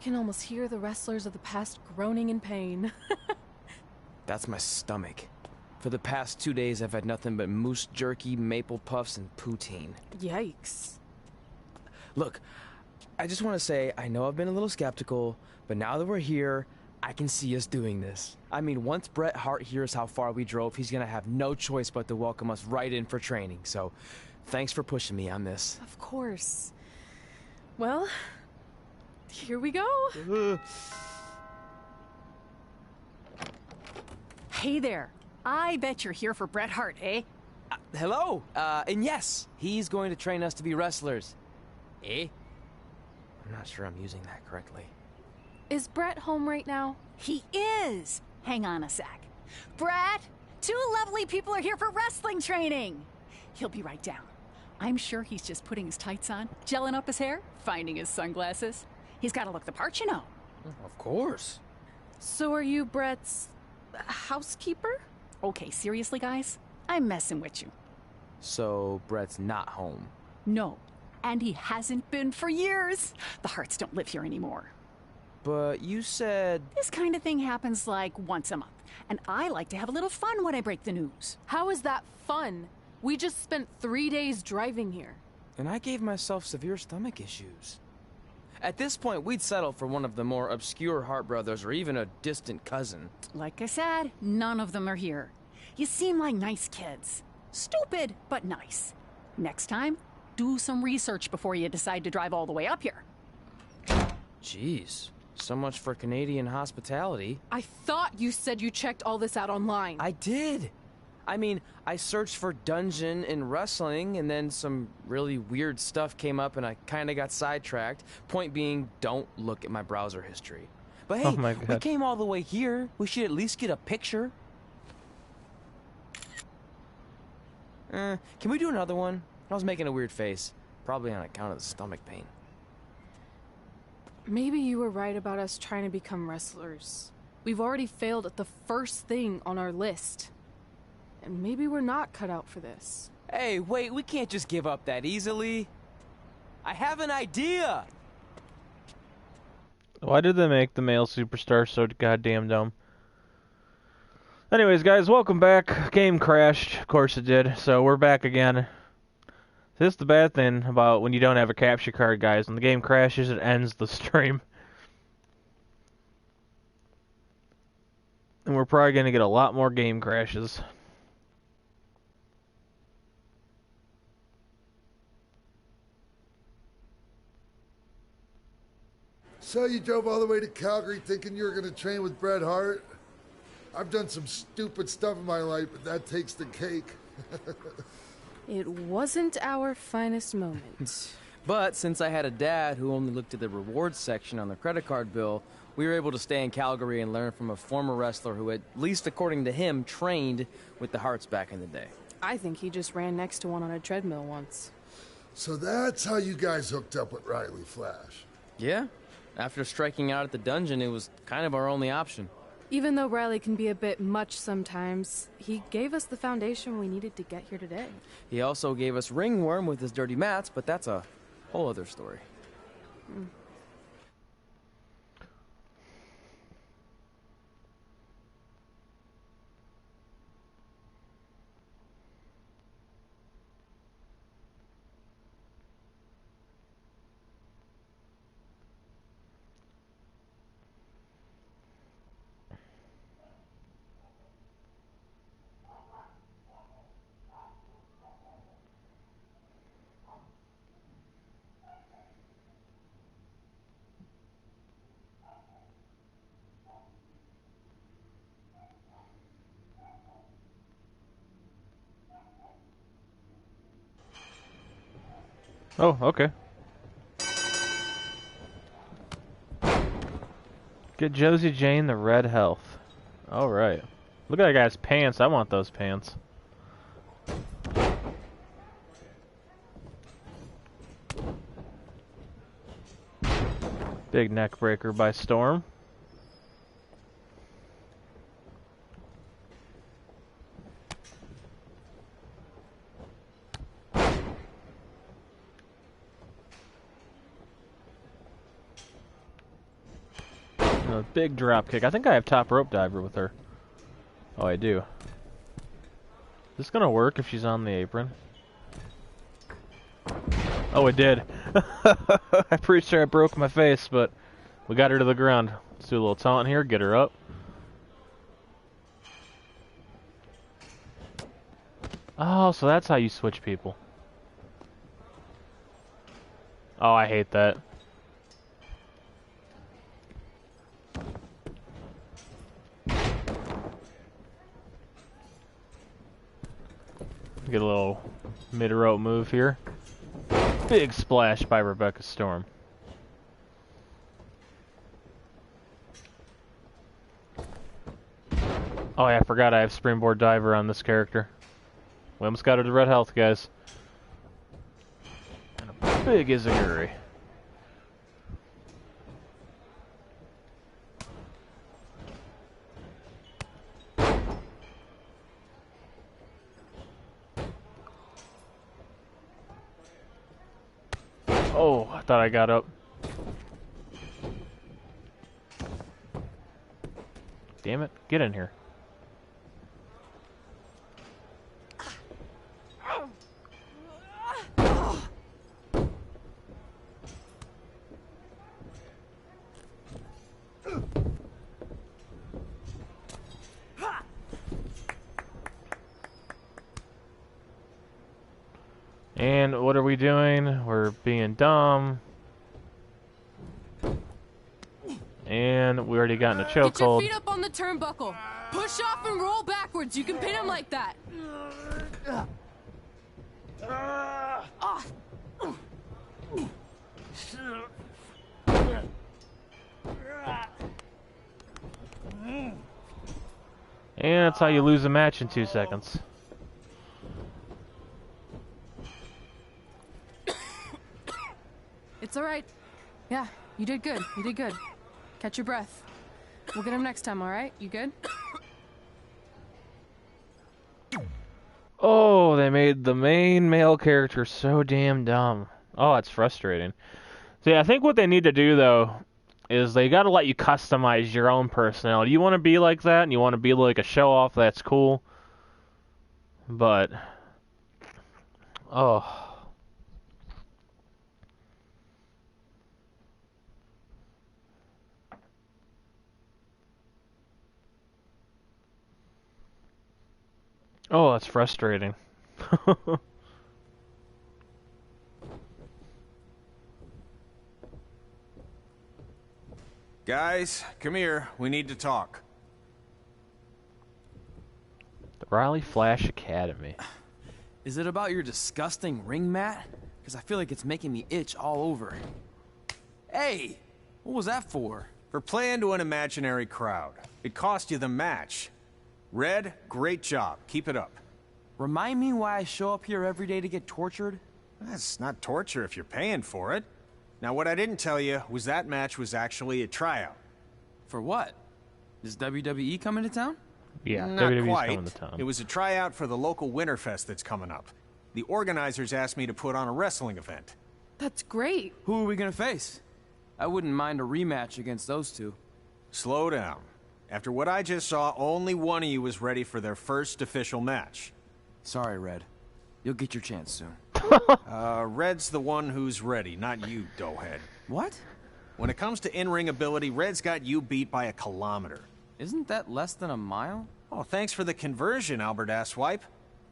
can almost hear the wrestlers of the past groaning in pain. That's my stomach. For the past 2 days, I've had nothing but moose jerky, maple puffs, and poutine. Yikes. Look, I just want to say, I know I've been a little skeptical, but now that we're here, I can see us doing this. I mean, once Bret Hart hears how far we drove, he's gonna have no choice but to welcome us right in for training. So, thanks for pushing me on this. Of course. Well, here we go. Hey there. I bet you're here for Bret Hart, eh? Hello, and yes, he's going to train us to be wrestlers. Eh? I'm not sure I'm using that correctly. Is Bret home right now? He is. Hang on a sec. Bret, 2 lovely people are here for wrestling training. He'll be right down. I'm sure he's just putting his tights on, gelling up his hair, finding his sunglasses. He's got to look the part, you know. Of course. So are you Bret's housekeeper? Okay, seriously, guys? I'm messing with you. So, Bret's not home. No, and he hasn't been for years. The Harts don't live here anymore. But you said... This kind of thing happens like once a month, and I like to have a little fun when I break the news. How is that fun? We just spent 3 days driving here. And I gave myself severe stomach issues. At this point, we'd settle for one of the more obscure Hart brothers or even a distant cousin. Like I said, none of them are here. You seem like nice kids. Stupid, but nice. Next time, do some research before you decide to drive all the way up here. Jeez. So much for Canadian hospitality. I thought you said you checked all this out online. I did. I mean, I searched for dungeon in wrestling, and then some really weird stuff came up, and I kind of got sidetracked. Point being, don't look at my browser history. But hey, we came all the way here. We should at least get a picture. Can we do another one? I was making a weird face. Probably on account of the stomach pain. Maybe you were right about us trying to become wrestlers. We've already failed at the first thing on our list. And maybe we're not cut out for this. Hey, wait, we can't just give up that easily. I have an idea! Why did they make the male superstar so goddamn dumb? Anyways, guys, welcome back. Game crashed. Of course it did. So we're back again. This is the bad thing about when you don't have a capture card, guys. When the game crashes, it ends the stream. And we're probably going to get a lot more game crashes. So you drove all the way to Calgary thinking you were going to train with Bret Hart? I've done some stupid stuff in my life, but that takes the cake. It wasn't our finest moment. But since I had a dad who only looked at the rewards section on the credit card bill, we were able to stay in Calgary and learn from a former wrestler who, at least according to him, trained with the Harts back in the day. I think he just ran next to one on a treadmill once. So that's how you guys hooked up with Riley Flash. Yeah. After striking out at the dungeon, it was kind of our only option. Even though Riley can be a bit much sometimes, he gave us the foundation we needed to get here today. He also gave us Ringworm with his dirty mats, but that's a whole other story. Oh, okay. Get Josie Jane the red health. Alright. Look at that guy's pants. I want those pants. Big neck breaker by Storm. A big drop kick. I think I have top rope diver with her. Oh, I do. Is this gonna work if she's on the apron? Oh, it did. I'm pretty sure I broke my face, but we got her to the ground. Let's do a little taunt here, get her up. Oh, so that's how you switch people. Oh, I hate that. Get a little mid-rope move here. Big splash by Rebecca Storm. Oh yeah, I forgot I have springboard diver on this character. We almost got her to red health, guys. And a big Izaguri. Oh, I thought I got up. Damn it, get in here. And what are we doing? We're being dumb. And we already got in a Get your chokehold. feet up on the turnbuckle. Push off and roll backwards. You can pin him like that. And that's how you lose a match in 2 seconds. It's all right. Yeah, you did good. You did good. Catch your breath. We'll get him next time, all right? You good? Oh, they made the main male character so damn dumb. Oh, it's frustrating. See, I think what they need to do, though, is they gotta let you customize your own personality. You want to be like that, and you want to be like a show-off, that's cool. But... oh... oh, that's frustrating. Guys, come here. We need to talk. The Riley Flash Academy. Is it about your disgusting ring mat? Because I feel like it's making me itch all over. Hey! What was that for? For playing to an imaginary crowd. It cost you the match. Red, great job. Keep it up. Remind me why I show up here every day to get tortured? That's not torture if you're paying for it. Now, what I didn't tell you was that match was actually a tryout. For what? Is WWE coming to town? Yeah, Not WWE's quite. coming to town. It was a tryout for the local Winterfest that's coming up. The organizers asked me to put on a wrestling event. That's great. Who are we gonna face? I wouldn't mind a rematch against those two. Slow down. After what I just saw, only one of you was ready for their first official match. Sorry, Red. You'll get your chance soon. Red's the one who's ready, not you, doughhead. What? When it comes to in-ring ability, Red's got you beat by a kilometer. Isn't that less than a mile? Oh, thanks for the conversion, Albert Asswipe.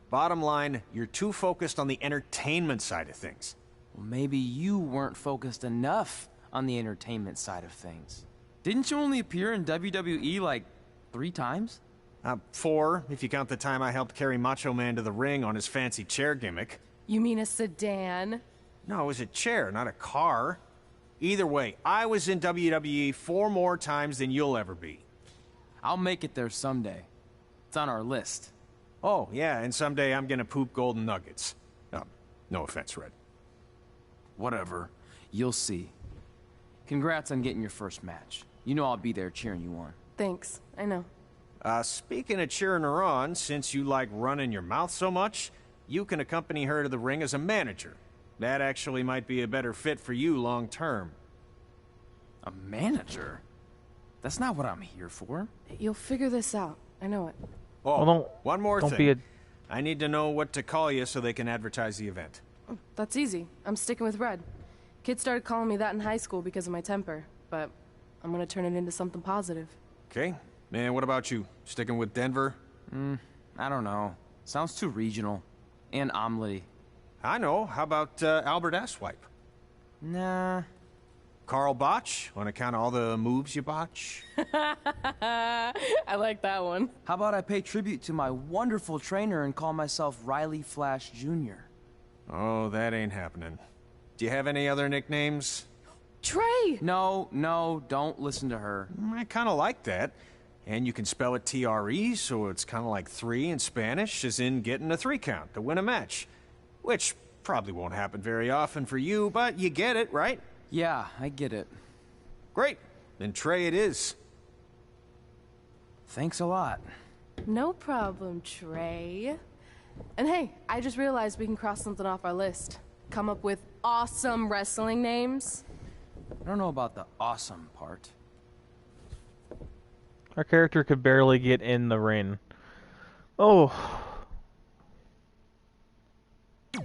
Bottom line, you're too focused on the entertainment side of things. Well, maybe you weren't focused enough on the entertainment side of things. Didn't you only appear in WWE like 3 times? 4, if you count the time I helped carry Macho Man to the ring on his fancy chair gimmick. You mean a sedan? No, it was a chair, not a car. Either way, I was in WWE 4 more times than you'll ever be. I'll make it there someday. It's on our list. Oh, yeah, and someday I'm gonna poop golden nuggets. No offense, Red. Whatever. You'll see. Congrats on getting your first match. You know I'll be there cheering you on. Thanks. I know. Speaking of cheering her on, since you like running your mouth so much, you can accompany her to the ring as a manager. That actually might be a better fit for you long term. A manager? That's not what I'm here for. You'll figure this out. I know it. Oh, Well, one more don't thing. be a... I need to know what to call you so they can advertise the event. Oh, that's easy. I'm sticking with Red. Kids started calling me that in high school because of my temper, but I'm gonna turn it into something positive. Okay. And what about you? Sticking with Denver? I don't know. Sounds too regional. And omelette-y. I know. How about Albert Asswipe? Nah. Carl Botch, on account of all the moves you botch? I like that one. How about I pay tribute to my wonderful trainer and call myself Riley Flash Jr.? Oh, that ain't happening. Do you have any other nicknames? Trey! No, don't listen to her. I kind of like that. And you can spell it T-R-E, so it's kind of like 3 in Spanish, as in getting a 3 count to win a match. Which probably won't happen very often for you, but you get it, right? Yeah, I get it. Great. Then Trey it is. Thanks a lot. No problem, Trey. And hey, I just realized we can cross something off our list. Come up with awesome wrestling names. I don't know about the awesome part. Our character could barely get in the ring. Oh. That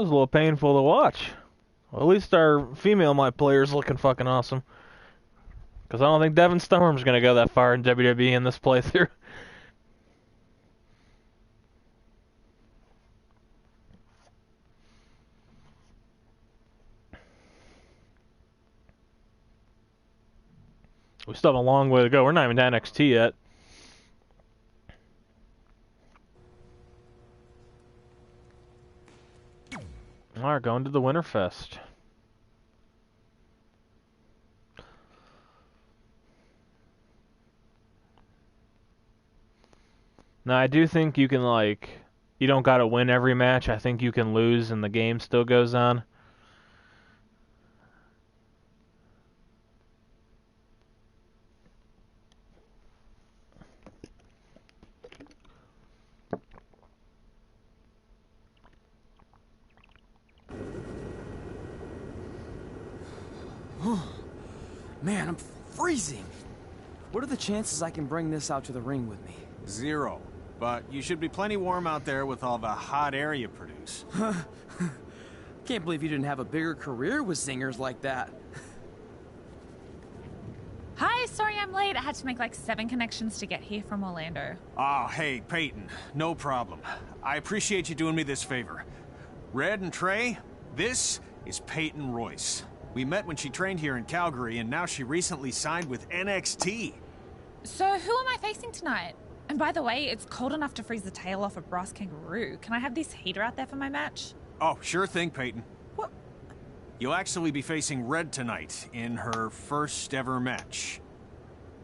was a little painful to watch. Well, at least our female Might player's looking fucking awesome. Because I don't think Devin Storm's going to go that far in WWE in this playthrough. We still have a long way to go. We're not even to NXT yet. Alright, going to the Winterfest. Now, I do think you can, like, you don't gotta win every match. I think you can lose and the game still goes on. Man, I'm freezing. What are the chances I can bring this out to the ring with me? 0. But you should be plenty warm out there with all the hot air you produce. Can't believe you didn't have a bigger career with singers like that. Hi, sorry I'm late. I had to make like 7 connections to get here from Orlando. Oh, hey, Peyton. No problem. I appreciate you doing me this favor. Red and Trey, this is Peyton Royce. We met when she trained here in Calgary, and now she recently signed with NXT. So who am I facing tonight? And by the way, it's cold enough to freeze the tail off a brass kangaroo. Can I have this heater out there for my match? Oh, sure thing, Peyton. What? You'll actually be facing Red tonight in her first ever match.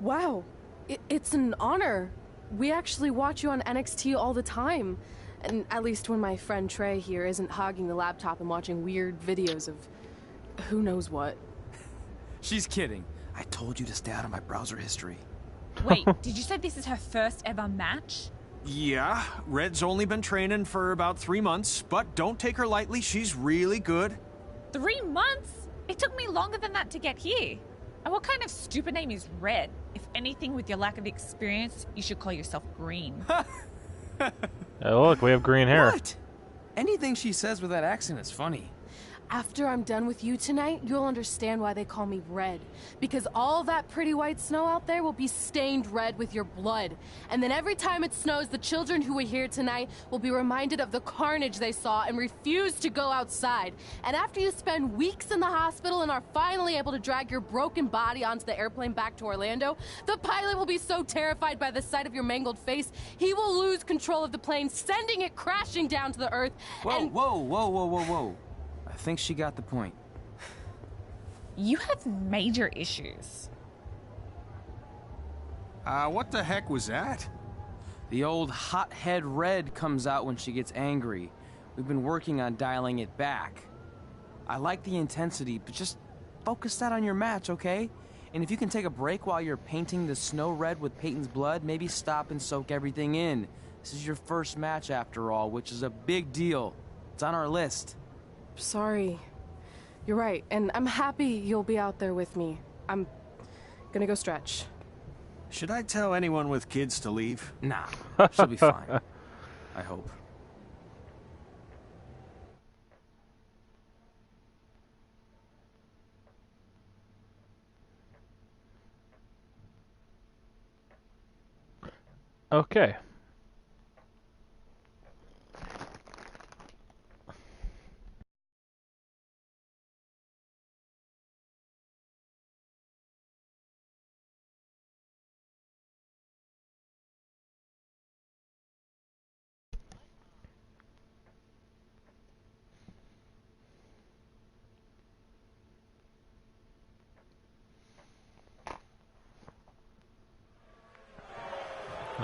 Wow, it's an honor. We actually watch you on NXT all the time. And at least when my friend Trey here isn't hogging the laptop and watching weird videos of who knows what. She's kidding. I told you to stay out of my browser history. Wait, did you say this is her first ever match? Yeah, Red's only been training for about 3 months, but don't take her lightly, she's really good. 3 months? It took me longer than that to get here. And what kind of stupid name is Red? If anything, with your lack of experience, you should call yourself Green. Oh, look, we have green hair. What? Anything she says with that accent is funny. After I'm done with you tonight, you'll understand why they call me Red. Because all that pretty white snow out there will be stained red with your blood. And then every time it snows, the children who were here tonight will be reminded of the carnage they saw and refuse to go outside. And after you spend weeks in the hospital and are finally able to drag your broken body onto the airplane back to Orlando, the pilot will be so terrified by the sight of your mangled face, he will lose control of the plane, sending it crashing down to the earth. Whoa. I think she got the point. You have major issues. What the heck was that? The old hothead Red comes out when she gets angry. We've been working on dialing it back. I like the intensity, but just focus that on your match, okay? And if you can take a break while you're painting the snow red with Peyton's blood, maybe stop and soak everything in. This is your first match after all, which is a big deal. It's on our list. Sorry. You're right, and I'm happy you'll be out there with me. I'm gonna go stretch. Should I tell anyone with kids to leave? Nah, she'll be fine. I hope. Okay.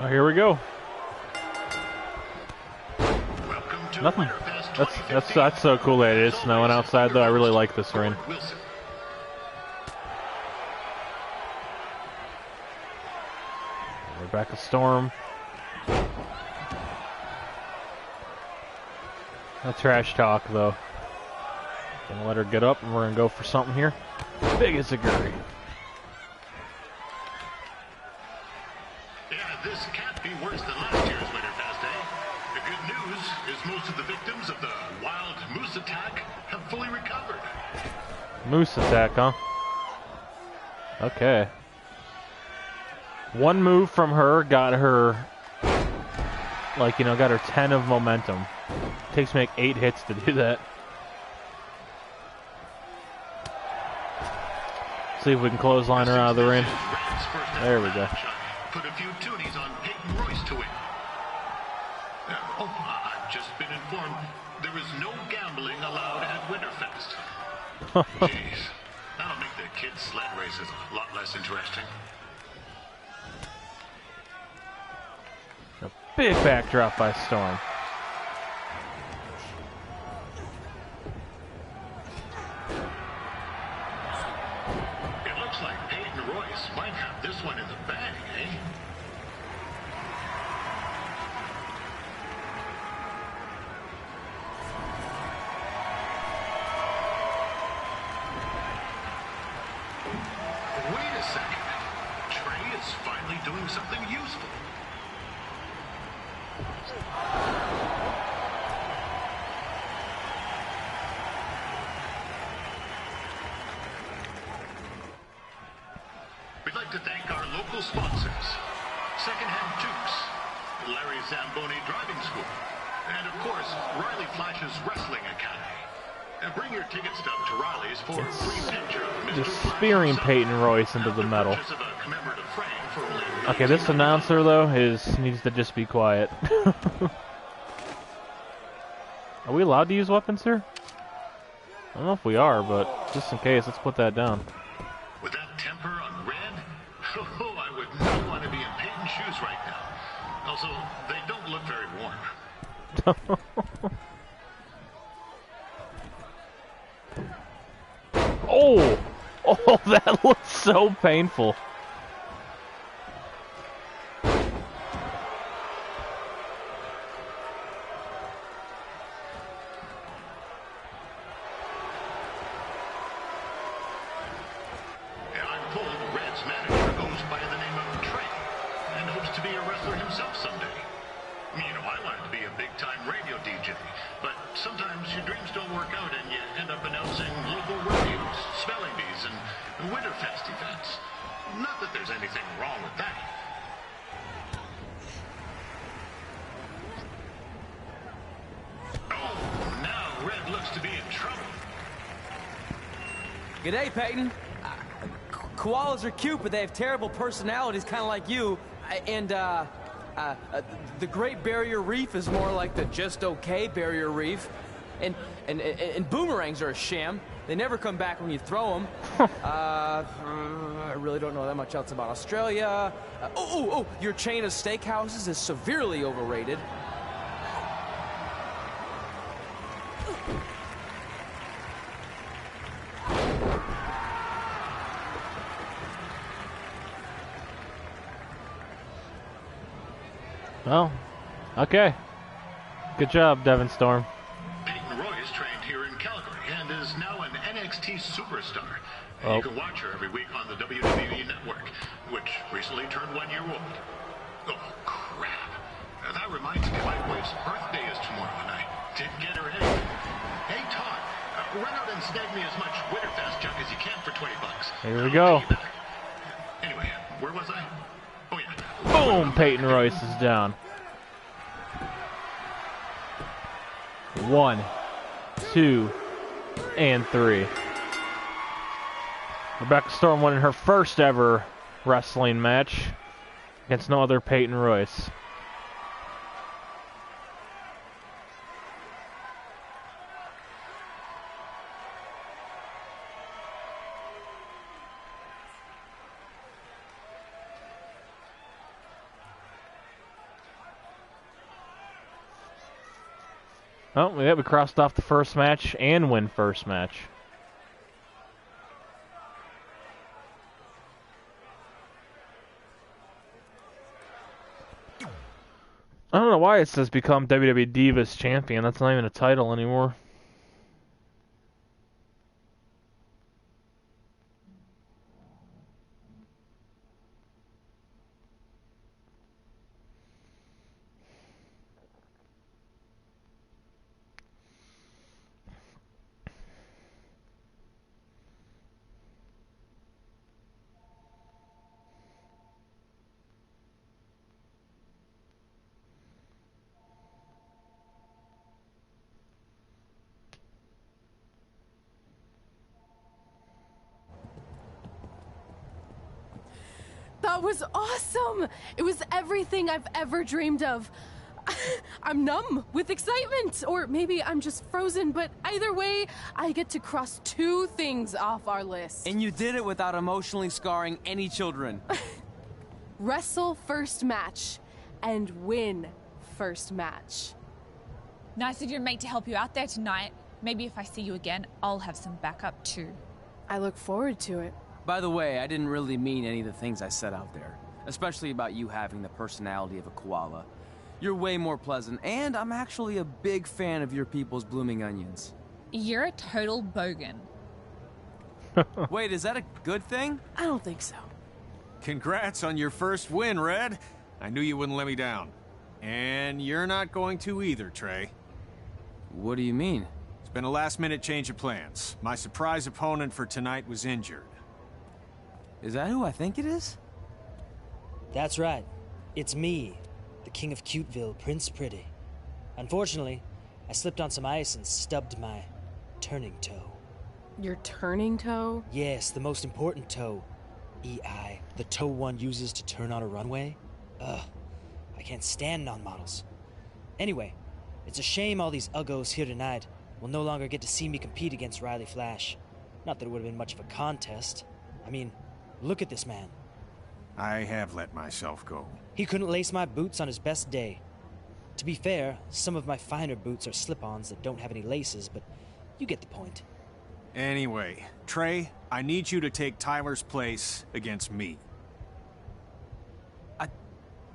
Oh, here we go. Nothing. That's so cool that it is snowing outside, though. I really like this rain. Rebecca Storm. No trash talk, though. Gonna let her get up, and we're gonna go for something here. Big as a gurry. This can't be worse than last year's Winterfest, eh? The good news is most of the victims of the wild moose attack have fully recovered. Moose attack, huh? Okay. One move from her got her, like, you know, got her 10 of momentum. Takes me like 8 hits to do that. See if we can clothesline her out of the ring. There we go. Put a few toonies on Peyton Royce to win. I've just been informed there is no gambling allowed at Winterfest. Jeez, that'll make the kids' sled races a lot less interesting. A big backdrop by Storm. It looks like Peyton Royce might have this one in the bag, eh? Wait a second. Trey is finally doing something useful. We'd like to thank our local sponsors, Secondhand Tukes, Larry Zamboni Driving School, and of course, Riley Flash's Wrestling Academy. And bring your ticket stub to Riley's for a free picture of Mr. Just spearing Flash's Peyton Royce into the metal. purchase of a commemorative frame for only Okay, this announcer, though, needs to just be quiet. Are we allowed to use weapons here? I don't know if we are, but just in case, let's put that down. With that temper on Red, oh, I would not want to be in Peyton's shoes right now. Also, they don't look very warm. Oh! Oh, that looks so painful. I'm told Red's manager goes by the name of Trey and hopes to be a wrestler himself someday. You know, I wanted to be a big-time radio DJ, but sometimes your dreams don't work out and you end up announcing local rodeos, spelling bees, and Winterfest events. Not that there's anything wrong with that. Oh, now Red looks to be in trouble. G'day, Peyton. Koalas are cute, but they have terrible personalities, kind of like you. And, the Great Barrier Reef is more like the just okay Barrier Reef. And boomerangs are a sham. They never come back when you throw them. I really don't know that much else about Australia. Your chain of steakhouses is severely overrated. Well, okay. Good job, Devin Storm. Peyton Royce trained here in Calgary and is now an NXT superstar. And you can watch her every week on the WWE Network, which recently turned 1 year old. Oh, crap. That reminds me, my wife's birthday is tomorrow, and I didn't get her anything. Hey, Todd, run out and snag me as much Winterfest junk as you can for $20. Here we go. Anyway, where was I? Oh, yeah. Boom! Peyton Royce is down. 1, 2, and 3. Rebecca Storm winning her first ever wrestling match against no other Peyton Royce. Oh, yeah, we crossed off the first match and win first match. I don't know why it says become WWE Divas Champion. That's not even a title anymore. That was awesome! It was everything I've ever dreamed of. I'm numb with excitement, or maybe I'm just frozen, but either way, I get to cross 2 things off our list. And you did it without emotionally scarring any children. Wrestle first match and win first match. Nice of your mate to help you out there tonight. Maybe if I see you again, I'll have some backup too. I look forward to it. By the way, I didn't really mean any of the things I said out there, especially about you having the personality of a koala. You're way more pleasant, and I'm actually a big fan of your people's blooming onions. You're a total bogan. Wait, is that a good thing? I don't think so. Congrats on your first win, Red. I knew you wouldn't let me down. And you're not going to either, Trey. What do you mean? It's been a last-minute change of plans. My surprise opponent for tonight was injured. Is that who I think it is? That's right. It's me, the King of Cuteville, Prince Pretty. Unfortunately, I slipped on some ice and stubbed my turning toe. Your turning toe? Yes, the most important toe. EI, the toe one uses to turn on a runway. Ugh, I can't stand non-models. Anyway, it's a shame all these uggos here tonight will no longer get to see me compete against Riley Flash. Not that it would have been much of a contest. I mean, look at this man. I have let myself go. He couldn't lace my boots on his best day. To be fair, some of my finer boots are slip-ons that don't have any laces, but you get the point. Anyway, Trey, I need you to take Tyler's place against me.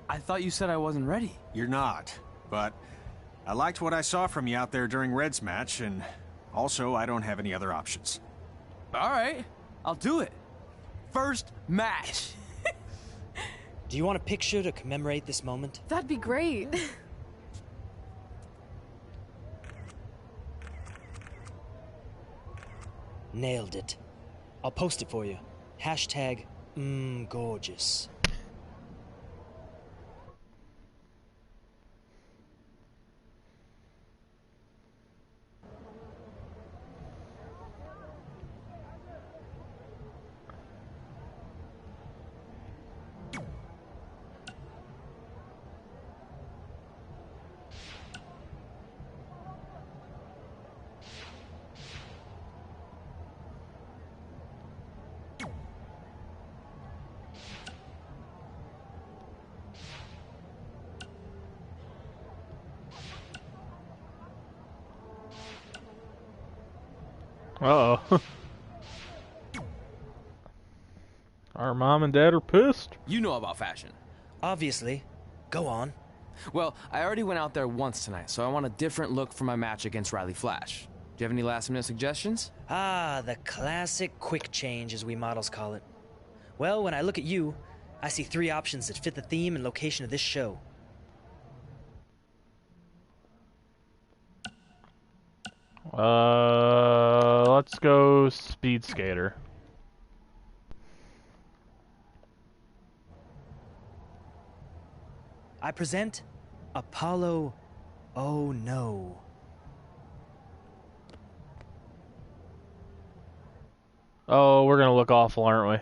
I thought you said I wasn't ready. You're not, but I liked what I saw from you out there during Red's match, and also I don't have any other options. All right, I'll do it. First match. Do you want a picture to commemorate this moment? That'd be great. Nailed it. I'll post it for you. Hashtag gorgeous. Uh-oh. Our mom and dad are pissed. You know about fashion. Obviously. Go on. Well, I already went out there once tonight, so I want a different look for my match against Riley Flash. Do you have any last-minute suggestions? Ah, the classic quick change, as we models call it. Well, when I look at you, I see 3 options that fit the theme and location of this show. Let's go Speed Skater. I present Apollo. Oh no. Oh, we're gonna look awful, aren't we?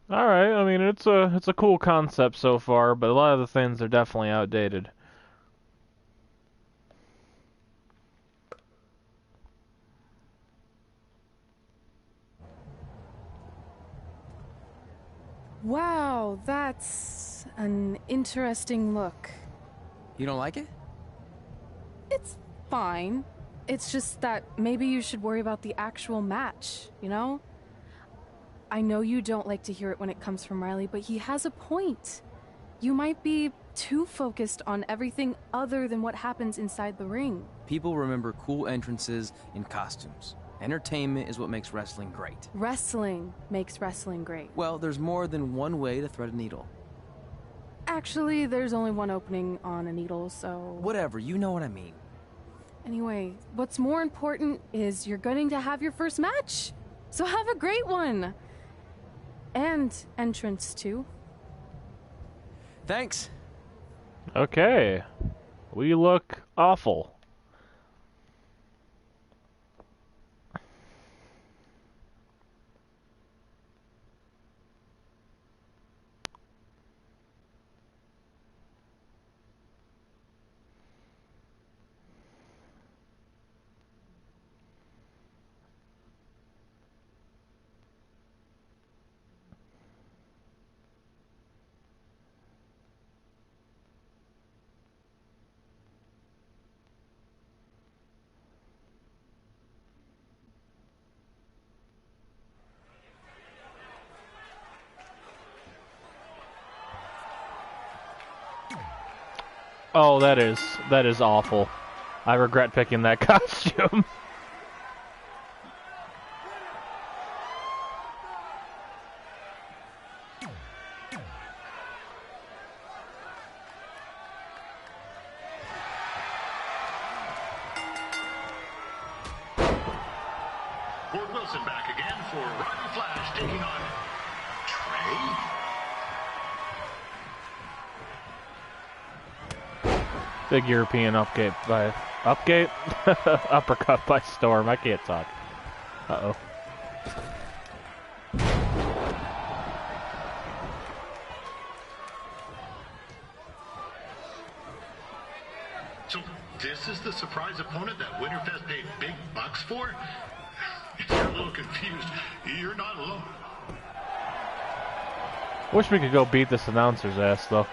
All right, I mean it's a cool concept so far, but a lot of the things are definitely outdated. Wow, that's an interesting look. You don't like it? It's fine. It's just that maybe you should worry about the actual match, you know? I know you don't like to hear it when it comes from Riley, but he has a point. You might be too focused on everything other than what happens inside the ring. People remember cool entrances and costumes. Entertainment is what makes wrestling great. Wrestling makes wrestling great. Well, there's more than one way to thread a needle. Actually, there's only one opening on a needle, so... Whatever, you know what I mean. Anyway, what's more important is you're going to have your first match. So have a great one. And entrance, too. Thanks. Okay. We look awful. Oh, that is awful. I regret picking that costume. Ford Wilson back again for Roddy Flash taking on Trey. Big European upgate uppercut by Storm. I can't talk. Uh-oh. So this is the surprise opponent that Winterfest paid big bucks for? If you're a little confused, you're not alone. Wish we could go beat this announcer's ass, though.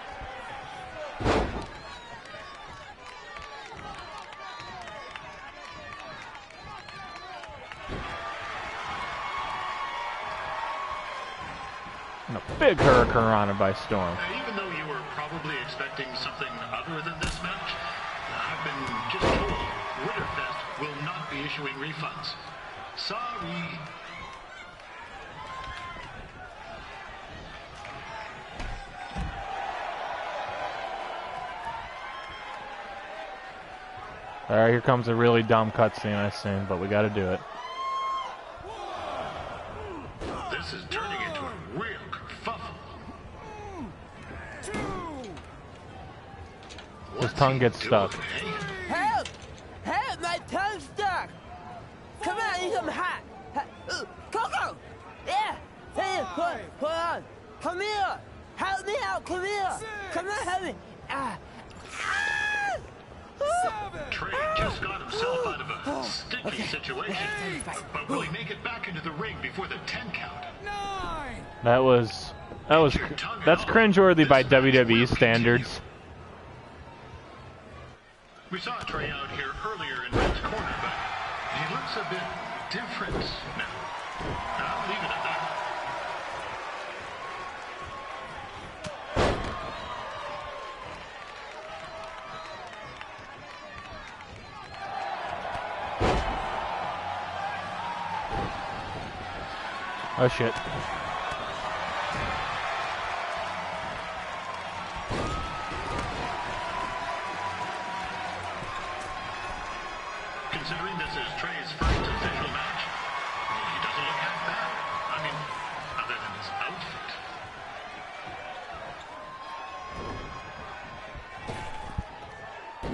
And a big hurricane by Storm. Even though you were probably expecting something other than this match, I've been just told Winterfest will not be issuing refunds. Sorry. Alright, here comes a really dumb cutscene, I assume, but we gotta do it. This is turning into a real kerfuffle. His tongue gets stuck. Help! Help! My tongue's stuck! Come on, I need some hot! Coco! Yeah! Hey, hold on! Come here! Help me out! Come here! Come on, help me! Trey just got himself out of a sticky situation, but will he make it back into the ring before the 10 count? That was That's cringeworthy by WWE standards. We saw Trey out here earlier in Red's corner, but he looks a bit different now. I'll leave it at that. Oh shit. Considering this is Trey's first official match, he doesn't look half bad. I mean, other than his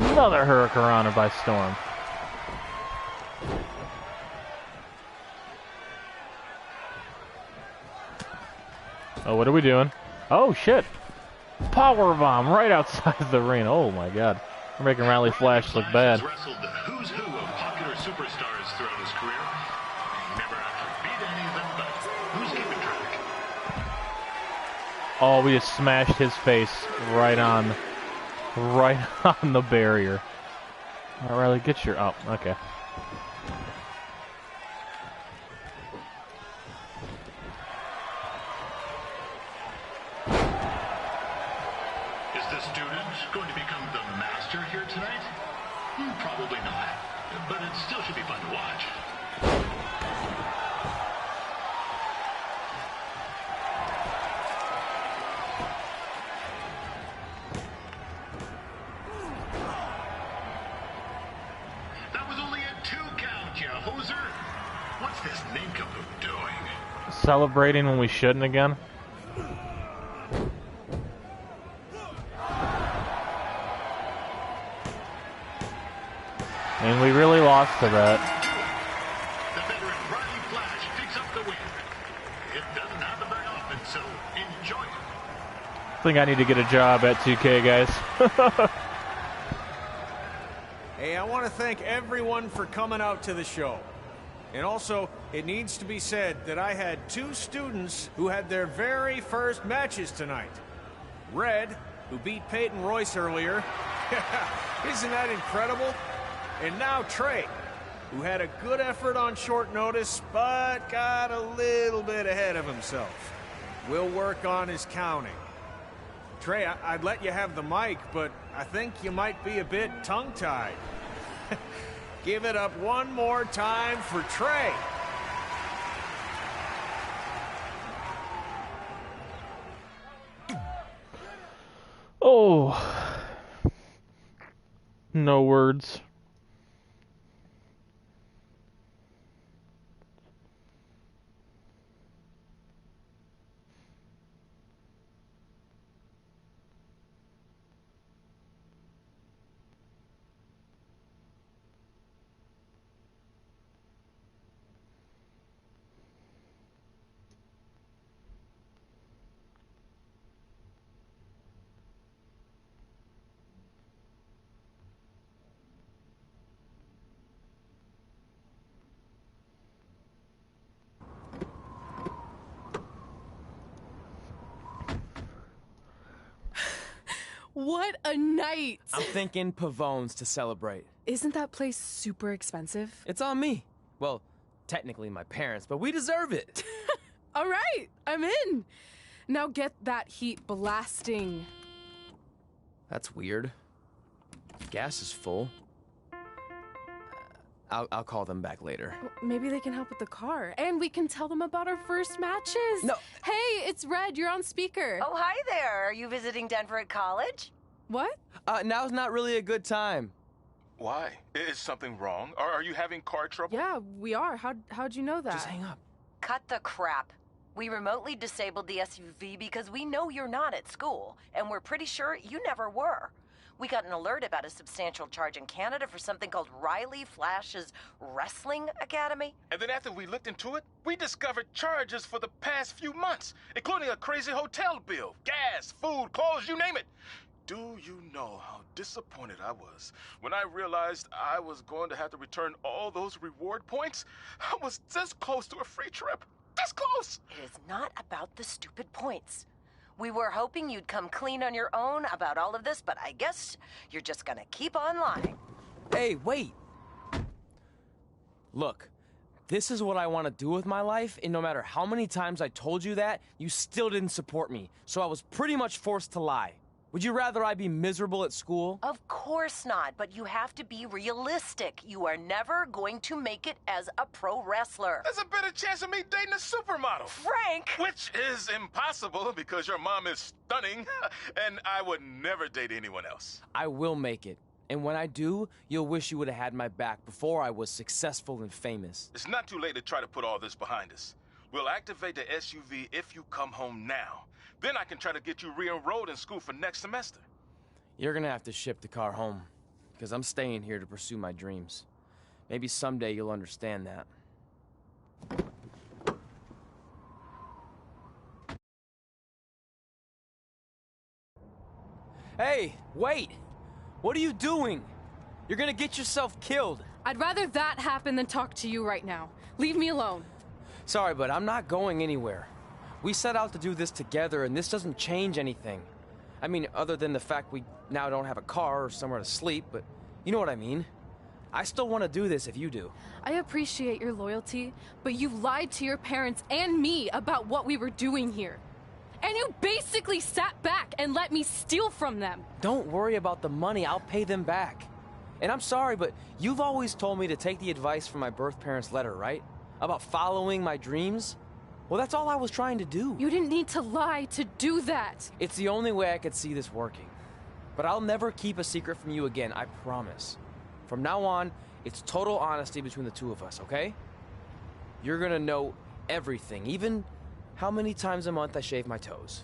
outfit. Another Hurricanrana by storm. Oh, what are we doing? Oh shit! Power bomb right outside the ring. Oh my god. We're making Riley Flash look bad. Wrestled the who's who of popular superstars throughout his career. He never actually beat any of them, but who's keeping track? Oh, we just smashed his face right on the barrier. All right, Riley, get your... Oh, okay. Is the student going to become the master here tonight? Probably not, but it still should be fun to watch. That was only a 2 count, you hoser. What's this nincompoop doing? Celebrating when we shouldn't again. And we really lost to that. The veteran Riley Flash picks up the win. It doesn't happen very often, so enjoy it. I think I need to get a job at 2K, guys. Hey, I want to thank everyone for coming out to the show. And also, it needs to be said that I had 2 students who had their very first matches tonight. Red, who beat Peyton Royce earlier. Isn't that incredible? And now Trey, who had a good effort on short notice, but got a little bit ahead of himself. We'll work on his counting. Trey, I'd let you have the mic, but I think you might be a bit tongue-tied. Give it up one more time for Trey. Oh. No words. What a night! I'm thinking Pavone's to celebrate. Isn't that place super expensive? It's on me. Well, technically my parents, but we deserve it. All right, I'm in. Now get that heat blasting. That's weird. Gas is full. I'll call them back later. Maybe they can help with the car. And we can tell them about our first matches. No. Hey, it's Red. You're on speaker. Oh, hi there. Are you visiting Denver at college? What? Now's not really a good time. Why? Is something wrong? Are you having car trouble? Yeah, we are. How'd you know that? Just hang up. Cut the crap. We remotely disabled the SUV because we know you're not at school, and we're pretty sure you never were. We got an alert about a substantial charge in Canada for something called Riley Flash's Wrestling Academy. And then after we looked into it, we discovered charges for the past few months, including a crazy hotel bill, gas, food, clothes, you name it. Do you know how disappointed I was when I realized I was going to have to return all those reward points? I was this close to a free trip. This close! It is not about the stupid points. We were hoping you'd come clean on your own about all of this, but I guess you're just gonna keep on lying. Hey, wait! Look, this is what I want to do with my life, and no matter how many times I told you that, you still didn't support me, so I was pretty much forced to lie. Would you rather I be miserable at school? Of course not, but you have to be realistic. You are never going to make it as a pro wrestler. There's a better chance of me dating a supermodel. Frank! Which is impossible because your mom is stunning, and I would never date anyone else. I will make it. And when I do, you'll wish you would have had my back before I was successful and famous. It's not too late to try to put all this behind us. We'll activate the SUV if you come home now. Then I can try to get you re-enrolled in school for next semester. You're gonna have to ship the car home, because I'm staying here to pursue my dreams. Maybe someday you'll understand that. Hey, wait! What are you doing? You're gonna get yourself killed. I'd rather that happen than talk to you right now. Leave me alone. Sorry, but I'm not going anywhere. We set out to do this together, and this doesn't change anything. I mean, other than the fact we now don't have a car or somewhere to sleep, but you know what I mean. I still want to do this if you do. I appreciate your loyalty, but you lied to your parents and me about what we were doing here. And you basically sat back and let me steal from them. Don't worry about the money, I'll pay them back. And I'm sorry, but you've always told me to take the advice from my birth parents' letter, right? About following my dreams? Well, that's all I was trying to do. You didn't need to lie to do that. It's the only way I could see this working. But I'll never keep a secret from you again, I promise. From now on, it's total honesty between the two of us, okay? You're gonna know everything, even how many times a month I shave my toes.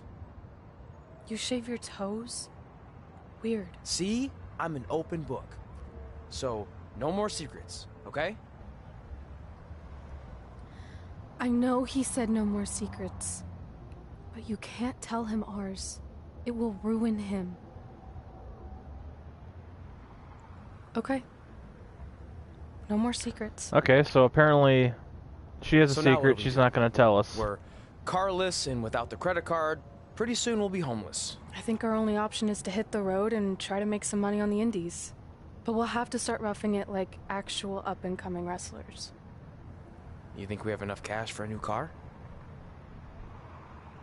You shave your toes? Weird. See? I'm an open book. So, no more secrets, okay? I know he said no more secrets, but you can't tell him ours. It will ruin him. Okay. No more secrets. Okay, so apparently she has a So now what secret do we she's do? not going to tell us. We're carless and without the credit card. Pretty soon we'll be homeless. I think our only option is to hit the road and try to make some money on the indies. But we'll have to start roughing it like actual up-and-coming wrestlers. You think we have enough cash for a new car?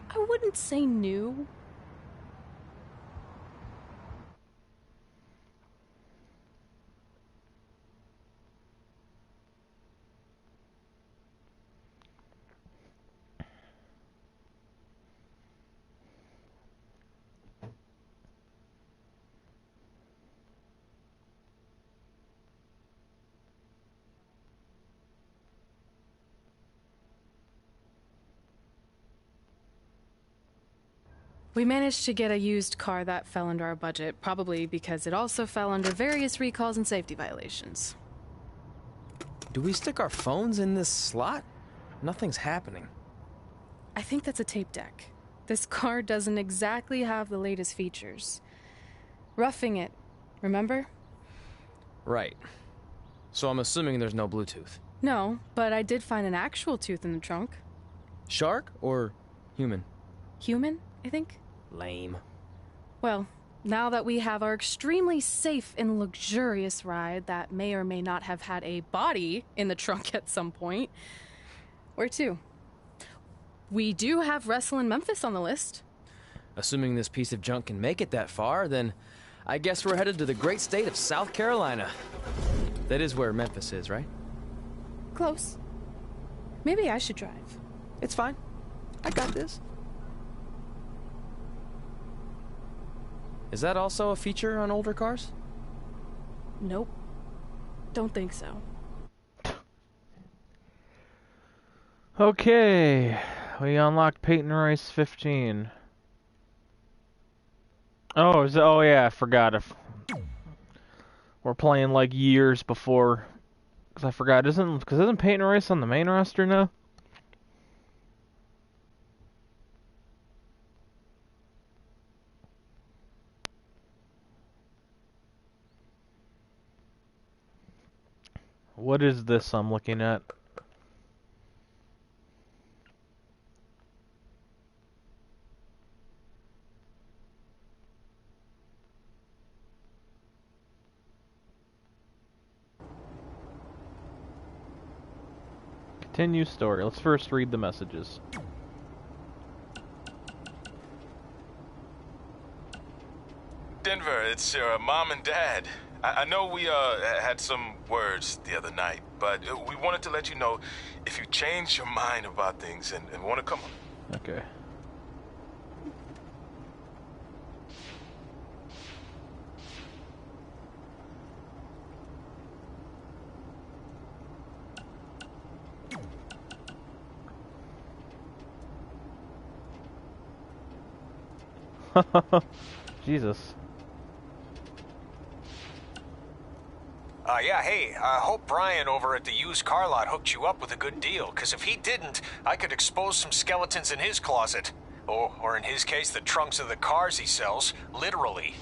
I wouldn't say new. We managed to get a used car that fell under our budget, probably because it also fell under various recalls and safety violations. Do we stick our phones in this slot? Nothing's happening. I think that's a tape deck. This car doesn't exactly have the latest features. Roughing it, remember? Right. So I'm assuming there's no Bluetooth. No, but I did find an actual tooth in the trunk. Shark or human? Human, I think. Lame. Well, now that we have our extremely safe and luxurious ride that may or may not have had a body in the trunk at some point, where to? We do have Wrestle in Memphis on the list. Assuming this piece of junk can make it that far, then I guess we're headed to the great state of South Carolina. That is where Memphis is, right? Close. Maybe I should drive. It's fine. I got this. Is that also a feature on older cars? Nope. Don't think so. Okay, we unlocked Peyton Royce 15. Oh, oh yeah, I forgot. If we're playing like years before, because I forgot. Isn't Peyton Royce on the main roster now? What is this I'm looking at? Continue story. Let's first read the messages. Denver, it's your mom and dad. I know we had some words the other night, but we wanted to let you know if you change your mind about things and want to come on. Okay. Jesus. Yeah, hey, I hope Brian over at the used car lot hooked you up with a good deal, because if he didn't, I could expose some skeletons in his closet. Or in his case, the trunks of the cars he sells, literally.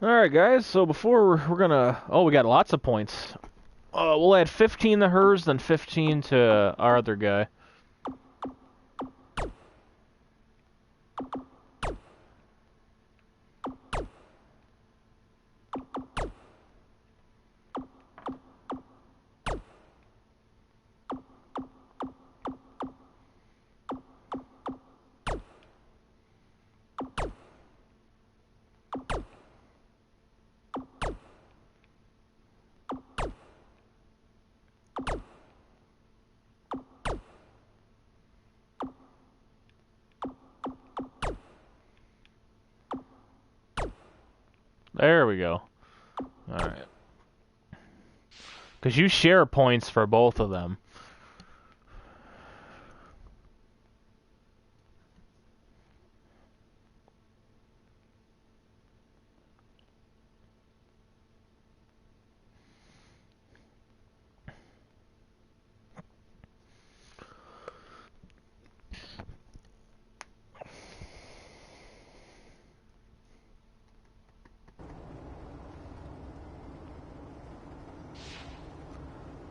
Alright guys, so before we're gonna... Oh, we got lots of points. We'll add 15 to hers, then 15 to our other guy. There we go. Alright. Because you share points for both of them.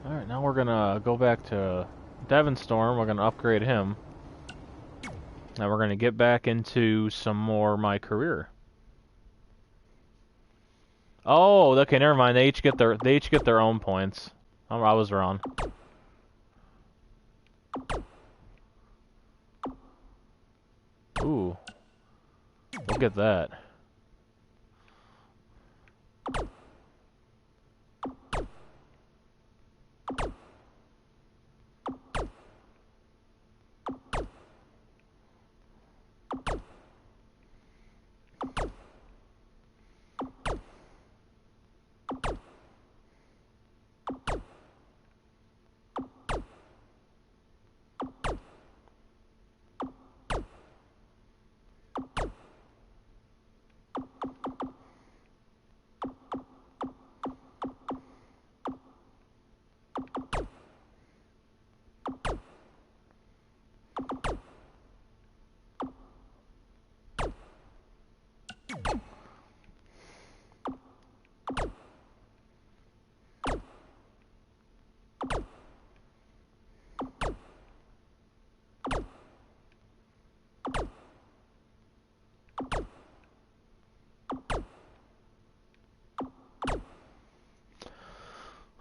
Alright, now we're gonna go back to Devon Storm. We're gonna upgrade him. Now we're gonna get back into some more My Career. Oh, okay, never mind. They each get their own points. I was wrong. Ooh. Look at that.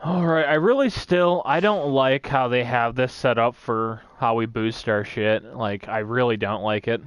Alright, I don't like how they have this set up for how we boost our shit. Like, I really don't like it.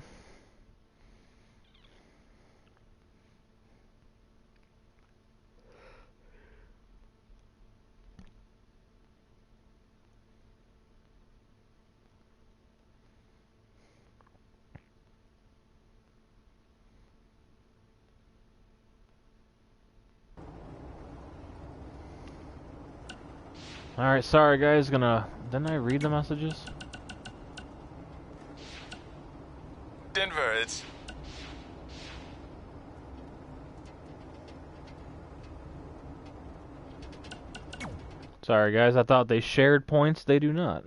Alright, sorry guys, didn't I read the messages? Denver, it's... Sorry guys, I thought they shared points. They do not.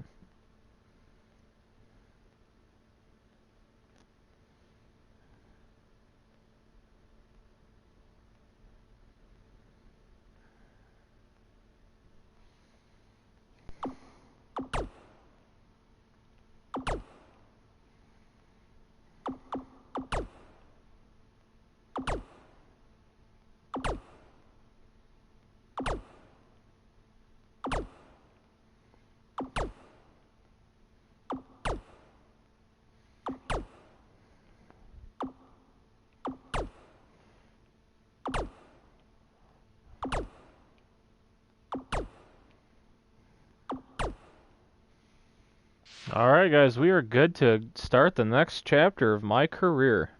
All right, guys, we are good to start the next chapter of my career.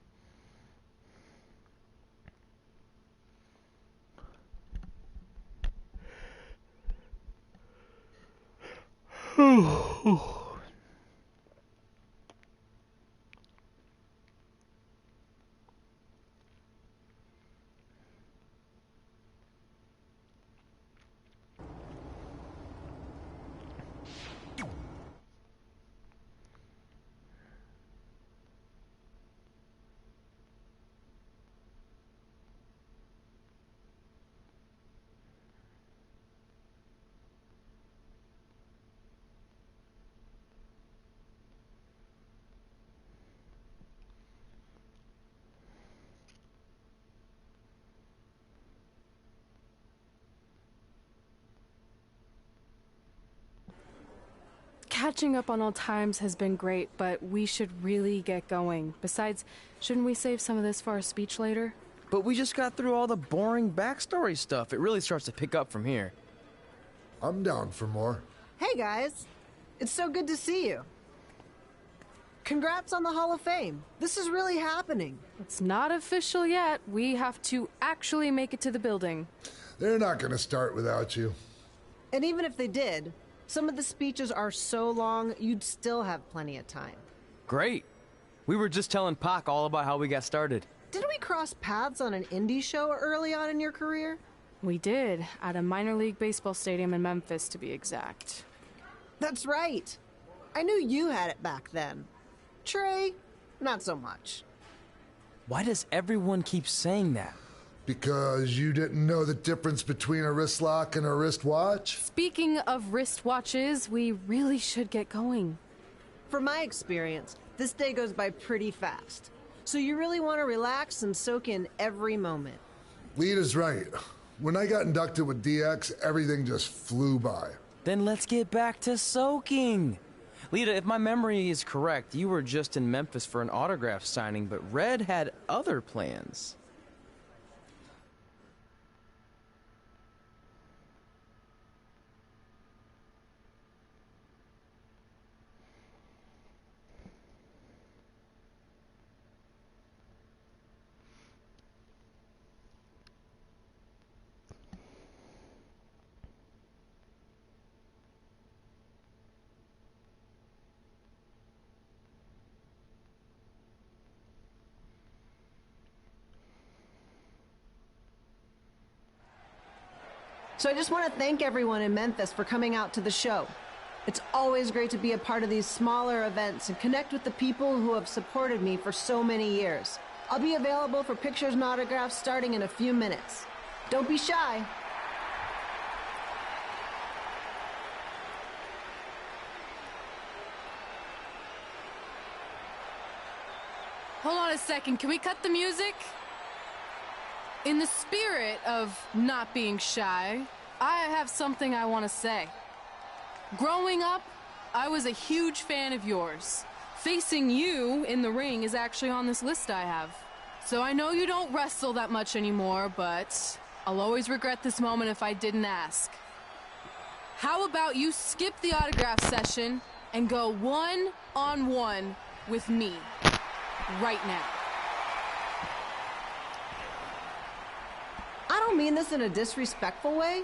Catching up on old times has been great, but we should really get going. Besides, shouldn't we save some of this for our speech later? But we just got through all the boring backstory stuff. It really starts to pick up from here. I'm down for more. Hey guys, it's so good to see you. Congrats on the Hall of Fame. This is really happening. It's not official yet. We have to actually make it to the building. They're not gonna start without you. And even if they did, some of the speeches are so long, you'd still have plenty of time. Great. We were just telling Pac all about how we got started. Didn't we cross paths on an indie show early on in your career? We did, at a minor league baseball stadium in Memphis, to be exact. That's right. I knew you had it back then. Trey, not so much. Why does everyone keep saying that? Because you didn't know the difference between a wrist lock and a wristwatch? Speaking of wristwatches, we really should get going. From my experience, this day goes by pretty fast. So you really want to relax and soak in every moment. Lita's right. When I got inducted with DX, everything just flew by. Then let's get back to soaking. Lita, if my memory is correct, you were just in Memphis for an autograph signing, but Red had other plans. So I just want to thank everyone in Memphis for coming out to the show. It's always great to be a part of these smaller events and connect with the people who have supported me for so many years. I'll be available for pictures and autographs starting in a few minutes. Don't be shy. Hold on a second, can we cut the music? In the spirit of not being shy, I have something I want to say. Growing up, I was a huge fan of yours. Facing you in the ring is actually on this list I have. So I know you don't wrestle that much anymore, but I'll always regret this moment if I didn't ask. How about you skip the autograph session and go one-on-one with me right now? I don't mean this in a disrespectful way,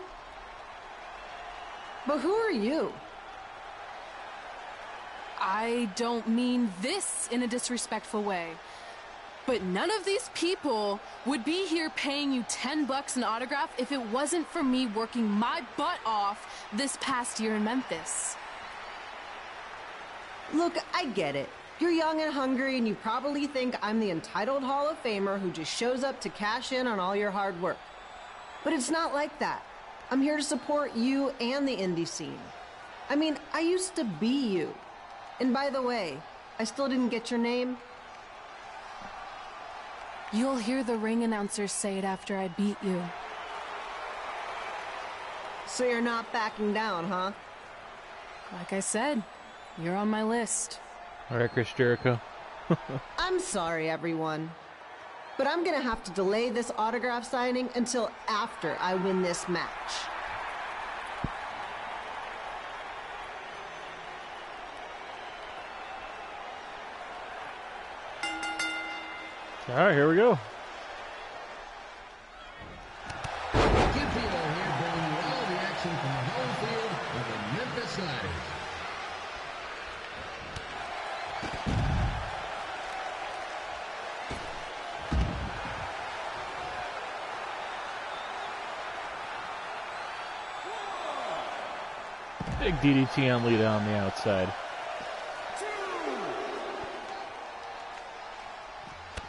but who are you? I don't mean this in a disrespectful way, but none of these people would be here paying you $10 an autograph if it wasn't for me working my butt off this past year in Memphis. Look, I get it. You're young and hungry, and you probably think I'm the entitled Hall of Famer who just shows up to cash in on all your hard work. But it's not like that. I'm here to support you and the indie scene. I mean, I used to be you. And by the way, I still didn't get your name. You'll hear the ring announcers say it after I beat you. So you're not backing down, huh? Like I said, you're on my list. All right, Chris Jericho. I'm sorry, everyone. But I'm gonna have to delay this autograph signing until after I win this match. All right, here we go. Kid Pino here bringing you all the action from the home field of the Memphis Sliders. Big DDT on Lita on the outside.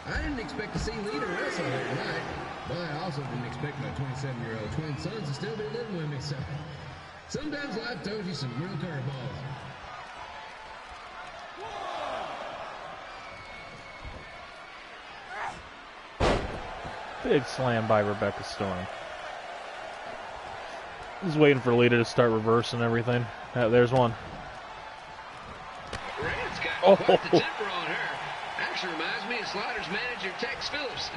I didn't expect to see Lita wrestle here tonight, but I also didn't expect my 27-year-old twin sons to still be living with me, so sometimes life throws you some real curveballs. Big slam by Rebecca Storm. Just waiting for Lita to start reversing everything. There's one. Red's got quite the temper on her. Actually reminds me of Sliders manager Tex Phillips.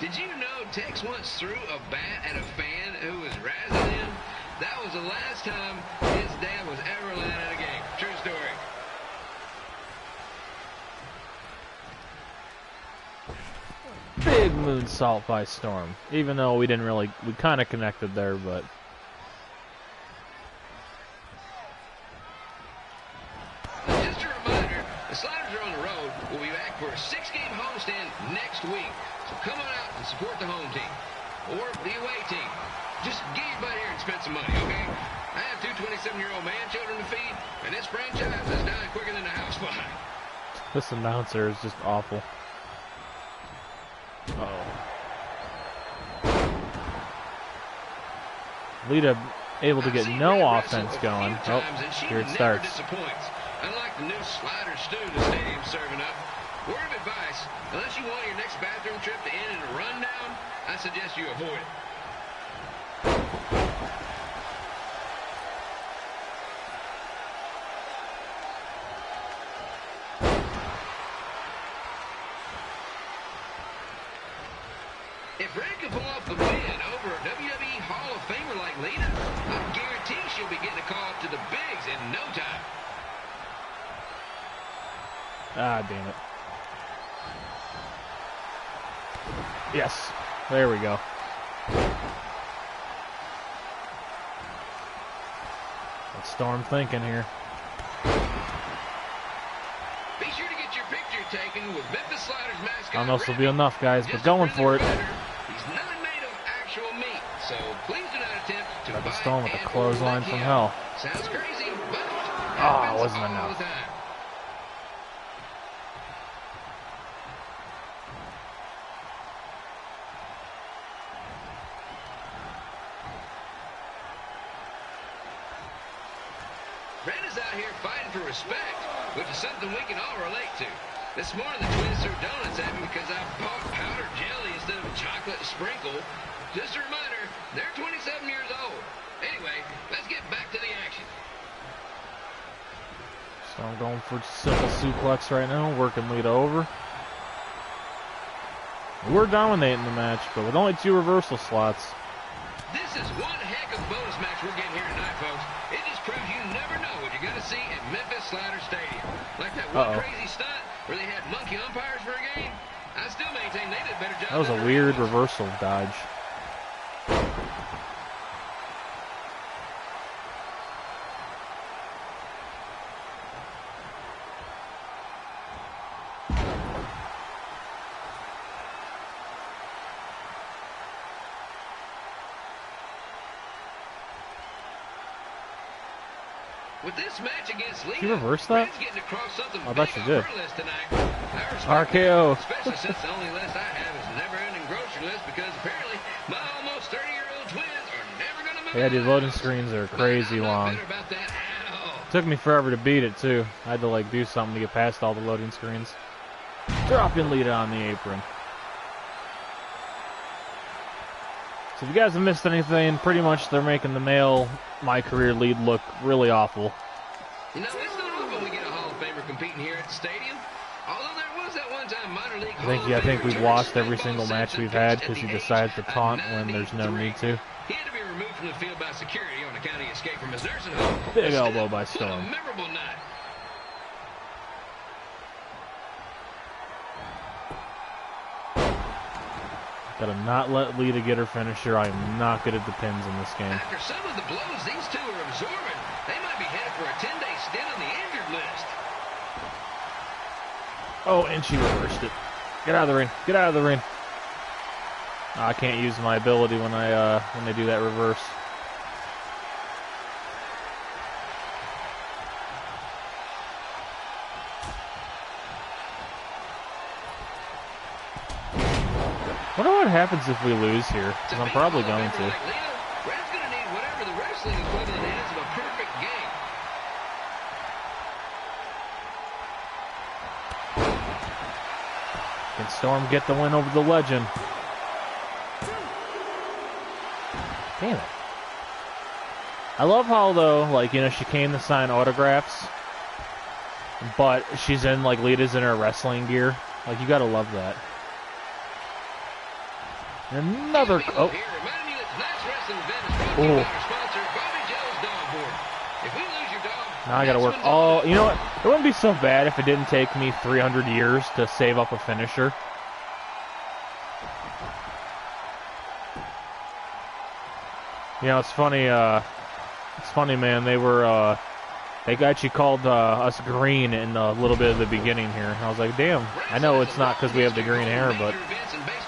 Did you know Tex once threw a bat at a fan who was razzing him? That was the last time his dad was ever let out of a game. True story. Big moonsault by Storm. Even though we didn't really, we kind of connected there, but. Just a reminder, the Sliders are on the road. We'll be back for a 6-game homestand next week. So come on out and support the home team. Or the away team. Just get your butt here and spend some money, okay? I have 2 27-year-old man-children to feed, and this franchise is dying quicker than the house fly. This announcer is just awful. Uh-oh. Lita able to get no offense going. Oh, here it starts. Unlike the new slider stew the stadium's serving up, word of advice, unless you want your next bathroom trip to end in a rundown, I suggest you avoid it. If Red can pull off the win over a WWE Hall of Famer like Lita, I guarantee she'll be getting a call up to the bigs in no time. Ah, damn it. Yes, there we go. What's Storm thinking here? Be sure to get your picture taken with Memphis Sliders mascot. I don't know if this will be enough, guys, but going for it. He's not made of actual meat, so please do not attempt to Got the bite Storm with a and clothesline lick from him. hell. Sounds crazy, but Ah, wasn't all enough. the time. Red is out here fighting for respect, which is something we can all relate to. This morning the twins threw donuts at me because I bought powdered jelly instead of chocolate sprinkle. Just a reminder, they're 27 years old. Anyway, let's get back to the action. Storm going for simple suplex right now, working Lita over. We're dominating the match, but with only 2 reversal slots. This is one heck of a bonus match we're getting here tonight, folks. It just proves you never know what you're going to see at Memphis Sliders Stadium. Like that one crazy stunt where they had monkey umpires for a game. I still maintain they did a better job. That was a weird reversal dodge. With this match against Lita, Did you reverse that? Red's getting across something I bet big you on did. her list tonight. I respect RKO. that, especially since the only list I have is never-ending grocery list because apparently my almost 30-year-old twins are never going to move. Yeah, these loading screens are crazy long. Took me forever to beat it too. I had to like do something to get past all the loading screens. Dropping Lita on the apron. So if you guys have missed anything, pretty much they're making the male My Career lead look really awful. You know, it's not often we get a Hall of Famer competing here at the stadium. Although there was that one time minor league I think we've lost every single match we've had because he decides to taunt when there's no need to. He had to be removed from the field by security on account of escape from his nursing home. Big elbow by What a Storm. memorable night. Gotta not let Lita get her finisher. I am not good at the pins in this game. After some of the blows these two are absorbing, they might be headed for a 10-day stint on the injured list. Oh, and she reversed it. Get out of the ring. Get out of the ring. I can't use my ability when they do that reverse. Wonder what happens if we lose here, because I'm probably going to. Red's going to need whatever the wrestling equivalent is of a perfect game. Can Storm get the win over the Legend? Damn it. I love how, though, like, you know, she came to sign autographs, but she's in, like, Lita's in her wrestling gear. Like, you gotta love that. Another... Oh. Now I gotta work all... You know what? It wouldn't be so bad if it didn't take me 300 years to save up a finisher. You know, it's funny, man. They were, they actually called us green in a little bit of the beginning here. And I was like, damn, I know it's not because we have the green hair, but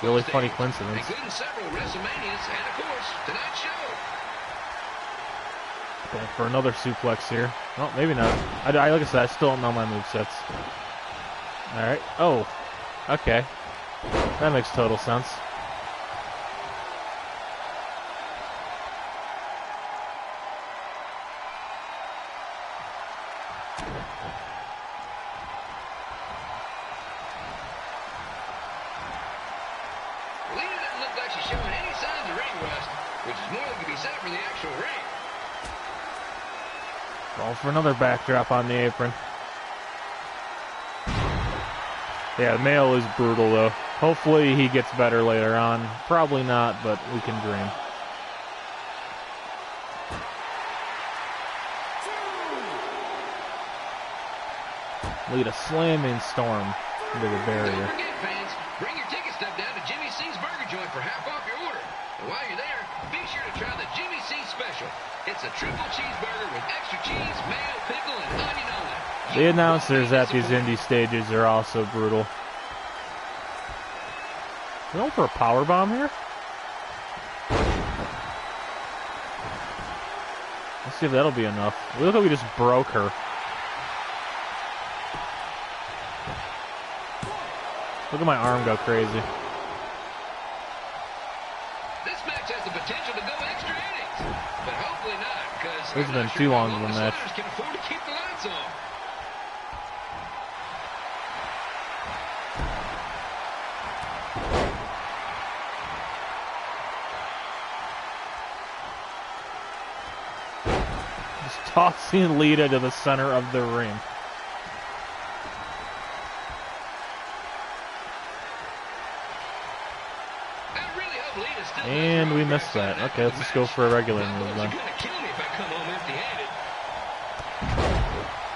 really funny coincidence. Going for another suplex here. Well, maybe not. Like I said, I still don't know my movesets. Alright. Oh, okay. That makes total sense. For another backdrop on the apron. Yeah, the male is brutal though. Hopefully he gets better later on. Probably not, but we can dream. Lita slamming Storm into the barrier. Don't forget, fans, bring your ticket stub down to Jimmy C's Burger Joint for half off your order. And while you're there, be sure to try the Jimmy C Special. It's a triple cheeseburger with extra cheese, mayo, pickle, and onion only. The announcers at these indie stages are also brutal. We're going for a powerbomb here? Let's see if that'll be enough. Look like we just broke her. Look at my arm go crazy. This match has the potential to go extra innings, but hopefully not, because it's been too long of a match. Can afford to keep the lights on. Just tossing Lita to the center of the ring. And we missed that. Okay, let's just go for a regular move then.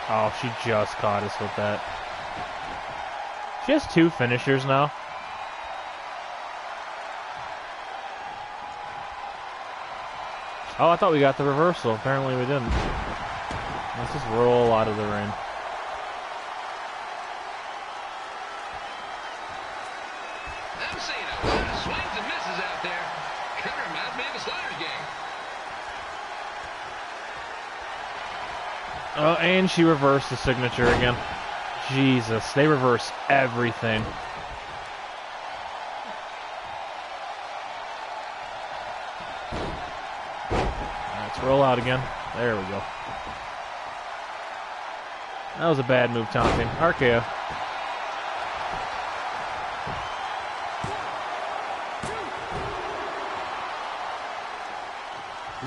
Oh, she just caught us with that. She has two finishers now. Oh, I thought we got the reversal. Apparently we didn't. Let's just roll out of the ring. I'm seeing a lot of swings and misses out there. Kind of reminds me of a Sliders game. Oh, and she reversed the signature again. Jesus, they reverse everything. Let's roll out again. There we go. That was a bad move, taunting. RKO.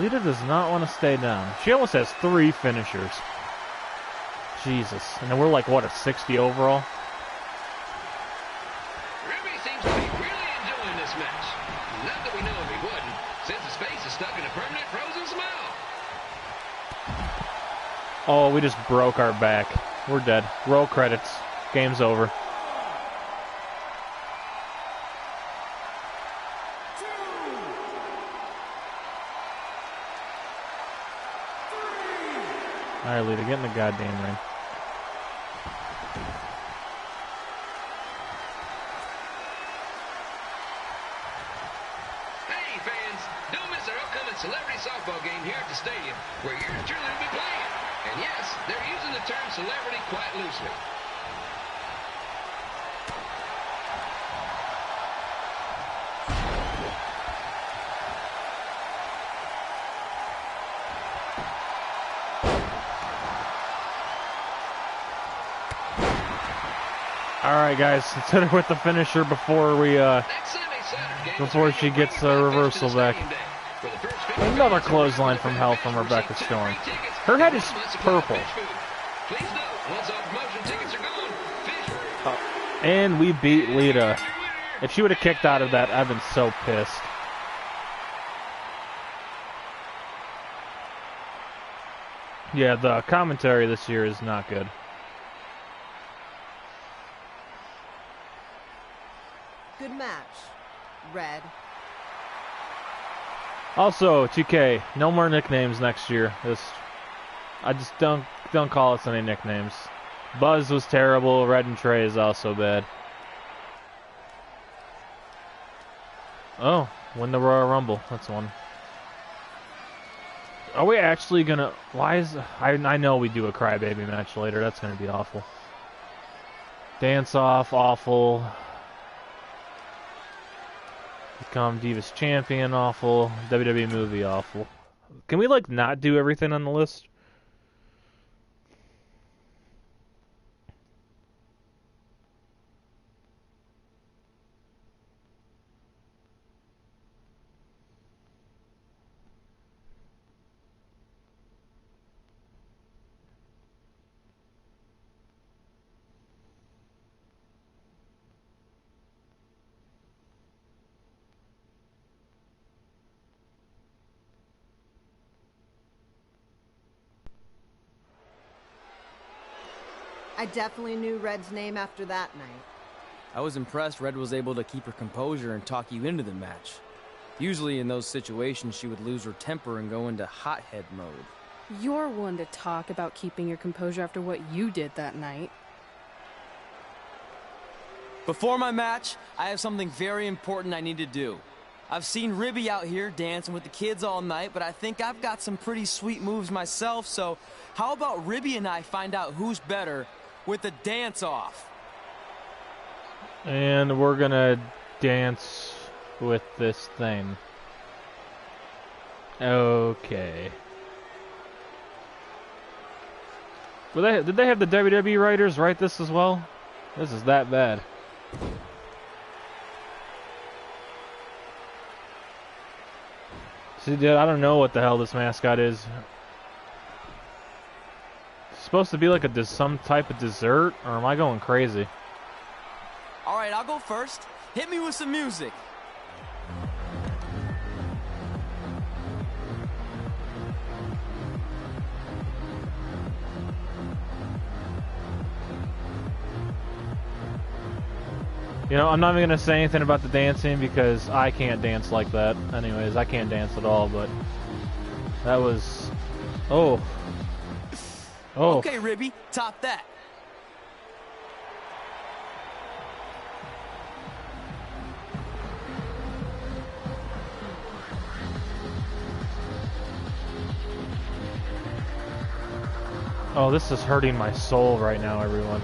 Lita does not want to stay down. She almost has 3 finishers. Jesus. And then we're like, what, a 60 overall? Ruby seems to be really enjoying this match. Not that we know if he wouldn't, since his face is stuck in a permanent frozen smile. Oh, we just broke our back. We're dead. Roll credits. Game's over. All right, Lita, get in the goddamn ring. Hey, fans, don't miss our upcoming celebrity softball game here at the stadium, where yours truly will be playing. And yes, they're using the term celebrity quite loosely. All right, guys, let's hit her with the finisher before we before she gets a reversal back. Another clothesline from hell from Rebecca Storm. Her head is purple. And we beat Lita. If she would have kicked out of that, I've been so pissed. Yeah, the commentary this year is not good. Good match, Red. Also, 2K, no more nicknames next year. I just don't call us any nicknames. Buzz was terrible. Red and Trey is also bad. Oh, win the Royal Rumble. That's one. Are we actually gonna? Why is I know we do a crybaby match later. That's gonna be awful. Dance off, awful. Become Divas Champion, awful. WWE movie, awful. Can we, like, not do everything on the list? I definitely knew Red's name after that night. I was impressed Red was able to keep her composure and talk you into the match. Usually in those situations she would lose her temper and go into hothead mode. You're one to talk about keeping your composure after what you did that night. Before my match, I have something very important I need to do. I've seen Ribby out here dancing with the kids all night, but I think I've got some pretty sweet moves myself, so how about Ribby and I find out who's better with the dance-off? And we're gonna dance with this thing. Okay. Did they have the WWE writers write this as well? This is that bad. See, dude, I don't know what the hell this mascot is. It's supposed to be like some type of dessert, or am I going crazy? All right, I'll go first. Hit me with some music. You know, I'm not even going to say anything about the dancing because I can't dance like that. Anyways, I can't dance at all, but that was... Oh. Oh. Okay, Ribby, top that. Oh, this is hurting my soul right now, everyone.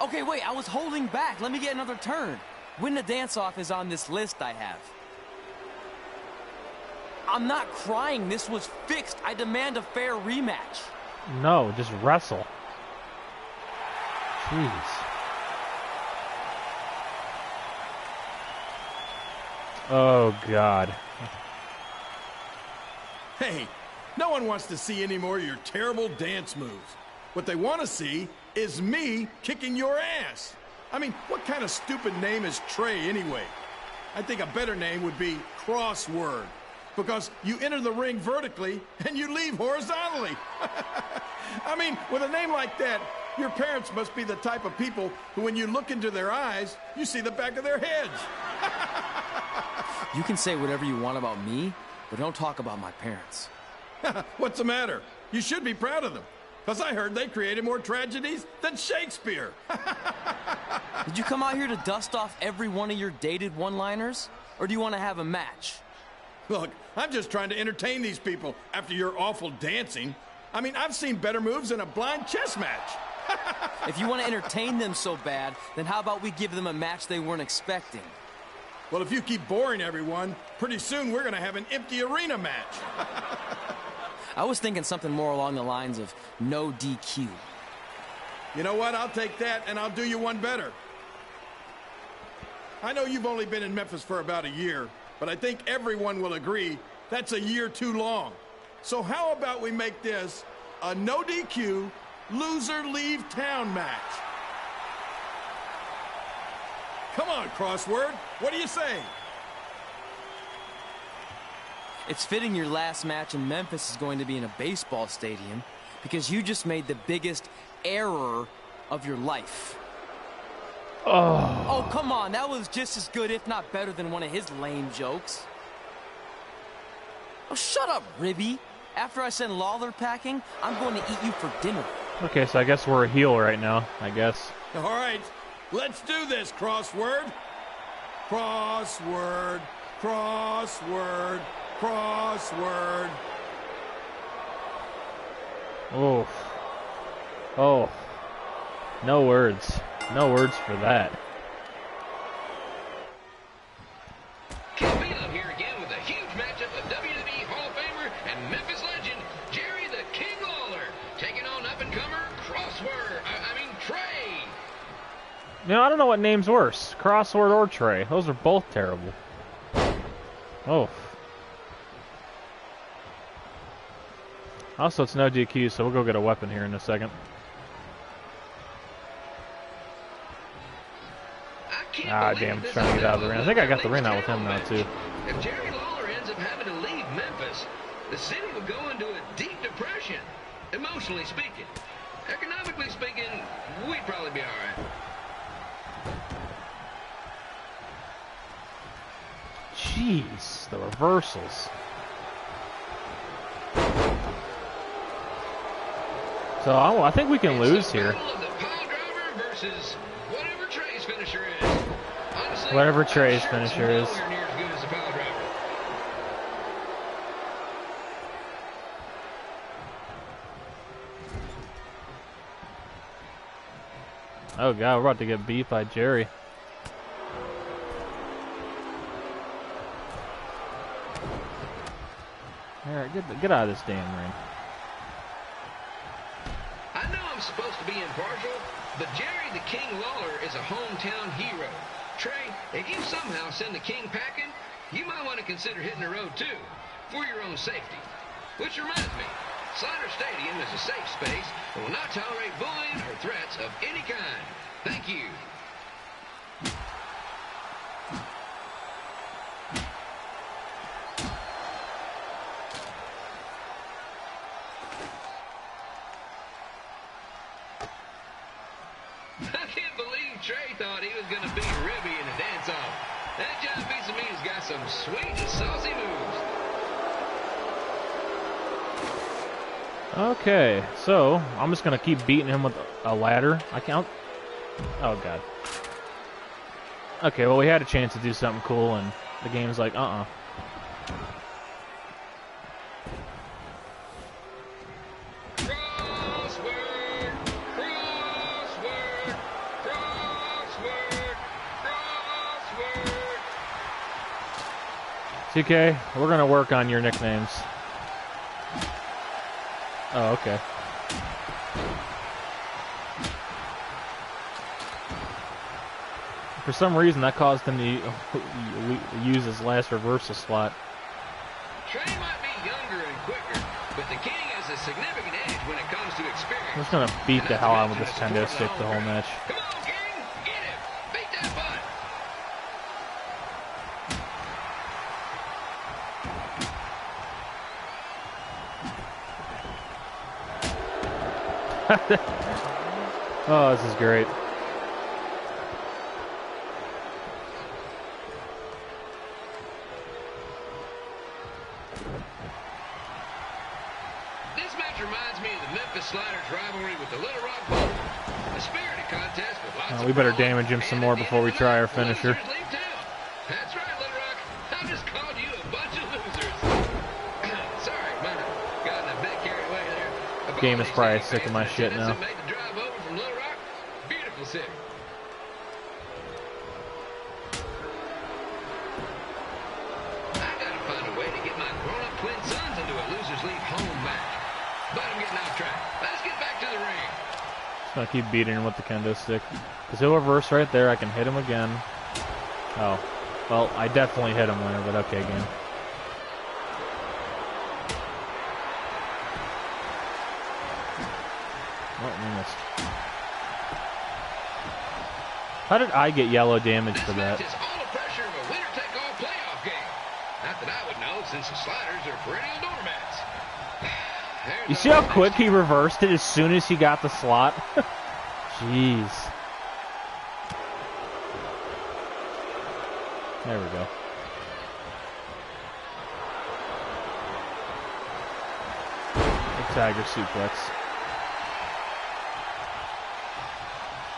Okay, wait, I was holding back. Let me get another turn. Win the dance-off is on this list I have. I'm not crying. This was fixed. I demand a fair rematch. No, just wrestle. Jeez. Oh, God. Hey, no one wants to see any more of your terrible dance moves. What they want to see is me kicking your ass. I mean, what kind of stupid name is Trey anyway? I think a better name would be Crossword, because you enter the ring vertically and you leave horizontally. I mean, with a name like that, Your parents must be the type of people who, when you look into their eyes, you see the back of their heads. You can say whatever you want about me, but don't talk about my parents. What's the matter? You should be proud of them, because I heard they created more tragedies than Shakespeare. Did you come out here to dust off every one of your dated one-liners? Or do you want to have a match? Look, I'm just trying to entertain these people after your awful dancing. I mean, I've seen better moves in a blind chess match. If you want to entertain them so bad, then how about we give them a match they weren't expecting? Well, if you keep boring everyone, pretty soon we're going to have an empty arena match. I was thinking something more along the lines of no DQ. You know what? I'll take that, and I'll do you one better. I know you've only been in Memphis for about a year, but I think everyone will agree that's a year too long. So how about we make this a no DQ, loser leave town match? Come on, Crossword. What do you say? It's fitting your last match in Memphis is going to be in a baseball stadium because you just made the biggest error of your life. Oh, come on. That was just as good, if not better, than one of his lame jokes. Oh, shut up, Ribby. After I send Lawler packing, I'm going to eat you for dinner. Okay, so I guess we're a heel right now, I guess. All right, let's do this, Crossword. Crossword, crossword, crossword. Oh. Oh. No words. No words for that. Camille here again with a huge matchup of WWE Hall of Famer and Memphis legend Jerry the King Lawler taking on up-and-comer Trey. You know, I don't know what name's worse, Crossword or Trey. Those are both terrible. Oh. Also, it's no DQ, so we'll go get a weapon here in a second. Ah, damn, trying to get out of the ring. I think I got the ring out with him now, too. If Jerry Lawler ends up having to leave Memphis, the city would go into a deep depression, emotionally speaking. Economically speaking, we'd probably be all right. Jeez, the reversals. So I think we can lose here. Versus whatever Trey's finisher is. Honestly, whatever Trey's finisher is. Near as good as the pile driver. Oh god, we're about to get beat by Jerry. Alright, get out of this damn ring. I know I'm supposed to be impartial, but Jerry the King Lawler is a hometown hero. Trey, if you somehow send the King packing, you might want to consider hitting the road too, for your own safety. Which reminds me, Slaughter Stadium is a safe space and will not tolerate bullying or threats of any kind. Thank you. I can't believe Trey thought he was going to beat Ribby in a dance-off. That John Piece of Meat has got some sweet and saucy moves. Okay, so I'm just gonna keep beating him with a ladder. I can't. Oh god. Okay, well we had a chance to do something cool, and the game's like, Crossword, crossword, crossword, crossword. TK, we're gonna work on your nicknames. Oh, okay. For some reason, that caused him to use his last reversal slot. Trey might be younger and quicker, but the King has a significant edge when it comes to experience. I'm just gonna beat the hell out of this kendo stick the whole match. Come on, King, get him! Beat that butt! Oh, this is great. This match reminds me of the Memphis Sliders rivalry with the Little Rock Bulls. A spirited contest with lots of We better damage him some more before we try our finisher. That's right, Little Rock. I just called you a bunch of losers. Sorry, might have gotten a bit carried away there. Game is probably sick of my shit now. Made the drive over from Little Rock. Beautiful city. I gotta find a way to get my grown-up twin sons into a losers leave home match. But I'm getting off track. Let's get back to the ring. Just gonna keep beating him with the kendo stick. Because he'll reverse right there. I can hit him again. Oh. Well, I definitely hit him there, but okay, game. Oh, we missed. How did I get yellow damage for that? This match is all the pressure of a winner-take-all playoff game. Not that I would know, since the Sliders are perennial doormats. You see how quick he reversed it as soon as he got the slot? Jeez. There we go. A tiger suplex.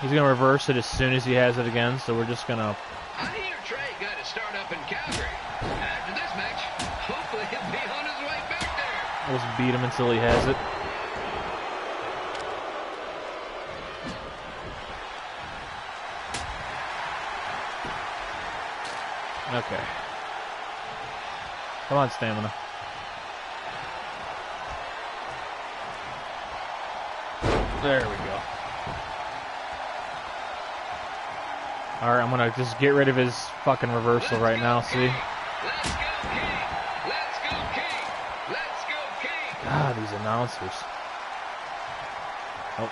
He's going to reverse it as soon as he has it again, so we're just going to... I hear Trey got to start up in Calgary. After this match, hopefully he'll be on his way back there. We'll just beat him until he has it. Okay. Come on, stamina. There we go. Alright, I'm gonna just get rid of his fucking reversal right now, see? God, these announcers. Oh,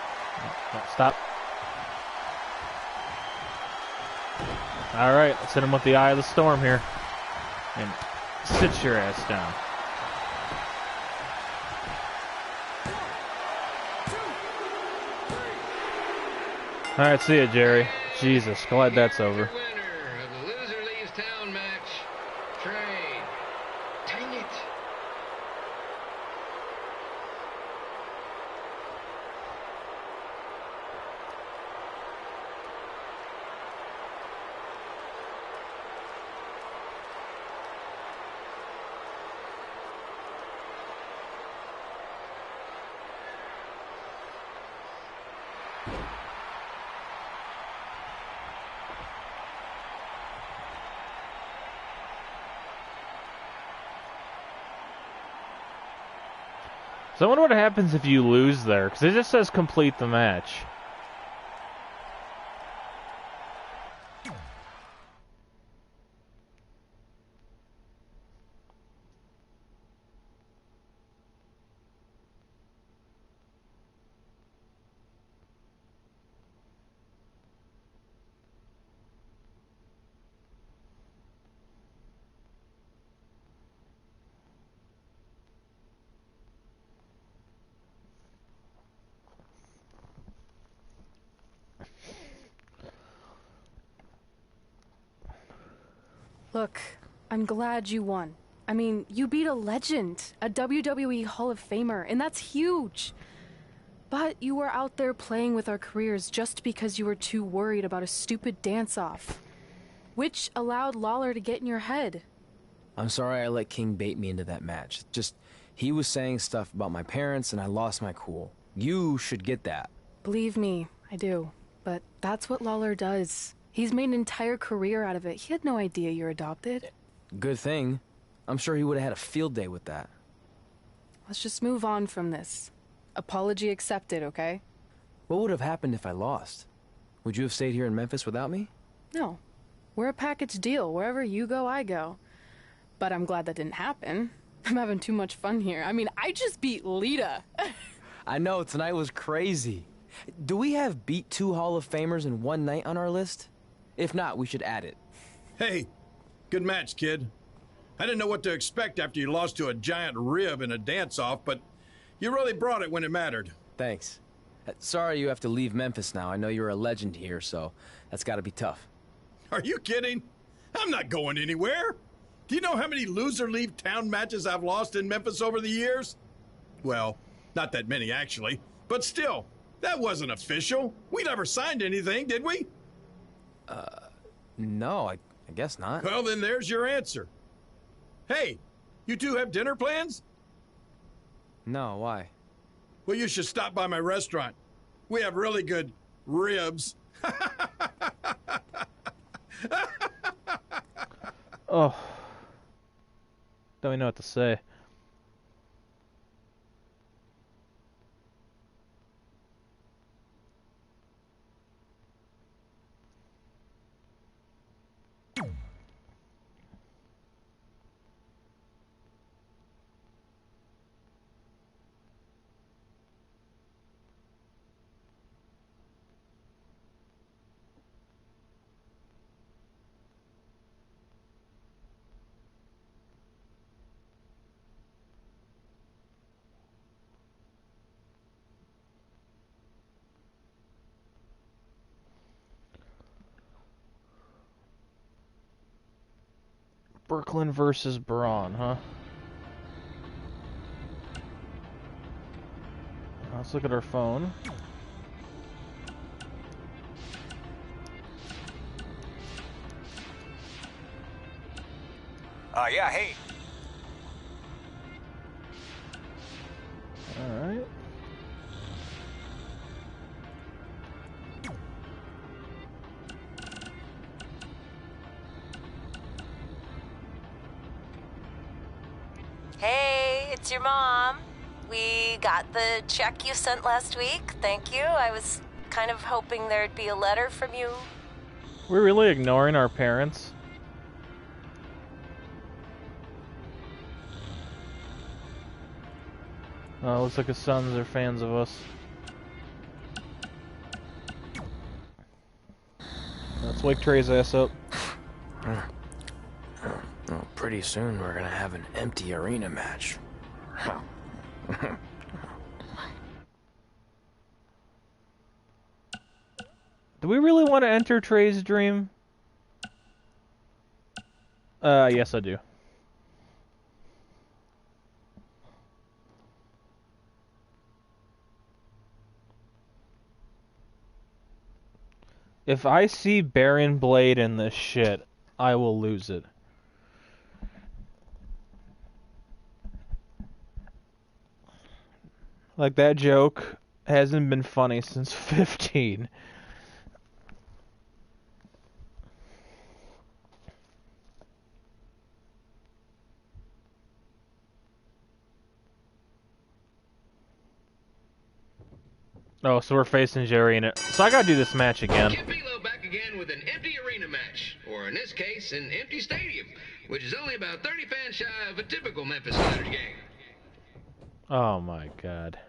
no, stop. Alright, let's hit him with the eye of the storm here. And sit your ass down. Alright, see ya, Jerry. Jesus, glad that's over. Winner of the Loser Leaves Town match, Trey. Dang it. So I wonder what happens if you lose there, because it just says complete the match. Look, I'm glad you won. I mean, you beat a legend, a WWE Hall of Famer, and that's huge. But you were out there playing with our careers just because you were too worried about a stupid dance-off, which allowed Lawler to get in your head. I'm sorry I let King bait me into that match. Just, he was saying stuff about my parents and I lost my cool. You should get that. Believe me, I do. But that's what Lawler does. He's made an entire career out of it. He had no idea you're adopted. Good thing. I'm sure he would have had a field day with that. Let's just move on from this. Apology accepted, okay? What would have happened if I lost? Would you have stayed here in Memphis without me? No. We're a package deal. Wherever you go, I go. But I'm glad that didn't happen. I'm having too much fun here. I mean, I just beat Lita. I know, tonight was crazy. Do we have beat 2 Hall of Famers in one night on our list? If not, we should add it. Hey, good match, kid. I didn't know what to expect after you lost to a giant rib in a dance-off, but you really brought it when it mattered. Thanks. Sorry you have to leave Memphis now. I know you're a legend here, so that's gotta be tough. Are you kidding? I'm not going anywhere. Do you know how many loser leave town matches I've lost in Memphis over the years? Well, not that many actually, but still, that wasn't official. We never signed anything, did we? No, I guess not. Well, then there's your answer. Hey, you two have dinner plans? No, why? Well, you should stop by my restaurant. We have really good ribs. Oh. Don't even know what to say. Brooklyn versus Braun, huh? Let's look at our phone. Yeah, hey. Alright. Hey, it's your mom. We got the check you sent last week. Thank you. I was kind of hoping there'd be a letter from you. We're really ignoring our parents. Looks like his sons are fans of us. Let's wake Trey's ass up. Well, pretty soon we're gonna have an empty arena match. Do we really want to enter Trey's dream? Yes I do. If I see Baron Blade in this shit, I will lose it. Like, that joke hasn't been funny since 15. Oh, so we're facing Jerry in it. So I gotta do this match again. Get Bilo back again with an empty arena match, or in this case, an empty stadium, which is only about 30 fans shy of a typical Memphis Sliders game. Oh my god.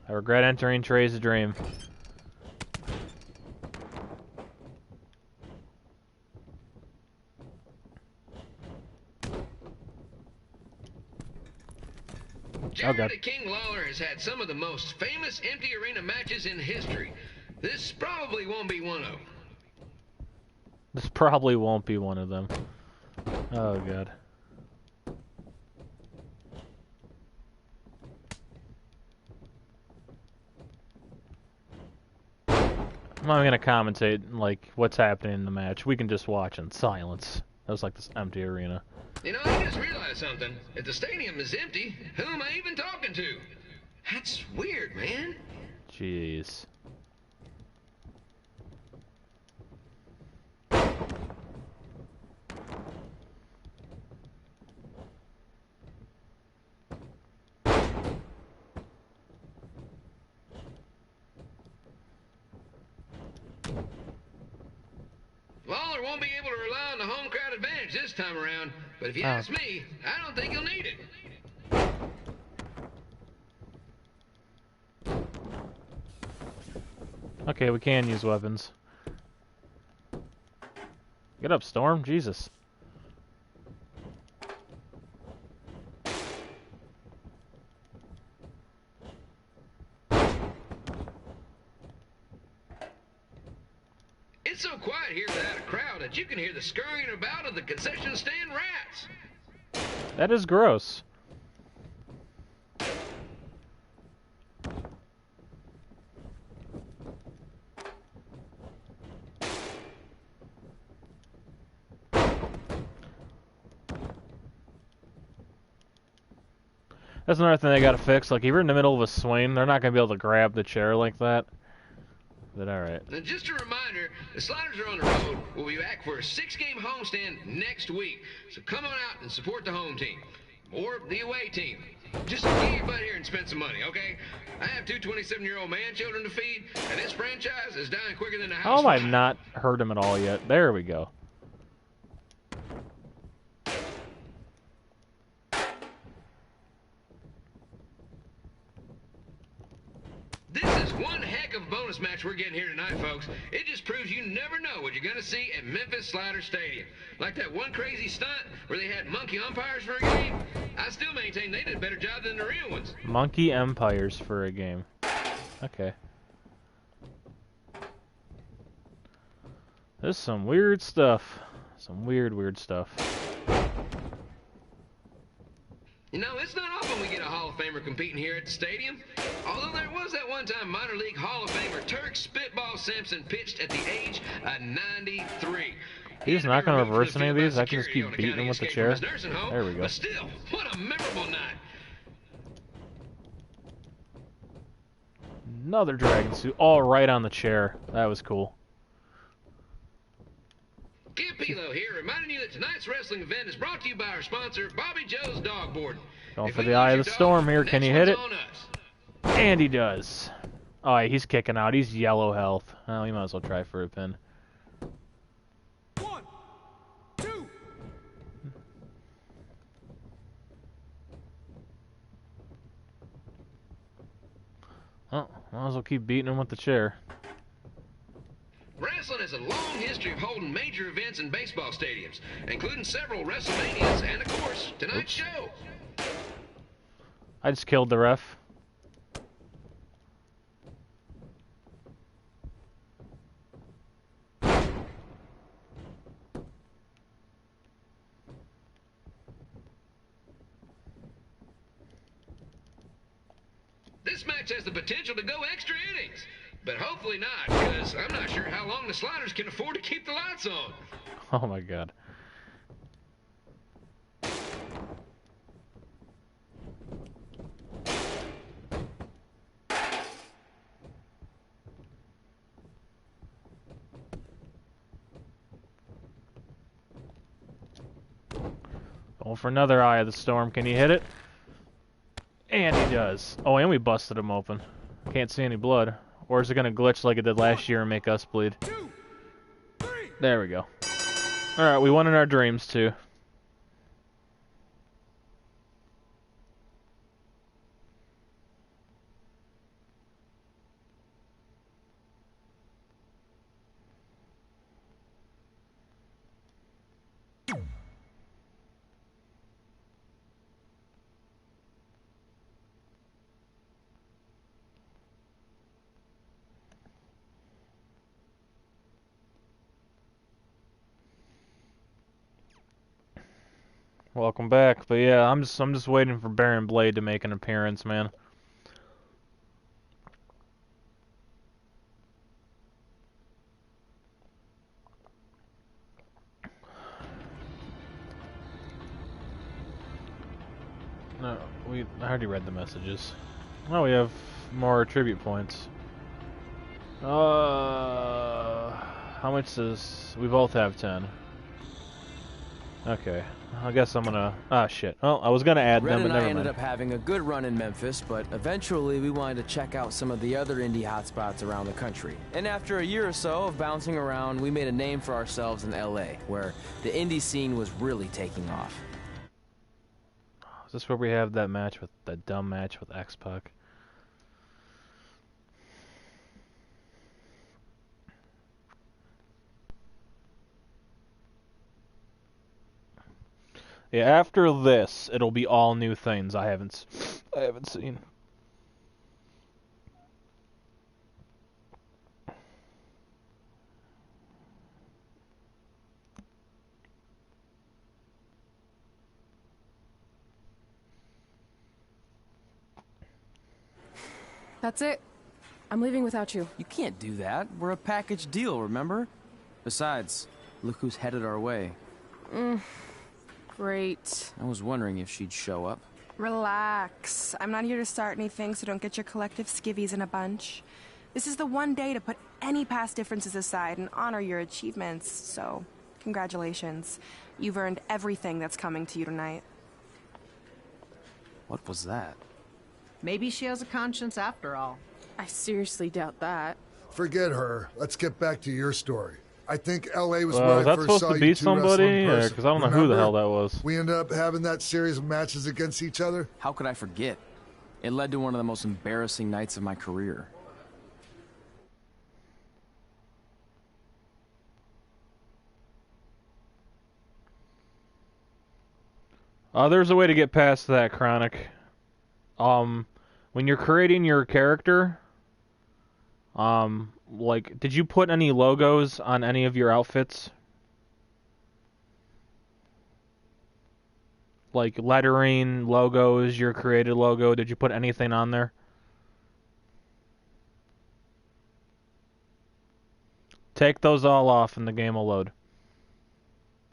I regret entering Trey's dream. Jerry King Lawler has had some of the most famous empty arena matches in history. This probably won't be one of them. This probably won't be one of them. Oh god. I'm not gonna commentate like what's happening in the match. We can just watch in silence. That was like this empty arena. You know, I just realized something. If the stadium is empty, who am I even talking to? That's weird, man. Jeez. Lawler won't be able to rely on the home crowd advantage this time around, but if you ask me, I don't think he'll need it. Okay, we can use weapons. Get up, Storm. Jesus. It's so quiet here without a crowd that you can hear the scurrying about of the concession stand rats. That is gross. That's another thing they gotta fix. Like, if you're in the middle of a swing, they're not gonna be able to grab the chair like that. But alright. And just a reminder, the Sliders are on the road. We'll be back for a 6-game homestand next week. So come on out and support the home team. Or the away team. Just get your butt here and spend some money, okay? I have two 27-year-old man-children to feed, and this franchise is dying quicker than the house. How have I not heard him at all yet? There we go. This is one heck of a bonus match we're getting here tonight, folks. It just proves you never know what you're going to see at Memphis Slider Stadium. Like that one crazy stunt where they had monkey umpires for a game. I still maintain they did a better job than the real ones. Monkey Empires for a game. Okay. There's some weird stuff. Some weird stuff. You know, it's not often we get a Hall of Famer competing here at the stadium. Although there was that one time minor league Hall of Famer Turk Spitball Simpson pitched at the age of 93. He's not going to reverse any of these. I can just keep beating him with the chair. There we go. But still, what a memorable night. Another dragon suit. All right on the chair. That was cool. Campilo here, reminding you that tonight's wrestling event is brought to you by our sponsor, Bobby Joe's Dog Boarding. Going for the eye of the storm here. Can you hit it? And he does. Oh, yeah, he's kicking out. He's yellow health. Oh, you might as well try for a pin. 1, 2. Oh, might as well keep beating him with the chair. Wrestling has a long history of holding major events in baseball stadiums, including several WrestleManias and, of course, tonight's show. I just killed the ref. This match has the potential to go extra innings, but hopefully not, because I'm not sure how long the Sliders can afford to keep the lights on. Oh my god. Going for another Eye of the Storm. Can you hit it? And he does. Oh, and we busted him open. Can't see any blood. Or is it going to glitch like it did last year and make us bleed? There we go. Alright, we won in our dreams, too. Welcome back, but yeah, I'm just waiting for Baron Blade to make an appearance, man. No, I already read the messages. Oh, we have more tribute points. How much does... We both have 10. Okay. I guess I'm gonna... Ah, shit. Well, I was gonna add them, but never mind. Red and I ended up having a good run in Memphis, but eventually we wanted to check out some of the other indie hotspots around the country. And after a year or so of bouncing around, we made a name for ourselves in LA, where the indie scene was really taking off. Is this where we have that match with... that dumb match with X-Pac? Yeah, after this, it'll be all new things I haven't seen. That's it. I'm leaving without you. You can't do that. We're a package deal, remember? Besides, look who's headed our way. Great. I was wondering if she'd show up. Relax. I'm not here to start anything, so don't get your collective skivvies in a bunch. This is the one day to put any past differences aside and honor your achievements, so congratulations. You've earned everything that's coming to you tonight. What was that? Maybe she has a conscience after all. I seriously doubt that. Forget her. Let's get back to your story. I think L.A. was Well, where was I that first supposed saw to you be two somebody? wrestle in person. Because I don't know who the Remember? hell that was. We ended up having that series of matches against each other. How could I forget? It led to one of the most embarrassing nights of my career. There's a way to get past that, Chronic. When you're creating your character, like, did you put any logos on any of your outfits? Like lettering, logos, your created logo, did you put anything on there? Take those all off and the game will load.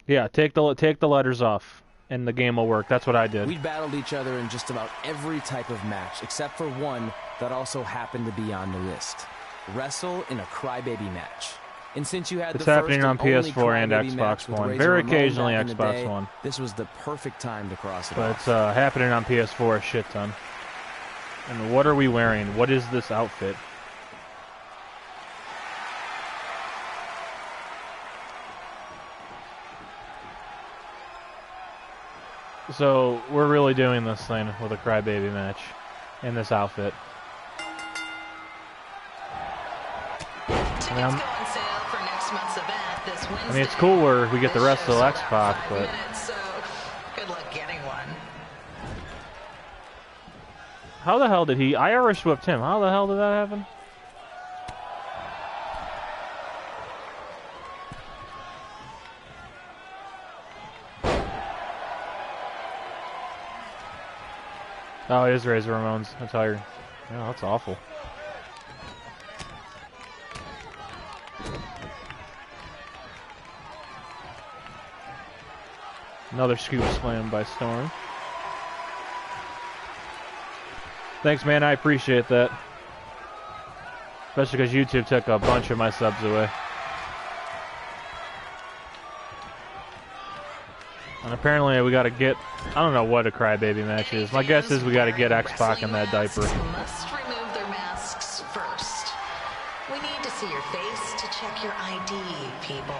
Yeah, take the letters off and the game will work. That's what I did. We battled each other in just about every type of match, except for one that also happened to be on the list. Wrestle in a crybaby match. And since you had It's the happening first on and only PS4 and crybaby match Xbox with One. Razor Very Ramon occasionally back in the Xbox day, One. this was the perfect time to cross it But off. it's happening on PS4 a shit ton. And what are we wearing? What is this outfit? So, we're really doing this thing with a crybaby match in this outfit. I mean, it's cool where we get the wrestle X-Pac, but... So, good luck getting one. How the hell did he... I Irish whipped him. How the hell did that happen? Oh, it is Razor Ramon's. That's how you're... Oh, that's awful. Another scoop slam by Storm. Thanks, man. I appreciate that. Especially because YouTube took a bunch of my subs away. And apparently we got to get... I don't know what a crybaby match is. My guess is we got to get X-Pac in that diaper. Must remove their masks first. We need to see your face to check your ID, people.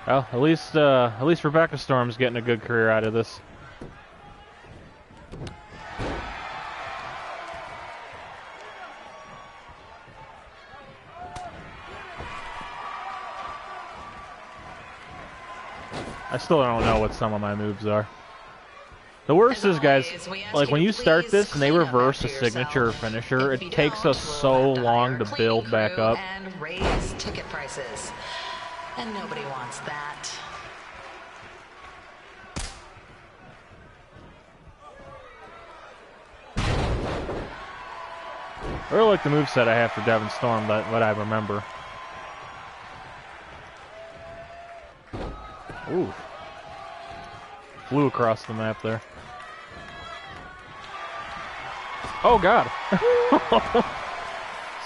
Well, at least Rebecca Storm's getting a good career out of this. I still don't know what some of my moves are. The worst is, guys, like when you start this and they reverse a signature or finisher, it takes us so long to build back up. And raise ticket prices. And nobody wants that. I really like the moveset I have for Devon Storm, but what I remember. Ooh. Flew across the map there. Oh, God.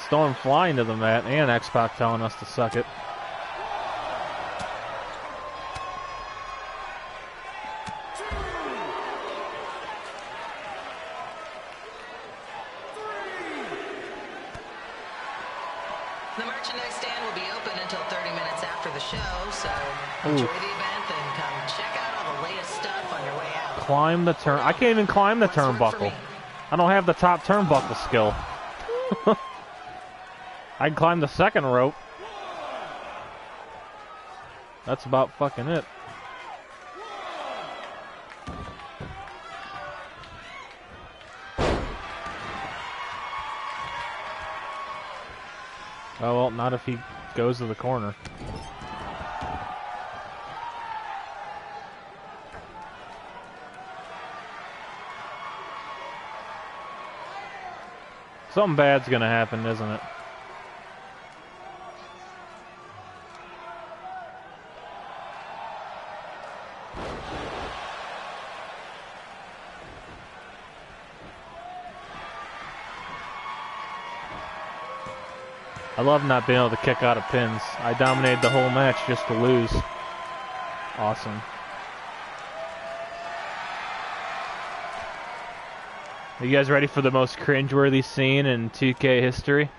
Storm flying to the mat, and X-Pac telling us to suck it. The merchandise stand will be open until 30 minutes after the show, so enjoy the event and come check out all the latest stuff on your way out. Climb the turn. I can't even climb the turnbuckle. I don't have the top turnbuckle skill. I can climb the second rope. That's about fucking it. Oh, well, not if he goes to the corner. Something bad's gonna happen, isn't it? I love not being able to kick out of pins. I dominated the whole match just to lose. Awesome. Are you guys ready for the most cringeworthy scene in 2K history?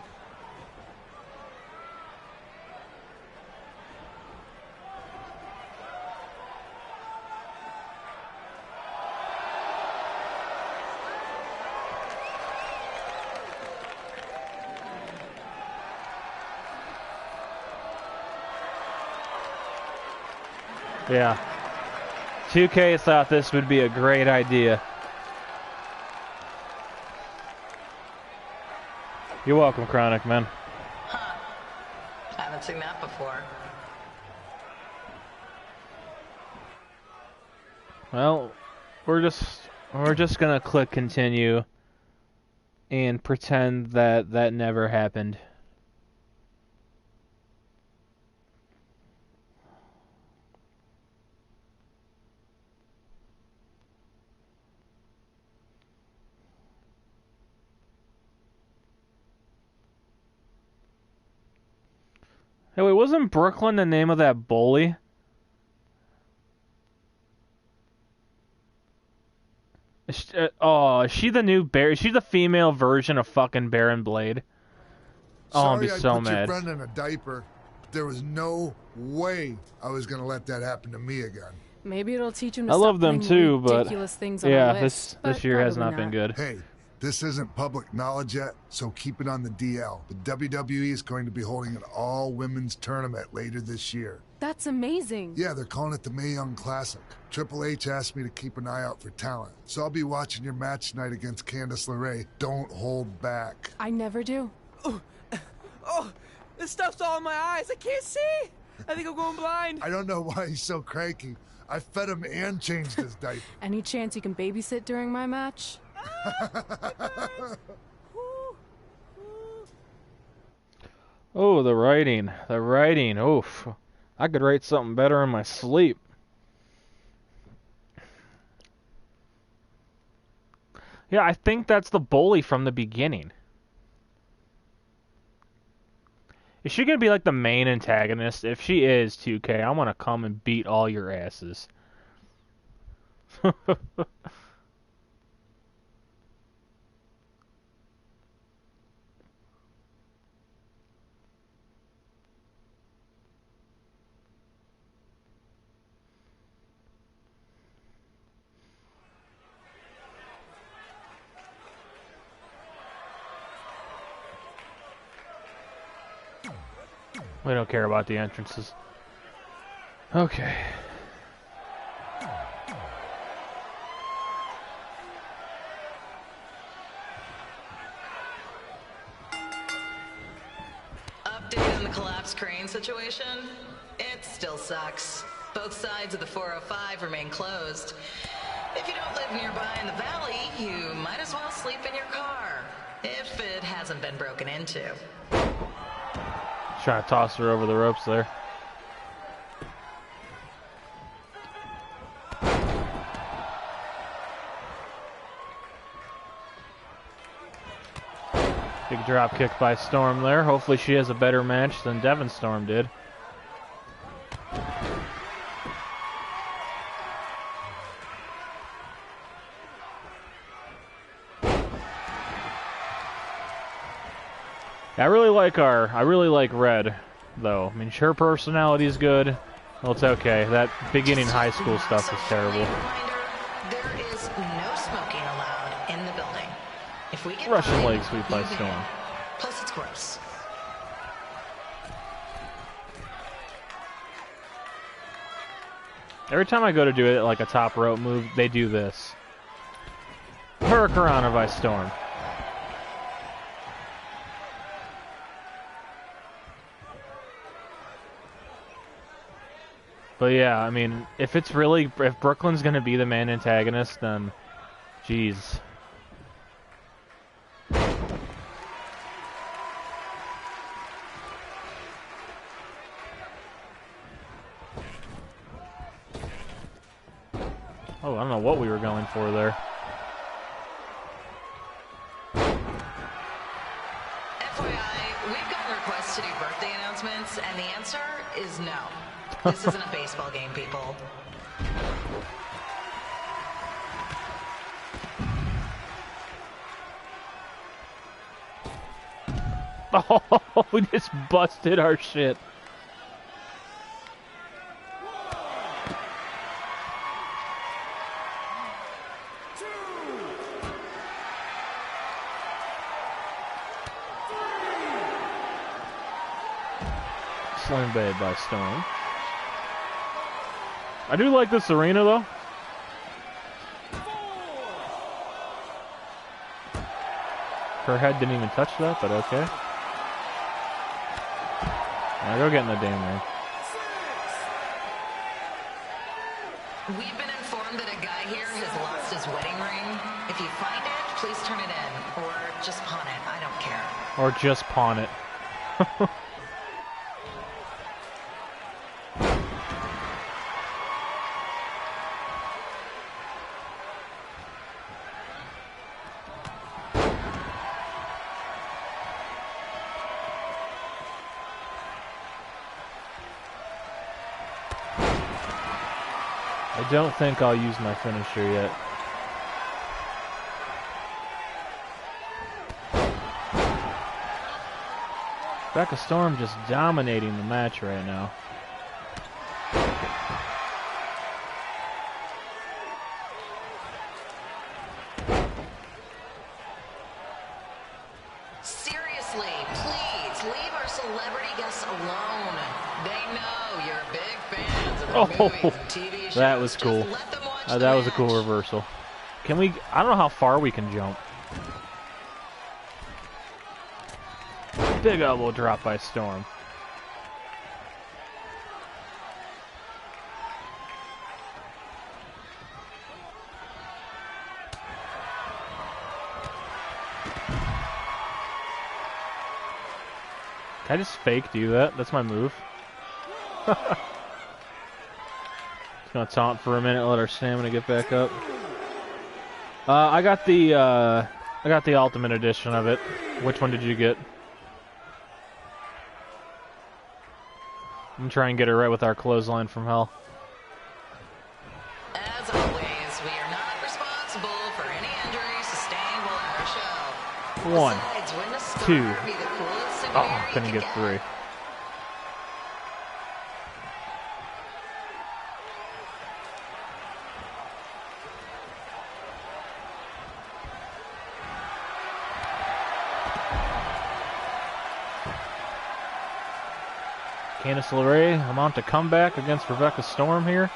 Yeah. 2K thought this would be a great idea. You're welcome, Chronic, man. Huh. Haven't seen that before. Well, we're just gonna click continue and pretend that that never happened. Hey, wait, wasn't Brooklyn the name of that bully? Is she the new Bear? Is she the female version of fucking Baron Blade? Oh, I'll be so Sorry I put mad. your friend in a diaper. There was no way I was going to let that happen to me again. Maybe it'll teach him to I stop love them putting too, but ridiculous things on yeah, our list, this but year has probably not been good. Hey, this isn't public knowledge yet, so keep it on the DL. The WWE is going to be holding an all-women's tournament later this year. That's amazing. Yeah, they're calling it the Mae Young Classic. Triple H asked me to keep an eye out for talent, so I'll be watching your match tonight against Candice LeRae. Don't hold back. I never do. Oh, this stuff's all in my eyes. I can't see. I think I'm going blind. I don't know why he's so cranky. I fed him and changed his diaper. Any chance you can babysit during my match? Oh, the writing. The writing. Oof. I could write something better in my sleep. Yeah, I think that's the bully from the beginning. Is she going to be like the main antagonist? If she is, 2K, I want to come and beat all your asses. We don't care about the entrances. Okay. Update on the collapsed crane situation? It still sucks. Both sides of the 405 remain closed. If you don't live nearby in the valley, you might as well sleep in your car. If it hasn't been broken into. Trying to toss her over the ropes there. Big drop kick by Storm there. Hopefully she has a better match than Devon Storm did. I really like Red, though. I mean, her personality is good. Well, it's okay. That beginning high school stuff is terrible. There is no smoking allowed in the building. If we get Russian leg sweep by Storm. Plus, it's gross. Every time I go to do it like a top rope move, they do this. Hurricanrana by Storm. But yeah, I mean, if Brooklyn's gonna be the main antagonist, then, jeez. Oh, I don't know what we were going for there. FYI, we've gotten requests to do birthday announcements, and the answer is no. This isn't a baseball game, people. Oh, we just busted our shit. Slam Bay by Storm. I do like this arena, though. Her head didn't even touch that, but okay. Now go get in the damn ring. We've been informed that a guy here has lost his wedding ring. If you find it, please turn it in. Or just pawn it. I don't care. Or just pawn it. I don't think I'll use my finisher yet. Rebecca Storm just dominating the match right now. Seriously, please leave our celebrity guests alone. They know you're big fans of the movies and TV shows. That was cool. That was a cool reversal. Can we? I don't know how far we can jump. Big elbow drop by Storm. Can I just fake do that? That's my move. Just gonna taunt for a minute, let our stamina get back up. I got the ultimate edition of it. Which one did you get? I'm gonna try and get her right with our clothesline from hell. As always, we are not responsible for any injuries sustained while at our show. 1, Besides, wouldn't a star 2. be the coolest thing Oh, couldn't get 3. Candice LeRae, I'm on to comeback against Rebecca Storm here.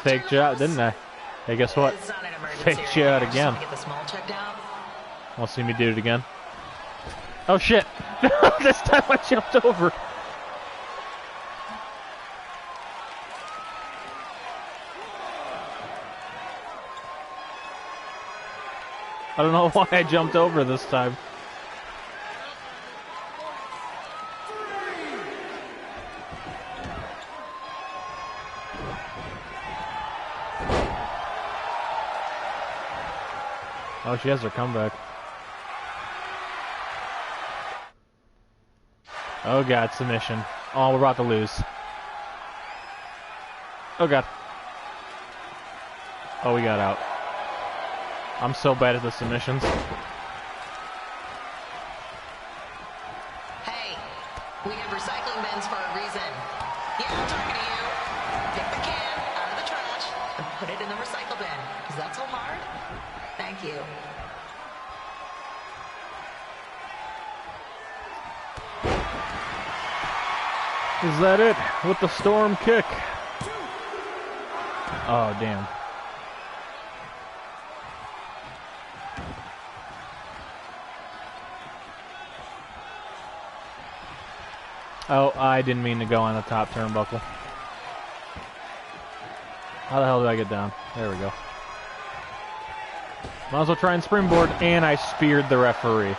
Faked you out, didn't I? Hey, guess what? Faked you out again. Want to see me do it again? Oh shit! This time I jumped over. I don't know why I jumped over this time. Oh, she has her comeback. Oh god, submission. Oh, we're about to lose. Oh god. Oh, we got out. I'm so bad at the submissions. Hey, we have recycling bins for a reason. Yeah, I'm talking to you. Pick the can out of the trash and put it in the recycle bin. Is that so hard? Thank you. Is that it? With the storm kick. Oh, damn. Oh, I didn't mean to go on the top turnbuckle. How the hell did I get down? There we go. Might as well try and springboard, and I speared the referee.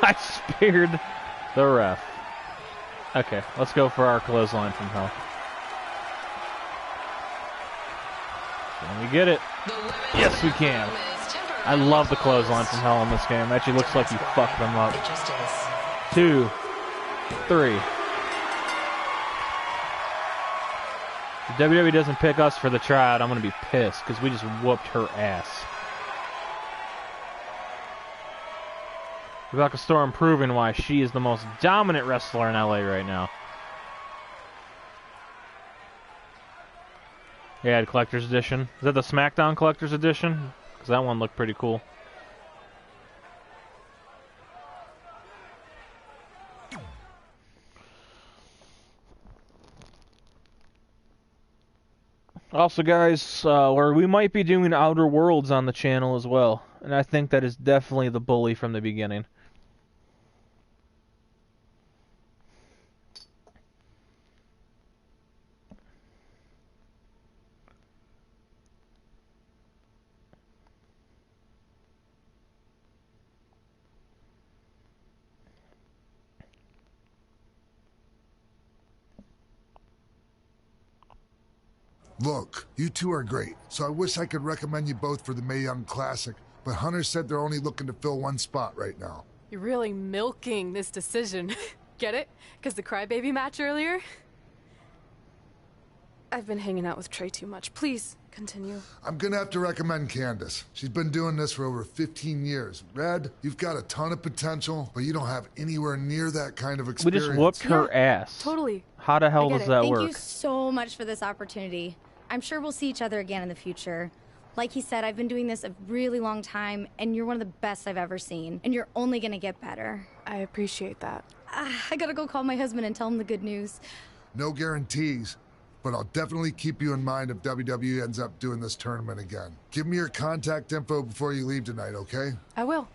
I speared the ref. Okay, let's go for our clothesline from hell. Can we get it? Yes, we can. I love the clothesline from hell in this game. It actually looks like you fucked them up. 2, 3. If WWE doesn't pick us for the tryout, I'm going to be pissed because we just whooped her ass. Rebecca Storm proving why she is the most dominant wrestler in LA right now. Yeah, Collector's Edition. Is that the SmackDown Collector's Edition? Because that one looked pretty cool. Also, guys, we might be doing Outer Worlds on the channel as well. And I think that is definitely the bully from the beginning. Look, you two are great, so I wish I could recommend you both for the Mae Young Classic, but Hunter said they're only looking to fill one spot right now. You're really milking this decision. Get it? Because the crybaby match earlier? I've been hanging out with Trey too much. Please, continue. I'm gonna have to recommend Candace. She's been doing this for over 15 years. Red, you've got a ton of potential, but you don't have anywhere near that kind of experience. We just whooped her ass. Totally. How the hell does that work? Thank you so much for this opportunity. I'm sure we'll see each other again in the future. Like he said, I've been doing this a really long time, and you're one of the best I've ever seen. And you're only gonna get better. I appreciate that. I gotta go call my husband and tell him the good news. No guarantees, but I'll definitely keep you in mind if WWE ends up doing this tournament again. Give me your contact info before you leave tonight, okay? I will.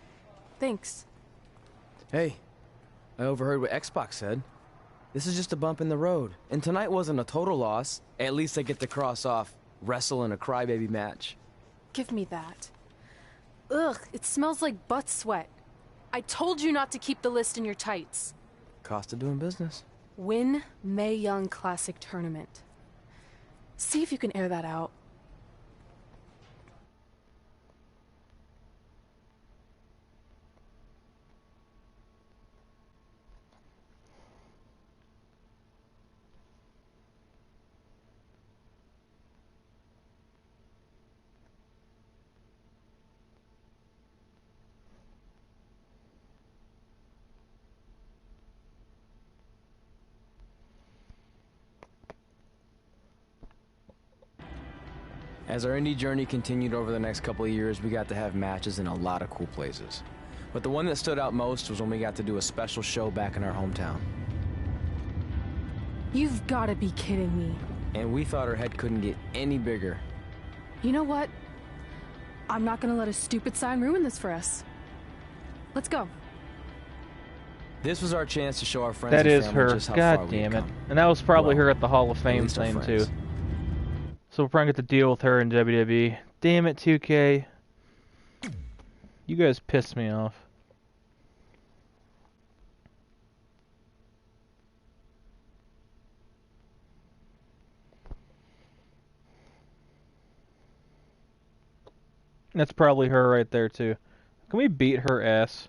Thanks. Hey, I overheard what Xbox said. This is just a bump in the road. And tonight wasn't a total loss. At least I get to cross off wrestle in a crybaby match. Give me that. Ugh, it smells like butt sweat. I told you not to keep the list in your tights. Cost of doing business. Win Mae Young Classic Tournament. See if you can air that out. As our indie journey continued over the next couple of years, we got to have matches in a lot of cool places. But the one that stood out most was when we got to do a special show back in our hometown. You've got to be kidding me. And we thought our head couldn't get any bigger. You know what? I'm not going to let a stupid sign ruin this for us. Let's go. This was our chance to show our friends That and is family her. just how far God we've damn it. come. And that was probably Well, her at the Hall of Fame least our thing, too. friends. So we'll probably get to deal with her in WWE. Damn it, 2K. You guys pissed me off. That's probably her right there, too. Can we beat her ass?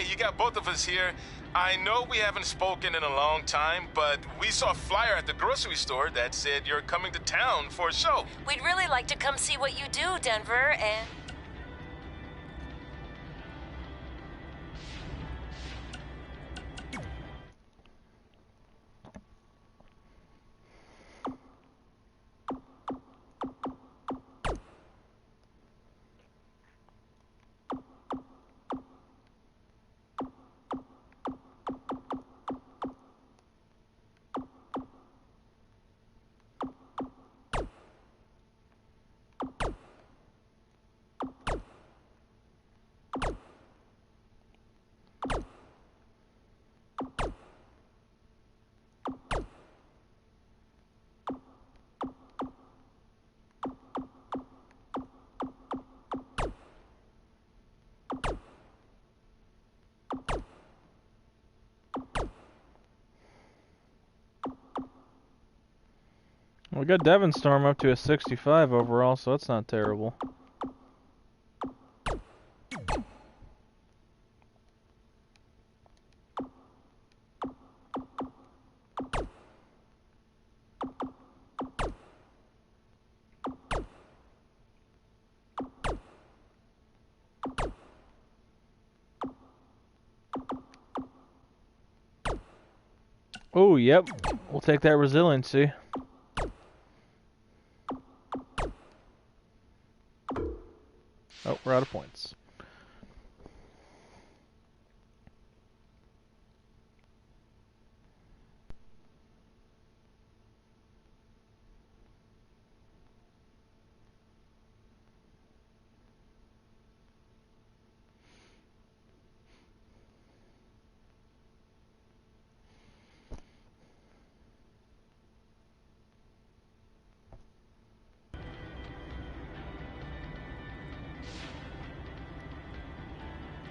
you got both of us here. I know we haven't spoken in a long time, but we saw a flyer at the grocery store that said you're coming to town for a show. We'd really like to come see what you do, Denver, and... We got Devon Storm up to a 65 overall, so that's not terrible. Oh, yep. We'll take that resiliency. Oh, we're out of points.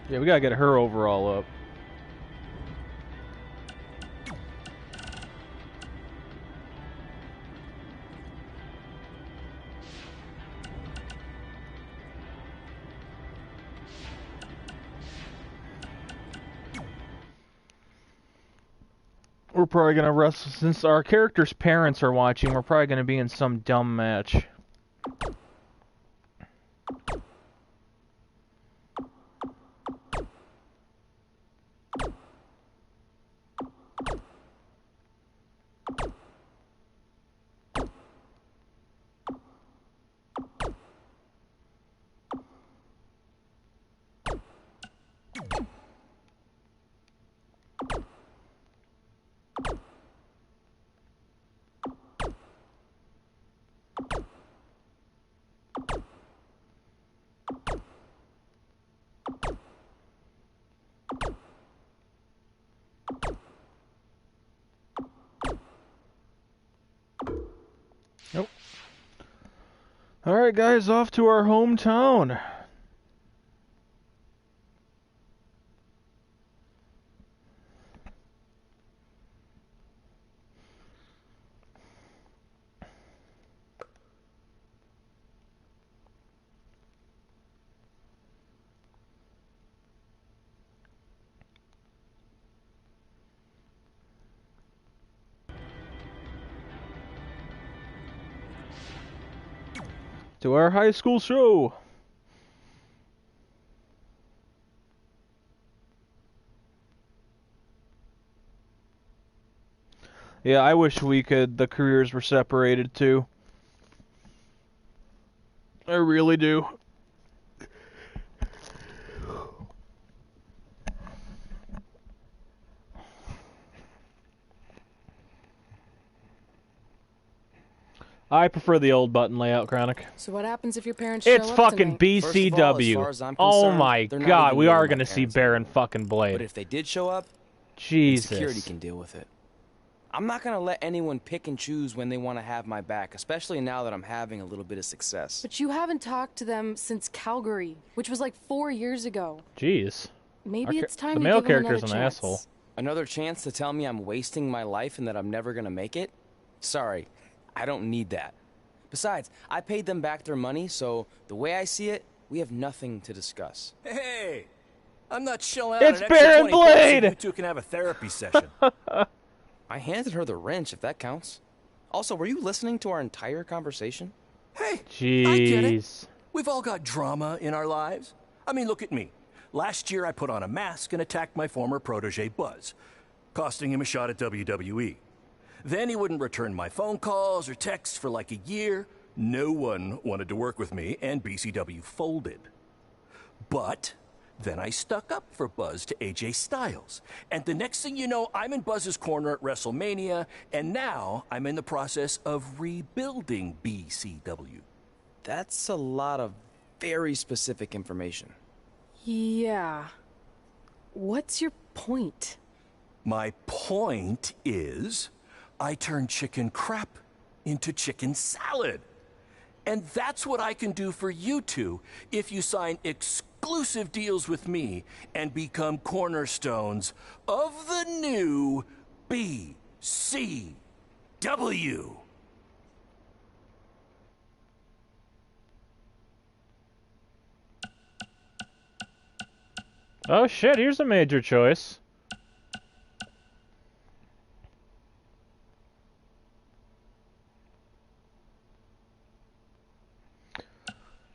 Yeah, we gotta get her overall up. We're probably gonna wrestle, since our character's parents are watching, we're probably gonna be in some dumb match. Nope. Alright guys, off to our hometown. To our high school show. Yeah, I wish the careers were separated too. I really do. I prefer the old button layout, Chronic. So what happens if your parents show up It's fucking tonight? BCW. Oh my god, we are gonna see Baron fucking Blade. But if they did show up, Jesus. security can deal with it. I'm not gonna let anyone pick and choose when they want to have my back, especially now that I'm having a little bit of success. But you haven't talked to them since Calgary, which was like 4 years ago. Jeez. Maybe it's time the to male give them character's another an chance. asshole. Another chance to tell me I'm wasting my life and that I'm never gonna make it? Sorry, I don't need that. Besides, I paid them back their money, so the way I see it, we have nothing to discuss. Hey! I'm not shelling out It's an extra Baron 20 bucks so Blade! you two can have a therapy session. I handed her the wrench, if that counts. Also, were you listening to our entire conversation? Hey, Jeez. I get it. We've all got drama in our lives. I mean, look at me. Last year, I put on a mask and attacked my former protege, Buzz, costing him a shot at WWE. Then he wouldn't return my phone calls or texts for like a year. No one wanted to work with me, and BCW folded. But then I stuck up for Buzz to AJ Styles. And the next thing you know, I'm in Buzz's corner at WrestleMania, and now I'm in the process of rebuilding BCW. That's a lot of very specific information. Yeah. What's your point? My point is, I turned chicken crap into chicken salad. And that's what I can do for you two if you sign exclusive deals with me and become cornerstones of the new BCW. Oh shit, here's a major choice.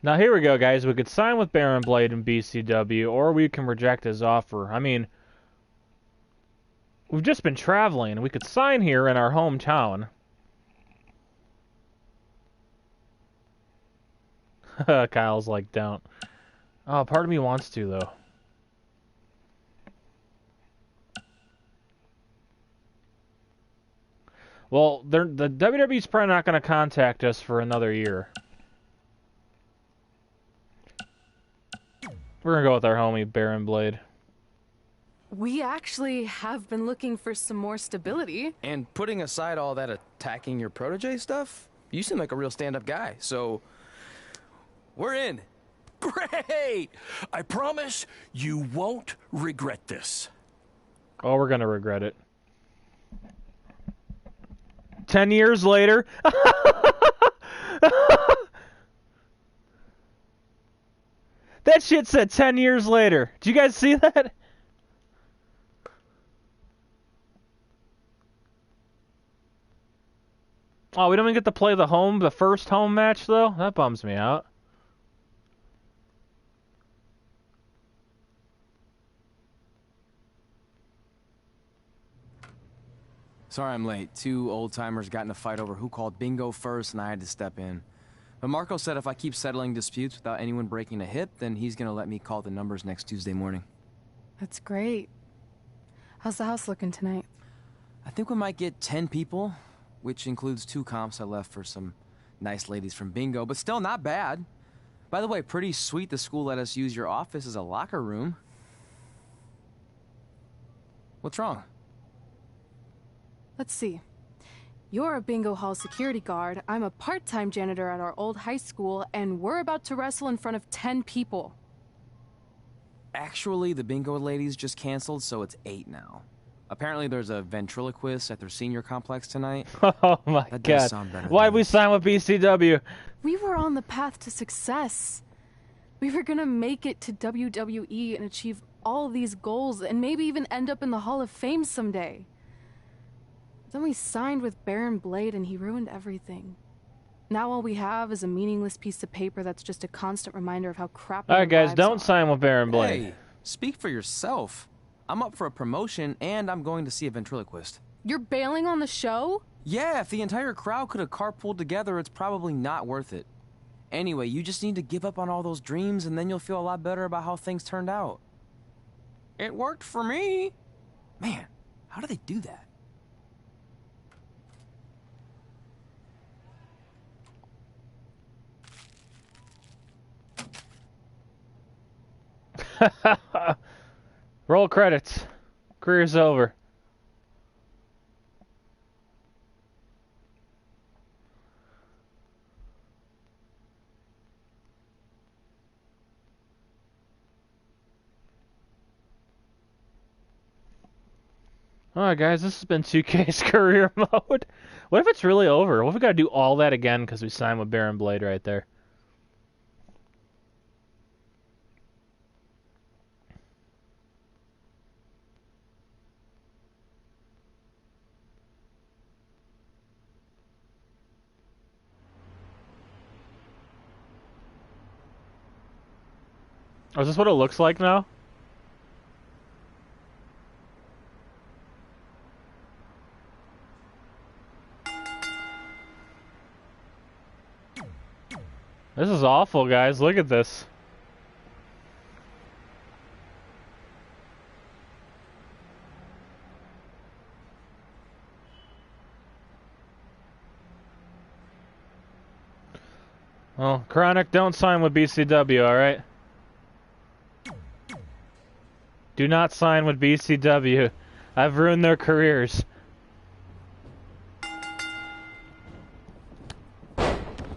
Now here we go, guys. We could sign with Baron Blade and BCW, or we can reject his offer. I mean, we've just been traveling. We could sign here in our hometown. Kyle's like, don't. Oh, part of me wants to, though. Well, the WWE's probably not going to contact us for another year. We're going to go with our homie, Baron Blade. We actually have been looking for some more stability. And putting aside all that attacking your protege stuff, you seem like a real stand-up guy, so we're in. Great! I promise you won't regret this. Oh, we're going to regret it. 10 years later. That shit said 10 years later. Did you guys see that? Oh, we don't even get to play the first home match, though? That bums me out. Sorry I'm late. Two old-timers got in a fight over who called bingo first, and I had to step in. But Marco said if I keep settling disputes without anyone breaking a hip, then he's gonna let me call the numbers next Tuesday morning. That's great. How's the house looking tonight? I think we might get 10 people, which includes 2 comps I left for some nice ladies from bingo, but still not bad. By the way, pretty sweet the school let us use your office as a locker room. What's wrong? Let's see. You're a bingo hall security guard, I'm a part-time janitor at our old high school, and we're about to wrestle in front of 10 people. Actually, the bingo ladies just canceled, so it's 8 now. Apparently there's a ventriloquist at their senior complex tonight. Oh my that does god. sound better Why'd than we this. sign with BCW? We were on the path to success. We were gonna make it to WWE and achieve all these goals and maybe even end up in the Hall of Fame someday. Then we signed with Baron Blade and he ruined everything. Now all we have is a meaningless piece of paper that's just a constant reminder of how crappy Alright, our guys, lives don't are. sign with Baron Blade. Hey, speak for yourself. I'm up for a promotion, and I'm going to see a ventriloquist. You're bailing on the show? Yeah, if the entire crowd could have carpooled together, it's probably not worth it. Anyway, you just need to give up on all those dreams, and then you'll feel a lot better about how things turned out. It worked for me. Man, how do they do that? Roll credits. Career's over. Alright guys, this has been 2K's career mode. What if it's really over? What if we gotta do all that again because we signed with Baron Blade right there? Oh, is this what it looks like now? This is awful, guys. Look at this. Well, Chronic, don't sign with BCW, alright? Do not sign with BCW. I've ruined their careers.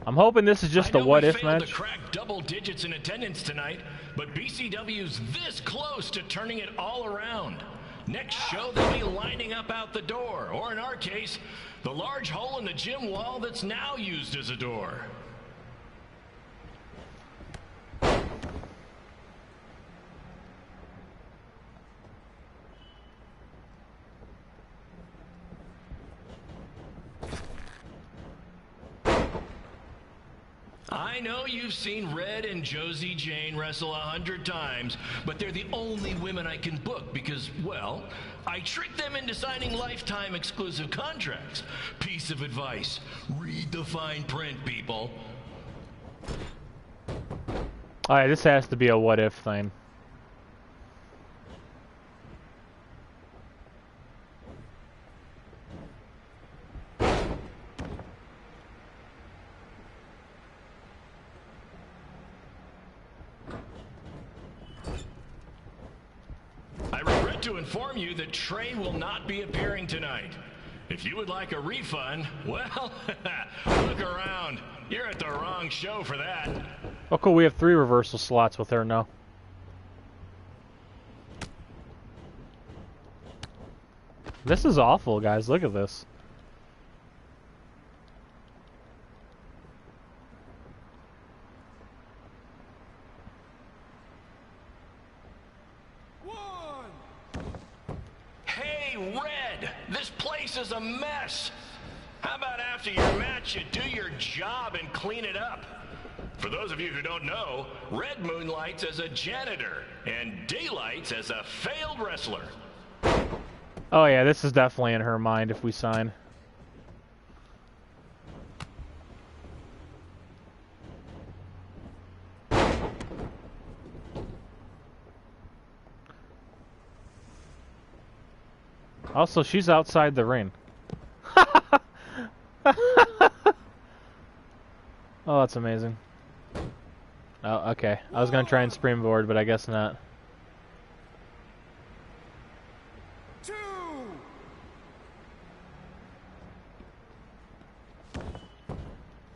I'm hoping this is just a what-if match. To crack double digits in attendance tonight, but BCW's this close to turning it all around. Next show, they'll be lining up out the door, or in our case, the large hole in the gym wall that's now used as a door. I know you've seen Red and Josie Jane wrestle 100 times, but they're the only women I can book because, well, I tricked them into signing lifetime exclusive contracts. Piece of advice: read the fine print, people. Alright, this has to be a what-if thing. To inform you that Trey will not be appearing tonight. If you would like a refund, well, look around. You're at the wrong show for that. Oh cool, we have 3 reversal slots with her now. This is awful, guys. Look at this. Red, this place is a mess. How about after your match you do your job and clean it up? For those of you who don't know, Red moonlights as a janitor and daylights as a failed wrestler. Oh yeah, this is definitely in her mind if we sign. Also, she's outside the ring. Oh, that's amazing. Oh, okay. I was gonna try and springboard, but I guess not.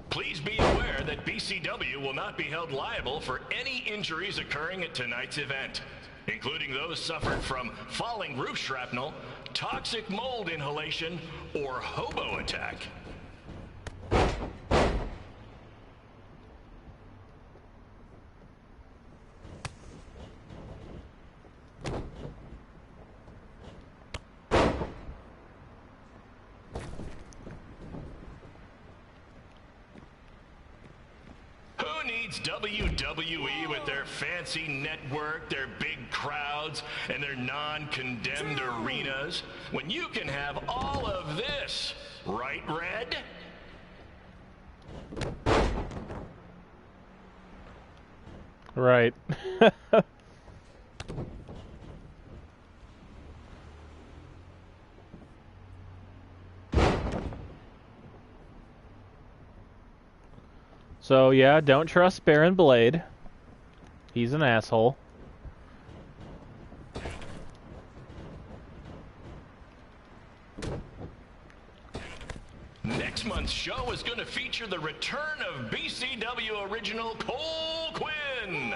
Please be aware that BCW will not be held liable for any injuries occurring at tonight's event, including those suffered from falling roof shrapnel, toxic mold inhalation, or hobo attack. Who needs WWE with their fancy network, their big crowds, and their non-condemned arenas, when you can have all of this, right, Red? Right. So yeah, don't trust Baron Blade. He's an asshole. Next month's show is going to feature the return of BCW original Cole Quinn.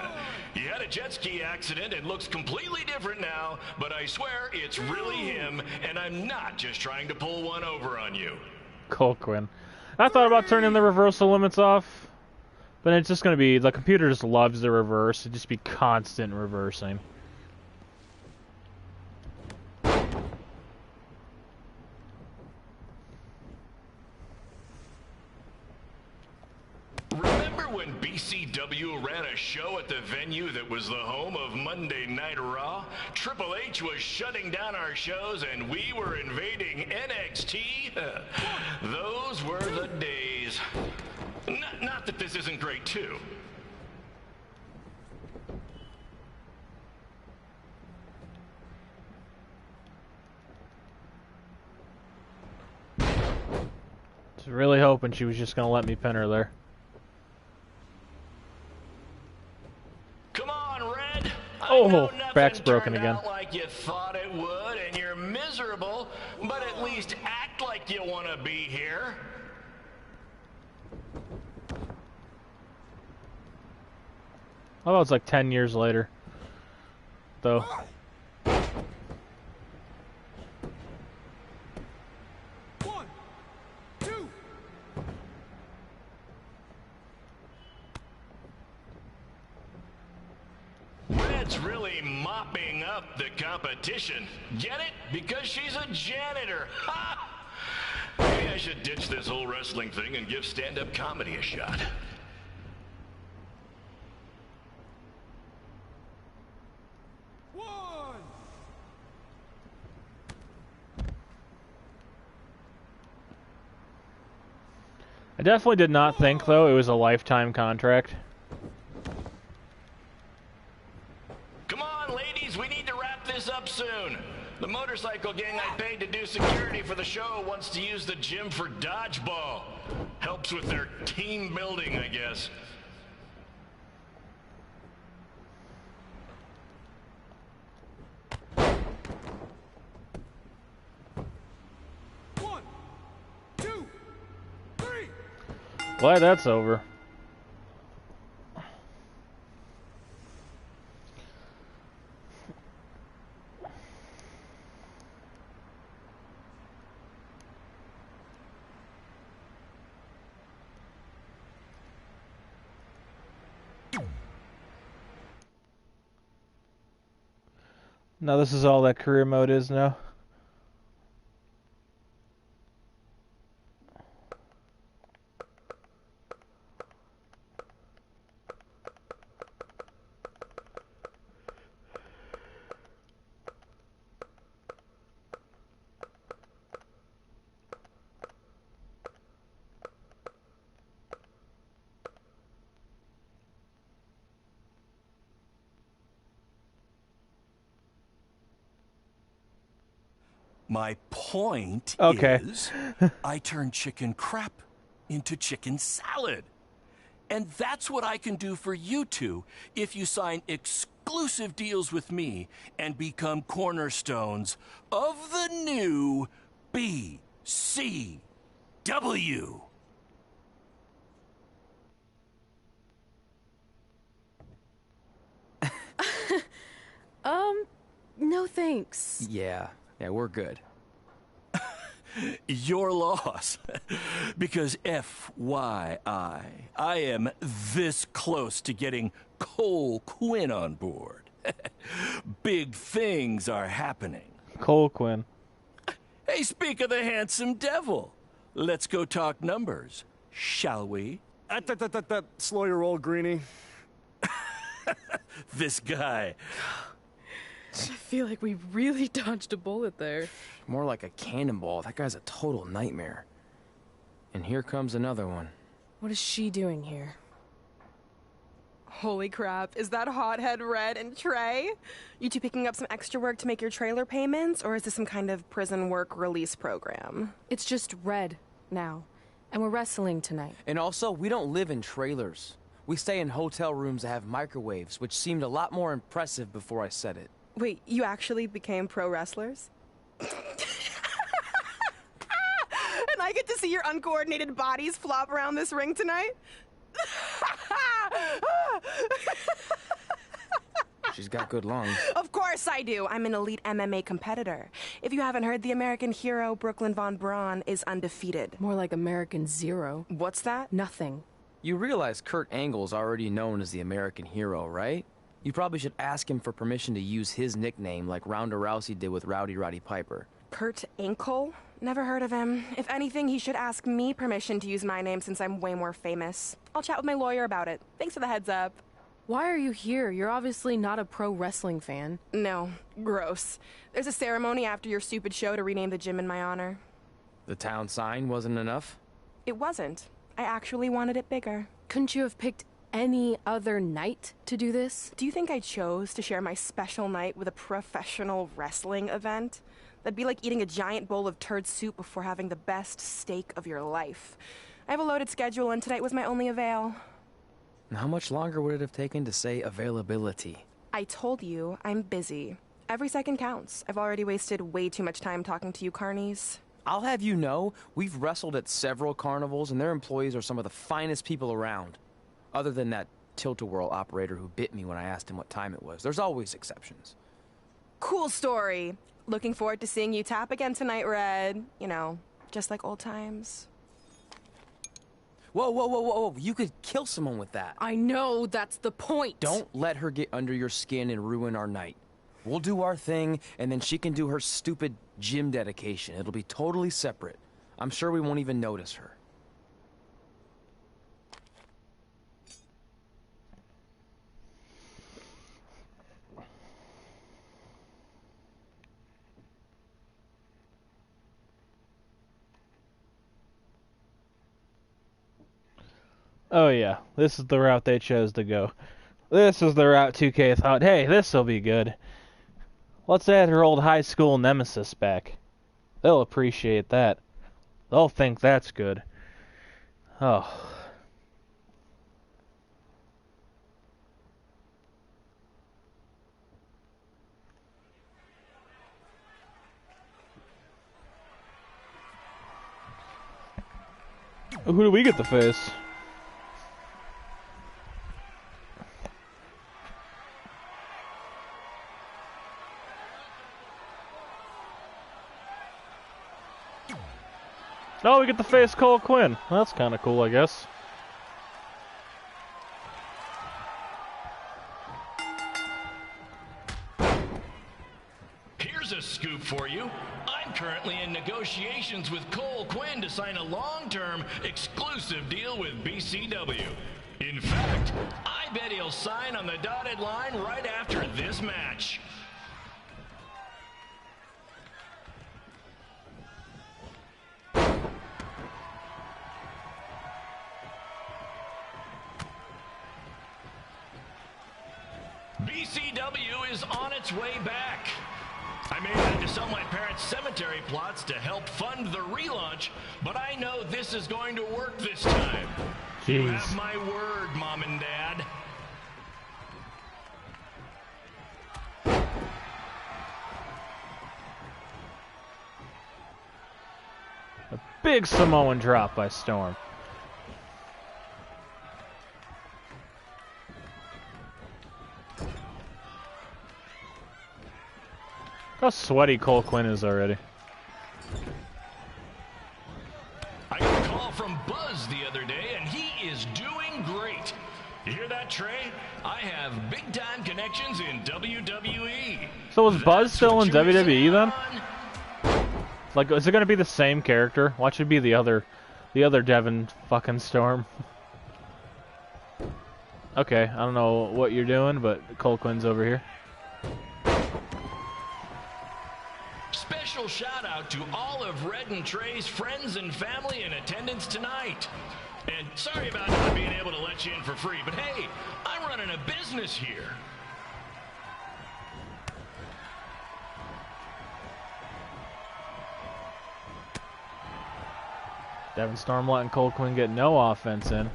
He had a jet ski accident and looks completely different now, but I swear it's really him, and I'm not just trying to pull one over on you. Cole Quinn. I thought about turning the reversal limits off, but it's just going to be, the computer just loves the reverse. It'd just be constant reversing. Remember when BCW ran a show at the venue that was the home of Monday Night Raw? Triple H was shutting down our shows and we were invading NXT? Those were the days. Not that this isn't great, too. I was really hoping she was just going to let me pin her there. Come on, Red. Oh, back's broken again. Out like you thought it would, and you're miserable, but at least act like you want to be here. Oh, it's like 10 years later, though. Red's really mopping up the competition. Get it? Because she's a janitor. Ha! Maybe I should ditch this whole wrestling thing and give stand-up comedy a shot. I definitely did not think, though, it was a lifetime contract. Come on, ladies, we need to wrap this up soon. The motorcycle gang I paid to do security for the show wants to use the gym for dodgeball. Helps with their team building, I guess. Glad that's over. Now this is all that career mode is now. My point Okay. is, I turn chicken crap into chicken salad. And that's what I can do for you two if you sign exclusive deals with me and become cornerstones of the new BCW. No thanks. Yeah, we're good. Your loss. Because FYI, I am this close to getting Cole Quinn on board. Big things are happening. Cole Quinn. Hey, speak of the handsome devil. Let's go talk numbers, shall we? Slow your roll, Greenie. This guy. I feel like we really dodged a bullet there. More like a cannonball. That guy's a total nightmare. And here comes another one. What is she doing here? Holy crap, is that hothead Red and Trey? You two picking up some extra work to make your trailer payments, or is this some kind of prison work release program? It's just Red now, and we're wrestling tonight. And also, we don't live in trailers. We stay in hotel rooms that have microwaves, which seemed a lot more impressive before I said it. Wait, you actually became pro wrestlers? And I get to see your uncoordinated bodies flop around this ring tonight? She's got good lungs. Of course I do. I'm an elite MMA competitor. If you haven't heard, the American hero, Brooklyn Von Braun, is undefeated. More like American Zero. What's that? Nothing. You realize Kurt Angle's already known as the American hero, right? You probably should ask him for permission to use his nickname like Ronda Rousey did with Rowdy Roddy Piper. Kurt Angle? Never heard of him. If anything, he should ask me permission to use my name since I'm way more famous. I'll chat with my lawyer about it. Thanks for the heads up. Why are you here? You're obviously not a pro wrestling fan. No, gross. There's a ceremony after your stupid show to rename the gym in my honor. The town sign wasn't enough? It wasn't. I actually wanted it bigger. Couldn't you have picked any other night to do this? Do you think I chose to share my special night with a professional wrestling event? That'd be like eating a giant bowl of turd soup before having the best steak of your life. I have a loaded schedule, and tonight was my only avail. And how much longer would it have taken to say availability? I told you, I'm busy. Every second counts. I've already wasted way too much time talking to you carnies. I'll have you know, we've wrestled at several carnivals, and their employees are some of the finest people around. Other than that tilt-a-whirl operator who bit me when I asked him what time it was. There's always exceptions. Cool story. Looking forward to seeing you tap again tonight, Red. You know, just like old times. Whoa, whoa, whoa, whoa, whoa. You could kill someone with that. I know, that's the point. Don't let her get under your skin and ruin our night. We'll do our thing, and then she can do her stupid gym dedication. It'll be totally separate. I'm sure we won't even notice her. Oh yeah, this is the route they chose to go. This is the route 2K thought, hey, this'll be good. Let's add her old high school nemesis back. They'll appreciate that. They'll think that's good. Oh. Who do we get to face? Oh, we get to face Cole Quinn. That's kind of cool, I guess. Here's a scoop for you. I'm currently in negotiations with Cole Quinn to sign a long-term, exclusive deal with BCW. In fact, I bet he'll sign on the dotted line right after this match. BCW is on its way back. I may have to sell my parents' cemetery plots to help fund the relaunch, but I know this is going to work this time. You have my word, Mom and Dad. A big Samoan drop by Storm. How sweaty Cole Quinn is already. I got a call from Buzz the other day, and he is doing great. You hear that, Trey? I have big-time connections in WWE. So is Buzz still in WWE then? Like, is it gonna be the same character? Watch it be the other Devin fucking Storm. Okay, I don't know what you're doing, but Cole Quinn's over here. Special shout out to all of Red and Trey's friends and family in attendance tonight. And sorry about not being able to let you in for free, but hey, I'm running a business here. Devin Storm letting Cole Quinn get no offense in.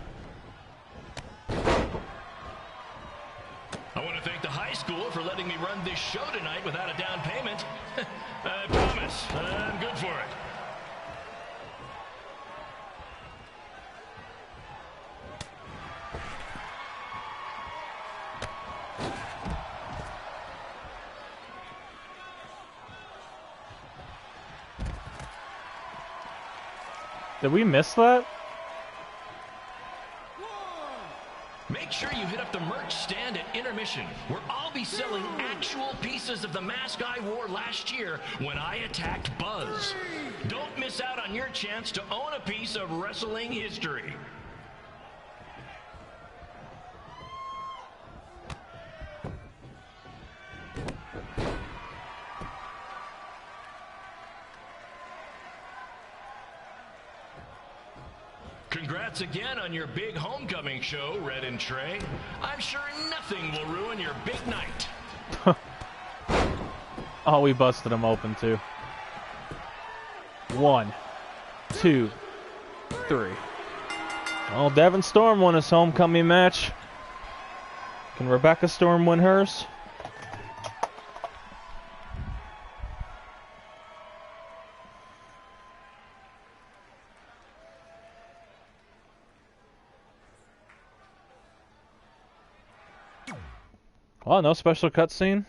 I want to thank the high school for letting me run this show tonight without a down payment. I promise, I'm good for it. Did we miss that? Make sure you hit up the merch stand at intermission, where I'll be selling actual pieces of the mask I wore last year when I attacked Buzz. Don't miss out on your chance to own a piece of wrestling history. Congrats again on your big homecoming show, Red and Trey. I'm sure nothing will ruin your big night. Oh, we busted him open too. 1, 2, 3. Well, Devin Storm won his homecoming match. Can Rebecca Storm win hers? Well, no special cutscene.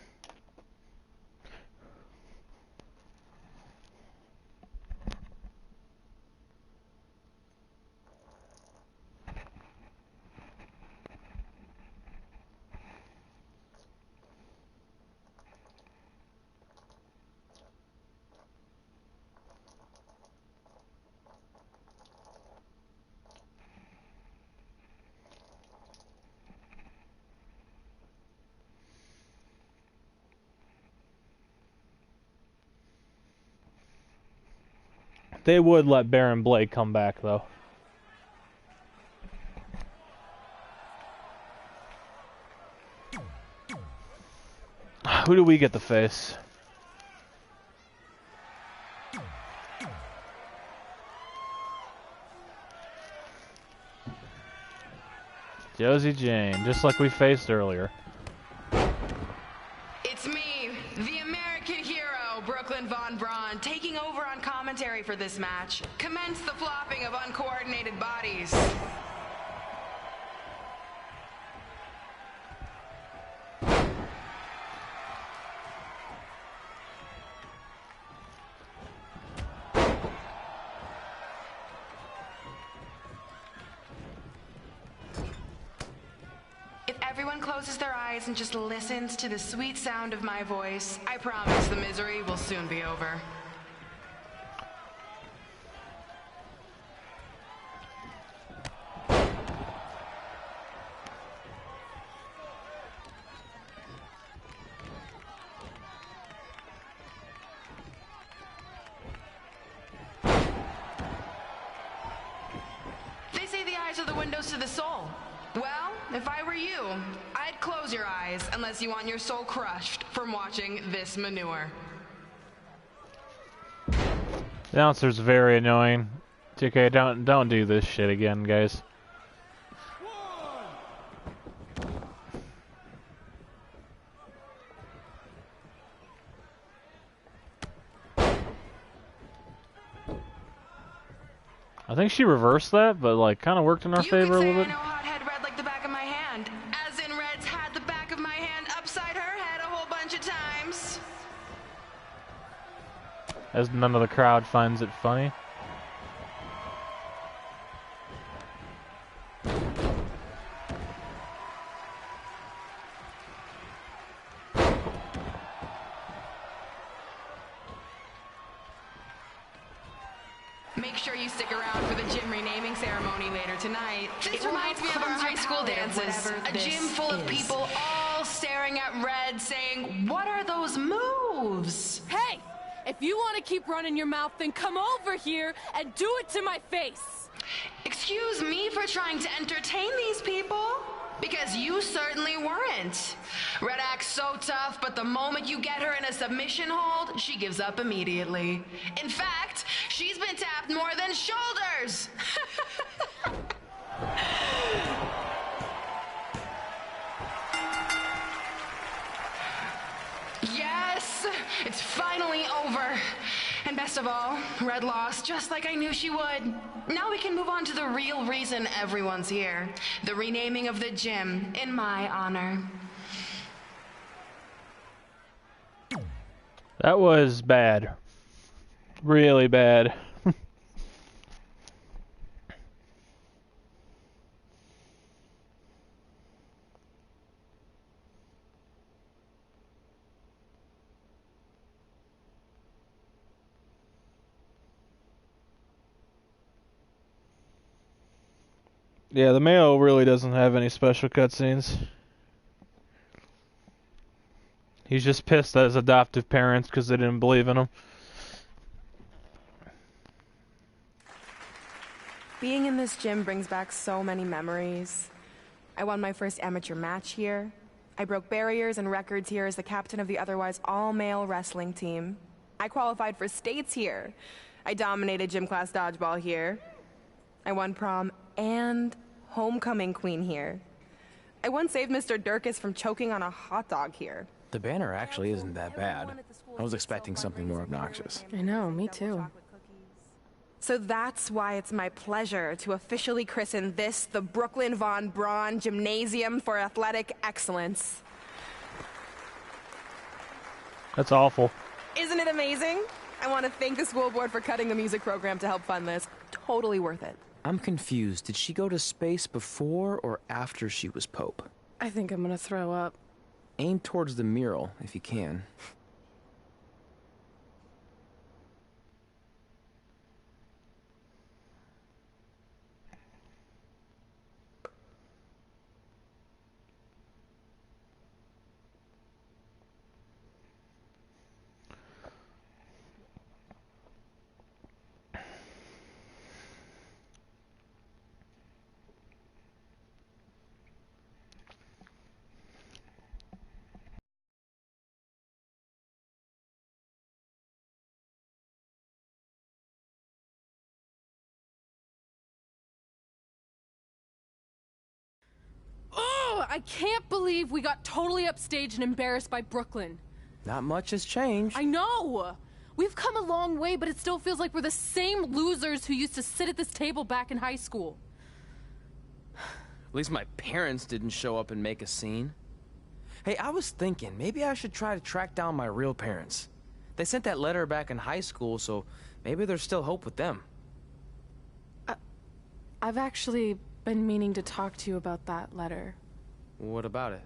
They would let Baron Blake come back, though. Who do we get to face? Josie Jane, just like we faced earlier. It's me, the American hero, Brooklyn Von Braun, taking over on commentary for this match. Commence the flopping of uncoordinated bodies. Everyone closes their eyes and just listens to the sweet sound of my voice. I promise the misery will soon be over. They say the eyes are the windows to the soul. Well, if I were you, I'd close your eyes unless you want your soul crushed from watching this manure. The announcer's very annoying. TK, don't do this shit again, guys. I think she reversed that, but like kind of worked in our favor a little bit. As none of the crowd finds it funny. Make sure you stick around for the gym renaming ceremony later tonight. This reminds me of our high school dances. A gym full of people all staring at Red saying, "What are those moves?" Hey! If you want to keep running your mouth, then come over here and do it to my face. Excuse me for trying to entertain these people? Because you certainly weren't. Red acts so tough, but the moment you get her in a submission hold, she gives up immediately. In fact, she's been tapped more than shoulders. Yes, it's finally over. And best of all, Red lost just like I knew she would. Now we can move on to the real reason everyone's here. The renaming of the gym in my honor. That was bad. Really bad. Yeah, the Mayo really doesn't have any special cutscenes. He's just pissed at his adoptive parents because they didn't believe in him. Being in this gym brings back so many memories. I won my first amateur match here. I broke barriers and records here as the captain of the otherwise all-male wrestling team. I qualified for states here. I dominated gym class dodgeball here. I won prom and homecoming queen here. I once saved Mr. Durkis from choking on a hot dog here. The banner actually isn't that bad. I was expecting something more obnoxious. I know, me too. So that's why it's my pleasure to officially christen this the Brooklyn Von Braun Gymnasium for Athletic Excellence. That's awful. Isn't it amazing? I want to thank the school board for cutting the music program to help fund this. Totally worth it. I'm confused. Did she go to space before or after she was Pope? I think I'm gonna throw up. Aim towards the mural, if you can. Oh, I can't believe we got totally upstaged and embarrassed by Brooklyn. Not much has changed. I know! We've come a long way, but it still feels like we're the same losers who used to sit at this table back in high school. At least my parents didn't show up and make a scene. Hey, I was thinking, maybe I should try to track down my real parents. They sent that letter back in high school, so maybe there's still hope with them. I've actually been meaning to talk to you about that letter. What about it?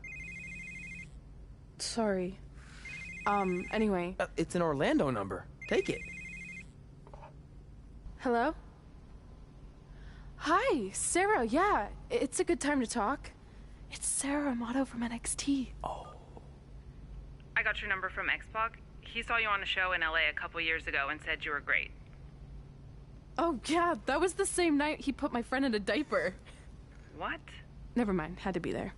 Sorry. Anyway. It's an Orlando number. Take it. Hello? Hi, Sarah, yeah. It's a good time to talk. It's Sarah Amato from NXT. Oh. I got your number from X-Pac. He saw you on a show in LA a couple years ago and said you were great. Oh, yeah, that was the same night he put my friend in a diaper. What? Never mind, had to be there.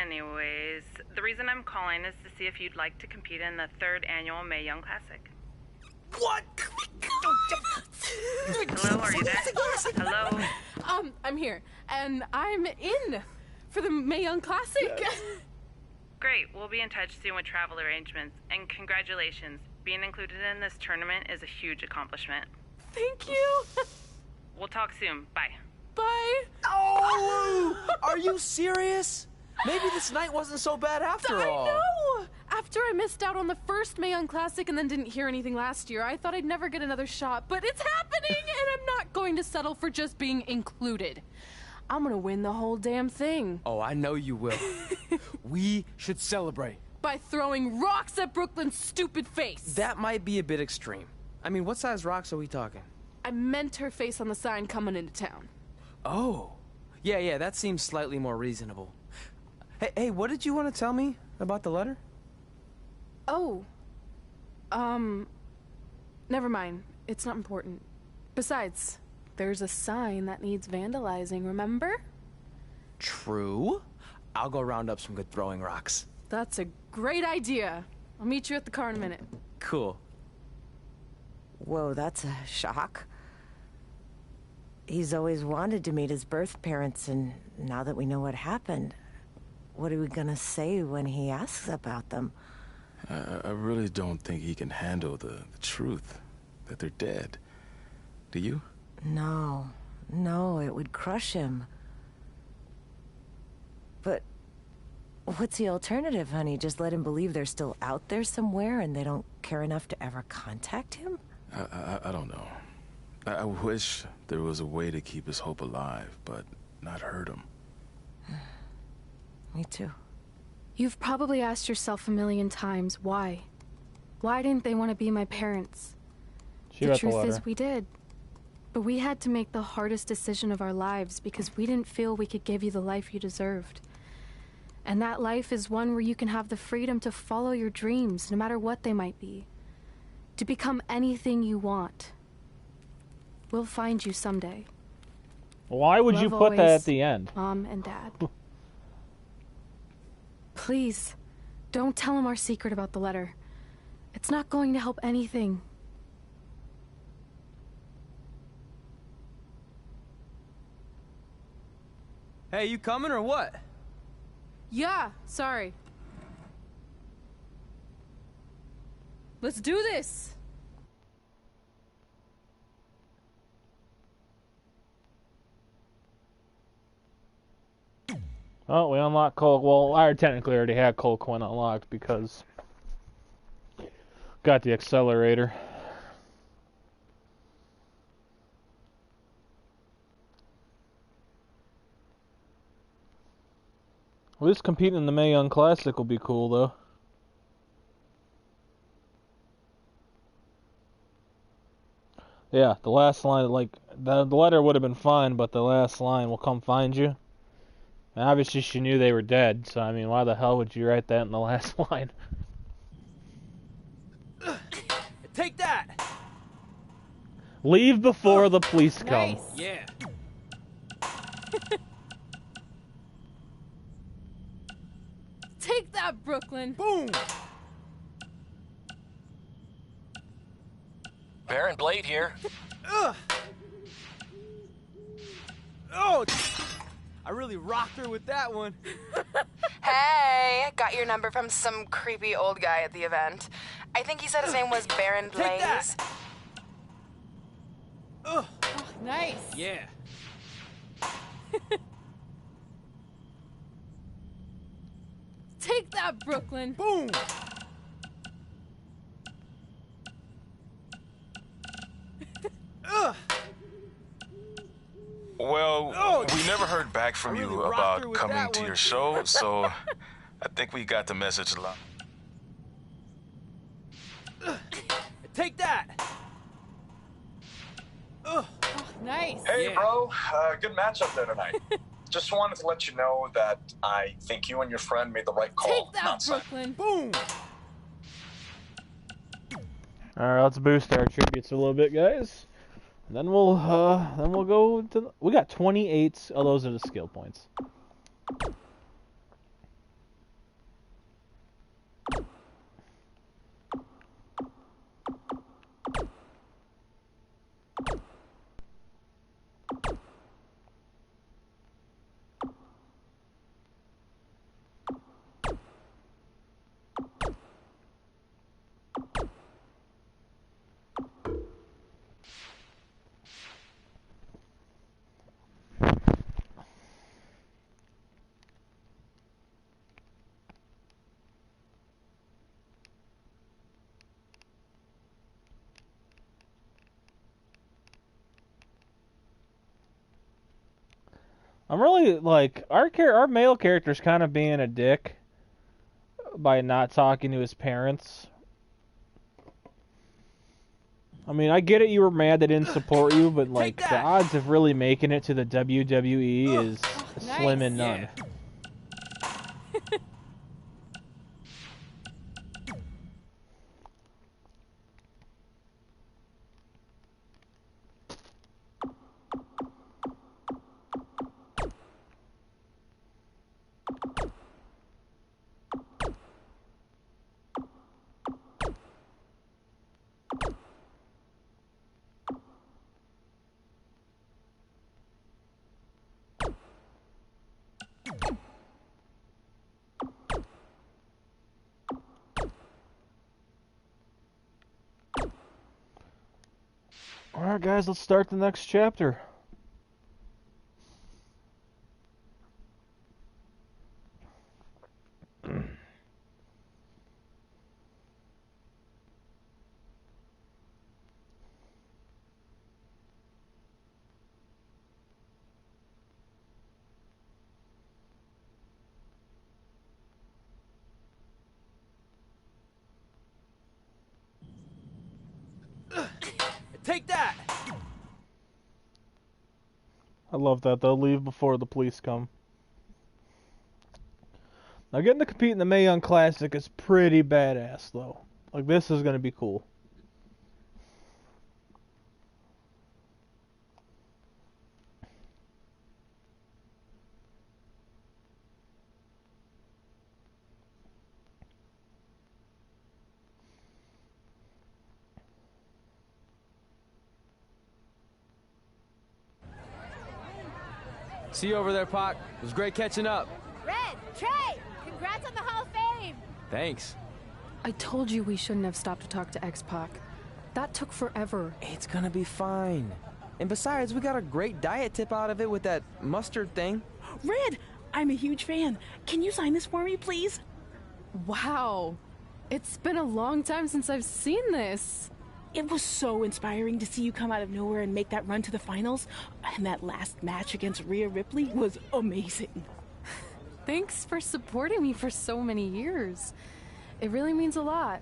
Anyways, the reason I'm calling is to see if you'd like to compete in the 3rd annual Mae Young Classic. What? Hello, are you there? Hello? I'm here, and I'm in for the Mae Young Classic. Yes. Great, we'll be in touch soon with travel arrangements, and congratulations. Being included in this tournament is a huge accomplishment. Thank you. We'll talk soon. Bye. Bye. Oh! Are you serious? Maybe this night wasn't so bad after all. I know! After I missed out on the first Mae Young Classic and then didn't hear anything last year, I thought I'd never get another shot, but it's happening, and I'm not going to settle for just being included. I'm gonna win the whole damn thing. Oh, I know you will. We should celebrate. By throwing rocks at Brooklyn's stupid face. That might be a bit extreme. I mean, what size rocks are we talking? I meant her face on the sign coming into town. Oh. Yeah, that seems slightly more reasonable. Hey, what did you want to tell me about the letter? Oh. Never mind. It's not important. Besides, there's a sign that needs vandalizing, remember? True. I'll go round up some good throwing rocks. That's a great idea. I'll meet you at the car in a minute. Cool. Whoa, that's a shock. He's always wanted to meet his birth parents, and now that we know what happened, what are we gonna say when he asks about them? I really don't think he can handle the truth, that they're dead. Do you? No, it would crush him. But what's the alternative, honey? Just let him believe they're still out there somewhere and they don't care enough to ever contact him? I don't know. I wish there was a way to keep his hope alive, but not hurt him. Me too. You've probably asked yourself a million times, why? Why didn't they want to be my parents? The truth is, we did. But we had to make the hardest decision of our lives because we didn't feel we could give you the life you deserved. And that life is one where you can have the freedom to follow your dreams, no matter what they might be. To become anything you want. We'll find you someday. Why would you Love put that always, at the end? Mom and Dad. Please, don't tell him our secret about the letter. It's not going to help anything. Hey, you coming or what? Yeah, sorry. Let's do this! Oh, we unlocked Cole. Well, I technically already had Cole Quinn unlocked because got the accelerator. Well, this competing in the Mae Young Classic will be cool, though. Yeah, the last line, like, the letter would have been fine, but the last line will come find you. And obviously she knew they were dead, so I mean, why the hell would you write that in the last line? Take that! Leave before the police come. Nice. Yeah. Take that, Brooklyn! Boom! Baron Blade here. Ugh. Oh! I really rocked her with that one. Hey, got your number from some creepy old guy at the event. I think he said his name was Baron Blaze. Oh, nice. Yeah. Take that, Brooklyn! Boom! Ugh. Well, we never heard back from I really you rocked about her with coming that to one. your show, so I think we got the message loud. Take that! Ugh. Oh, nice. Hey, Yeah. bro. Good matchup there tonight. Just wanted to let you know that I think you and your friend made the right call. Take that, not sign. Brooklyn! Boom! Alright, let's boost our tributes a little bit, guys. And then we'll go to we got 28. Oh, those are the skill points. I'm really, like, our male character's kind of being a dick by not talking to his parents. I mean, I get it, you were mad they didn't support you, but, like, the odds of really making it to the WWE is slim and none. Yeah. Alright, guys, let's start the next chapter. Take that! I love that. They'll leave before the police come. Now, getting to compete in the Mae Young Classic is pretty badass, though. Like, this is going to be cool. See you over there, Pac. It was great catching up. Red, Trey, congrats on the Hall of Fame. Thanks. I told you we shouldn't have stopped to talk to X-Pac. That took forever. It's gonna be fine. And besides, we got a great diet tip out of it with that mustard thing. Red, I'm a huge fan. Can you sign this for me, please? Wow. It's been a long time since I've seen this. It was so inspiring to see you come out of nowhere and make that run to the finals. And that last match against Rhea Ripley was amazing. Thanks for supporting me for so many years. It really means a lot.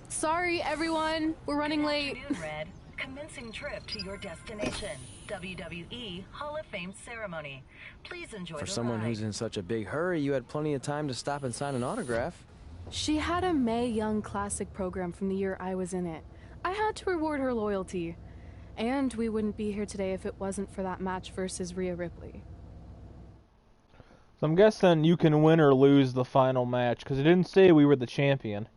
Sorry, everyone. We're running late. Good afternoon, Red. Commencing trip to your destination. WWE Hall of Fame ceremony. Please enjoy For the someone ride. who's in such a big hurry, you had plenty of time to stop and sign an autograph. She had a Mae Young Classic program from the year I was in it. I had to reward her loyalty. And we wouldn't be here today if it wasn't for that match versus Rhea Ripley. So I'm guessing you can win or lose the final match, because it didn't say we were the champion.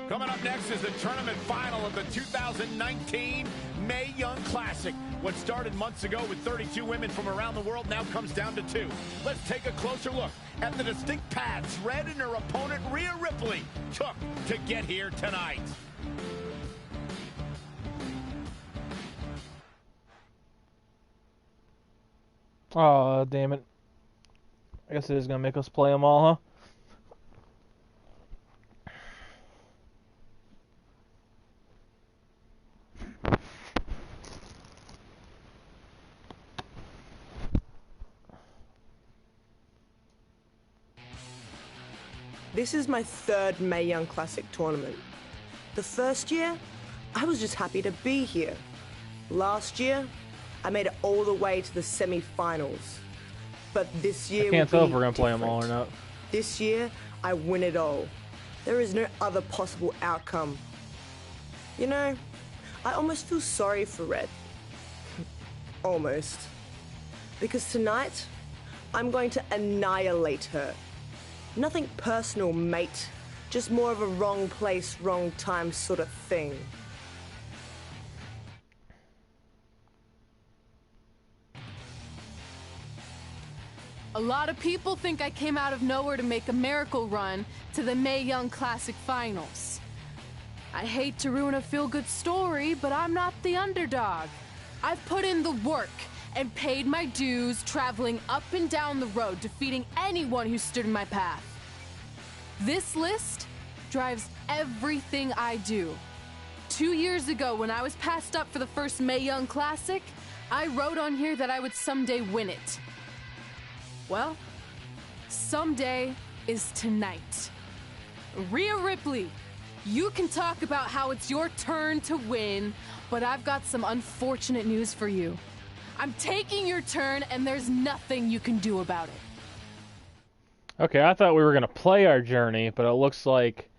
Coming up next is the tournament final of the 2019 Mae Young Classic. What started months ago with 32 women from around the world now comes down to 2. Let's take a closer look at the distinct paths Red and her opponent Rhea Ripley took to get here tonight. Oh, damn it. I guess it is going to make us play them all, huh? This is my third Mae Young Classic tournament. The first year, I was just happy to be here. Last year, I made it all the way to the semi-finals. But this year I can't will tell if be we're going to play them different. all or not. This year, I win it all. There is no other possible outcome. You know, I almost feel sorry for Red. Almost. Because tonight, I'm going to annihilate her. Nothing personal, mate. Just more of a wrong place, wrong time sort of thing. A lot of people think I came out of nowhere to make a miracle run to the Mae Young Classic Finals. I hate to ruin a feel-good story, but I'm not the underdog. I've put in the work and paid my dues traveling up and down the road, defeating anyone who stood in my path. This list drives everything I do. 2 years ago, when I was passed up for the first Mae Young Classic, I wrote on here that I would someday win it. Well, someday is tonight. Rhea Ripley, you can talk about how it's your turn to win, but I've got some unfortunate news for you. I'm taking your turn, and there's nothing you can do about it. Okay, I thought we were going to play our journey, but it looks like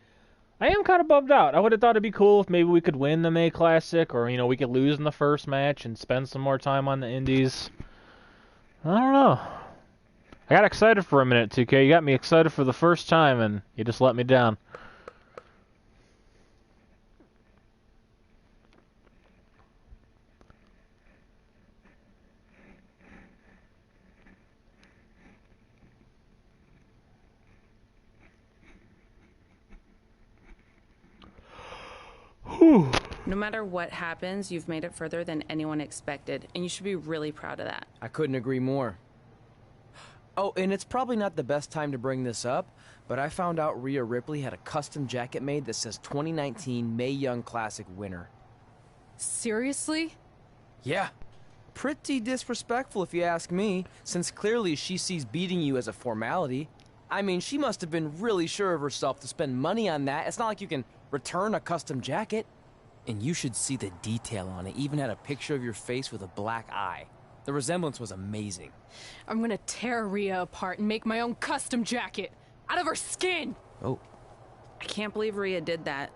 I am kind of bummed out. I would have thought it'd be cool if maybe we could win the Mae Classic, or, you know, we could lose in the first match and spend some more time on the indies. I don't know. I got excited for a minute, 2K. You got me excited for the first time, and you just let me down. No matter what happens, you've made it further than anyone expected, and you should be really proud of that. I couldn't agree more. Oh, and it's probably not the best time to bring this up, but I found out Rhea Ripley had a custom jacket made that says 2019 Mae Young Classic winner. Seriously? Yeah. Pretty disrespectful if you ask me, since clearly she sees beating you as a formality. I mean, she must have been really sure of herself to spend money on that. It's not like you can return a custom jacket. And you should see the detail on it. Even had a picture of your face with a black eye. The resemblance was amazing. I'm gonna tear Rhea apart and make my own custom jacket out of her skin. Oh. I can't believe Rhea did that.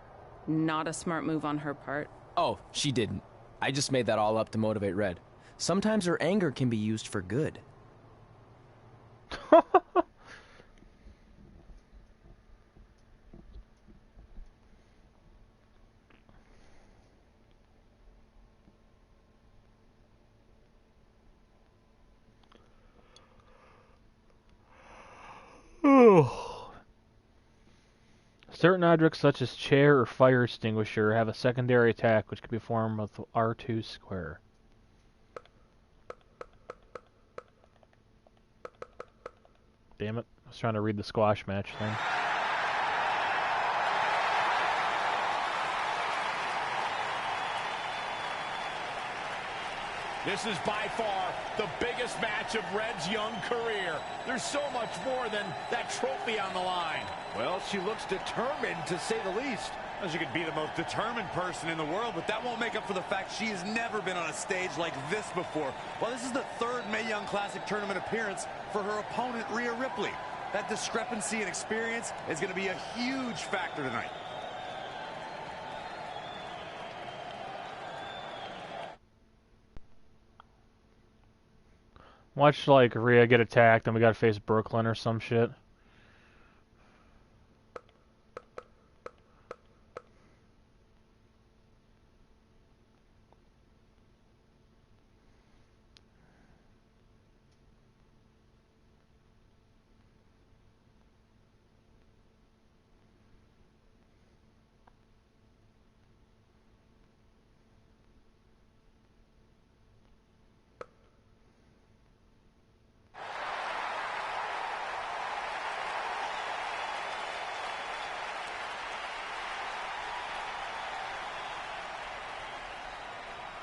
Not a smart move on her part. Oh, she didn't. I just made that all up to motivate Red. Sometimes her anger can be used for good. Certain objects such as chair or fire extinguisher have a secondary attack which can be formed with R2 square. Damn it. I was trying to read the squash match thing. This is by far the biggest match of Red's young career. There's so much more than that trophy on the line. Well, she looks determined, to say the least. Well, she could be the most determined person in the world, but that won't make up for the fact she has never been on a stage like this before. Well, this is the third Mae Young Classic tournament appearance for her opponent, Rhea Ripley. That discrepancy in experience is going to be a huge factor tonight. Watch, like, Rhea get attacked and we gotta face Brooklyn or some shit.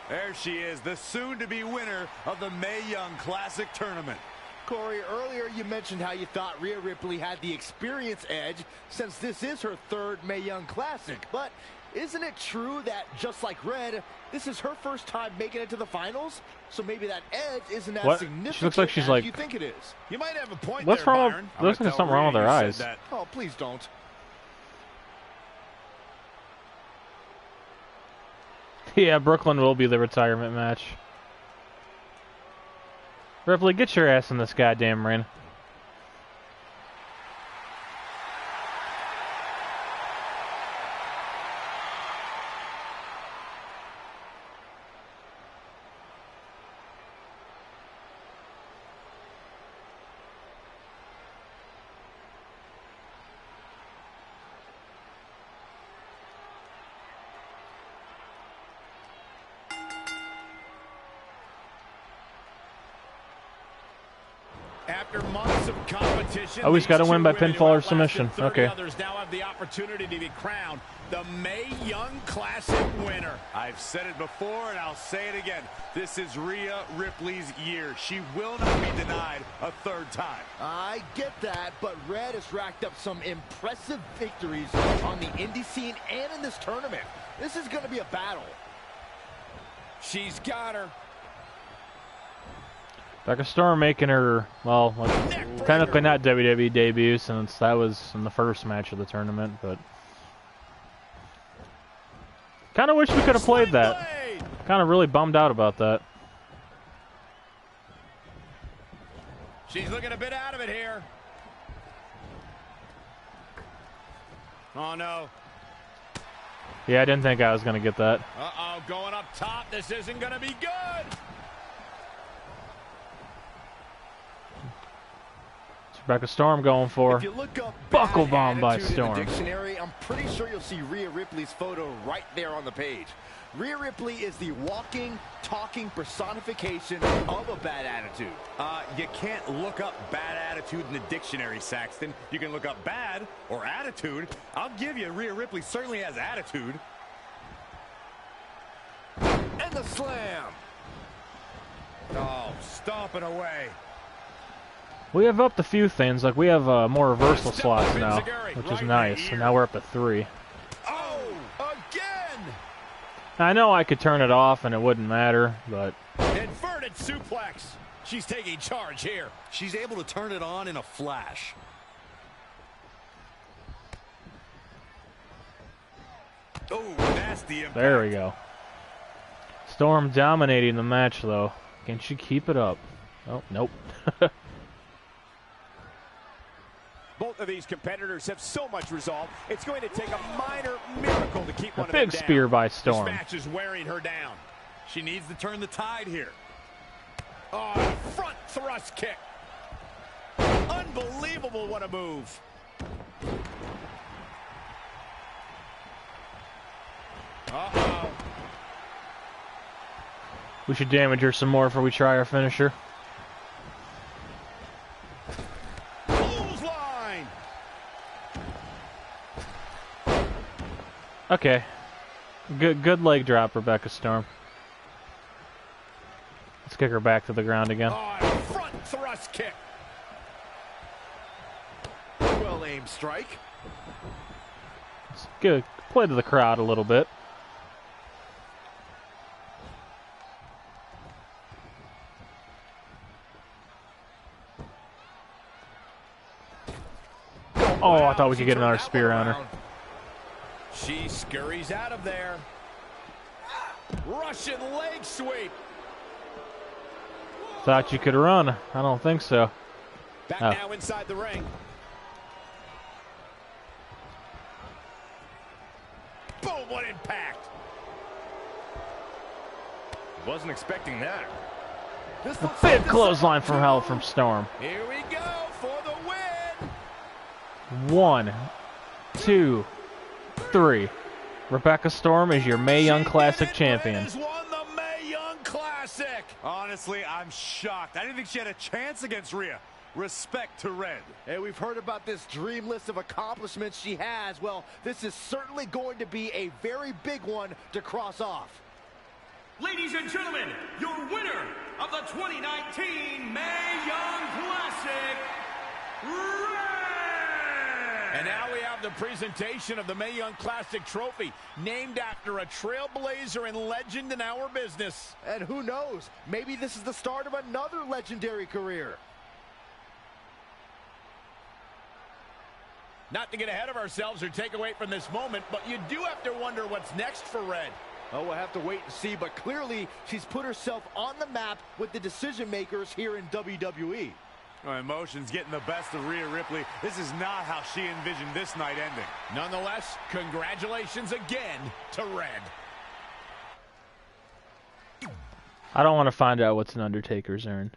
There she is, the soon-to-be winner of the Mae Young Classic tournament. Corey, earlier you mentioned how you thought Rhea Ripley had the experience edge since this is her third Mae Young Classic. But isn't it true that, just like Red, this is her first time making it to the finals? So maybe that edge isn't as significant She looks like she's as like... you think it is. You might have a point What's there, wrong Byron. with... Looks like there's something wrong with her eyes. Oh, please don't. Yeah, Brooklyn will be the retirement match. Ripley, get your ass in this goddamn ring. After months of competition, Oh, he's got to win by these two pinfall or women who submission. outlasted 30 Okay. Others now have the opportunity to be crowned the Mae Young Classic winner. I've said it before and I'll say it again. This is Rhea Ripley's year. She will not be denied a third time. I get that, but Red has racked up some impressive victories on the indie scene and in this tournament. This is going to be a battle. She's got her. Becca Storm making her, well, like, technically not WWE debut since that was in the first match of the tournament, but kind of wish we could have played that. Kind of really bummed out about that. She's looking a bit out of it here. Oh, no. Yeah, I didn't think I was going to get that. Uh-oh, going up top. This isn't going to be good. Becca Storm going for If you look up buckle bad bomb by attitude in the Storm. dictionary, I'm pretty sure you'll see Rhea Ripley's photo right there on the page. Rhea Ripley is the walking, talking personification of a bad attitude. You can't look up bad attitude in the dictionary, Saxton. You can look up bad or attitude. I'll give you, Rhea Ripley certainly has attitude. And the slam. Oh, stomping away. We have upped a few things, like we have more reversal slots now, which is nice, and now we're up to 3. Oh, again! I know I could turn it off and it wouldn't matter, but... Inverted suplex. She's taking charge here. She's able to turn it on in a flash. Oh, nasty impact. There we go. Storm dominating the match, though. Can she keep it up? Oh, nope. Both of these competitors have so much resolve. It's going to take a minor miracle to keep one of them down. Big spear by Storm. This match is wearing her down. She needs to turn the tide here. Oh, front thrust kick. Unbelievable, what a move. Uh-oh. We should damage her some more before we try our finisher. Clothesline. Okay. Good leg drop, Rebecca Storm. Let's kick her back to the ground again. Oh, front thrust kick. Well aimed strike. Let's play to the crowd a little bit. Oh, I thought we could get another spear on her. She scurries out of there. Russian leg sweep. Thought you could run. I don't think so. Back now inside the ring. Boom, what impact. Wasn't expecting that. A big clothesline from hell from Storm. Here we go for the win. 1, 2, 3. Rebecca Storm is your Mae Young Classic champion. Classic. Honestly, I'm shocked. I didn't think she had a chance against Rhea. Respect to Red. Hey, we've heard about this dream list of accomplishments she has. Well, this is certainly going to be a very big one to cross off. Ladies and gentlemen, your winner of the 2019 Mae Young Classic, Red! And now we have the presentation of the Mae Young Classic trophy, named after a trailblazer and legend in our business. And who knows, maybe this is the start of another legendary career. Not to get ahead of ourselves or take away from this moment, but you do have to wonder what's next for Red. Oh, we'll have to wait and see, but clearly she's put herself on the map with the decision makers here in WWE. Oh, emotions getting the best of Rhea Ripley. This is not how she envisioned this night ending. Nonetheless, congratulations again to Red. I don't want to find out what's an Undertaker's earn.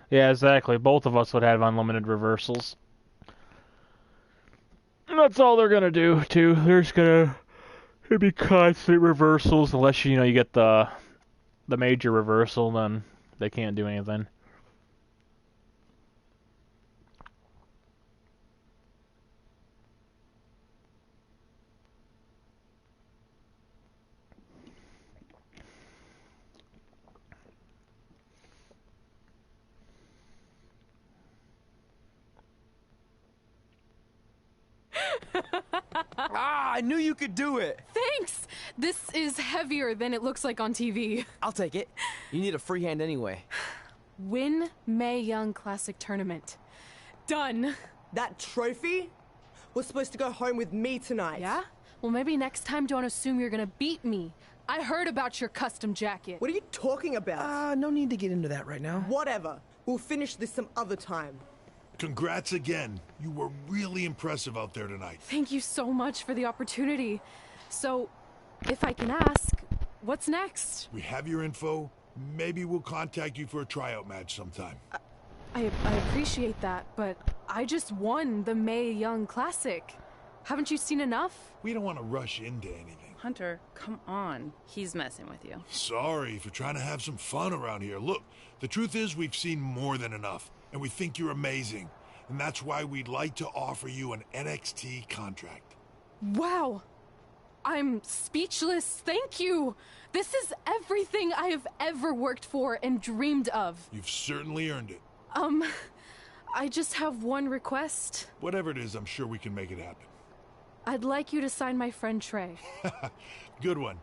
Yeah, exactly. Both of us would have unlimited reversals. And that's all they're gonna do, too. They're just gonna be constant reversals unless you get the major reversal, then they can't do anything. I knew you could do it. Thanks! This is heavier than it looks like on TV. I'll take it. You need a free hand anyway. Win Mae Young Classic Tournament. Done. That trophy was supposed to go home with me tonight. Yeah? Well, maybe next time don't assume you're gonna beat me. I heard about your custom jacket. What are you talking about? No need to get into that right now. Whatever. We'll finish this some other time. Congrats again. You were really impressive out there tonight. Thank you so much for the opportunity. So, if I can ask, what's next? We have your info. Maybe we'll contact you for a tryout match sometime. I appreciate that, but I just won the Mae Young Classic. Haven't you seen enough? We don't want to rush into anything. Hunter, come on. He's messing with you. Sorry for trying to have some fun around here. Look, the truth is we've seen more than enough, and we think you're amazing. And that's why we'd like to offer you an NXT contract. Wow! I'm speechless. Thank you. This is everything I have ever worked for and dreamed of. You've certainly earned it. I just have one request. Whatever it is, I'm sure we can make it happen. I'd like you to sign my friend Trey. Good one.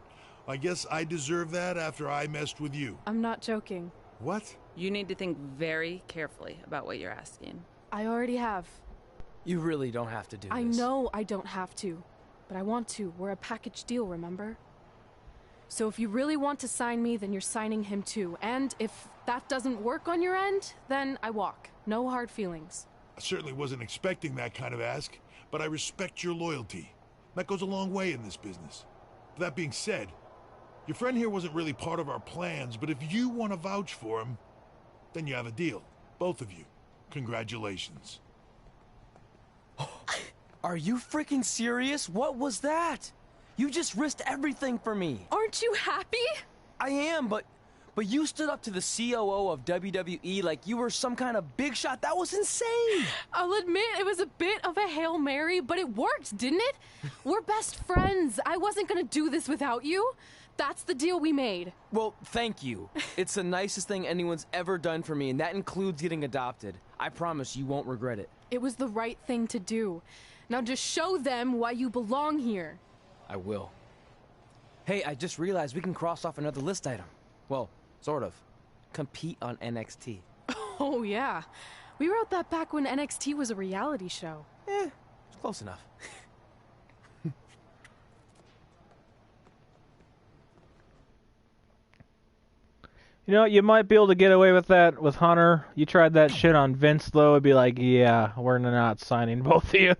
I guess I deserve that after I messed with you. I'm not joking. What? You need to think very carefully about what you're asking. I already have. You really don't have to do this. I know I don't have to, but I want to. We're a package deal, remember? So if you really want to sign me, then you're signing him too. And if that doesn't work on your end, then I walk. No hard feelings. I certainly wasn't expecting that kind of ask, but I respect your loyalty. That goes a long way in this business. That being said, your friend here wasn't really part of our plans, but if you want to vouch for him, then you have a deal. Both of you. Congratulations. Are you freaking serious? What was that? You just risked everything for me. Aren't you happy? I am, but you stood up to the COO of WWE like you were some kind of big shot. That was insane. I'll admit it was a bit of a Hail Mary, but it worked, didn't it? We're best friends. I wasn't gonna do this without you. That's the deal we made. Well, thank you. It's the nicest thing anyone's ever done for me, and that includes getting adopted. I promise you won't regret it. It was the right thing to do. Now just show them why you belong here. I will. Hey, I just realized we can cross off another list item. Well, sort of. Compete on NXT. Oh, yeah. We wrote that back when NXT was a reality show. It's close enough. You know, you might be able to get away with that with Hunter. You tried that shit on Vince, though. It'd be like, yeah, we're not signing both of you.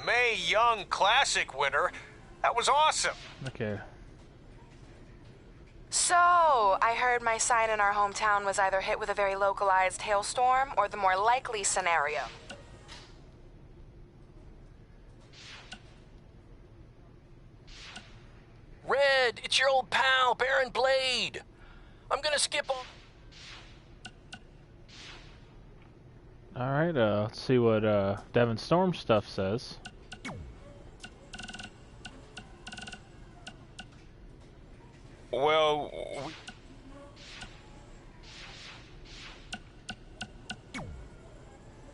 Mae Young Classic winner. That was awesome. Okay. So, I heard my sign in our hometown was either hit with a very localized hailstorm or the more likely scenario. Red, it's your old pal, Baron Blade. I'm gonna skip on... Alright, let's see what Devin Storm stuff says. Well,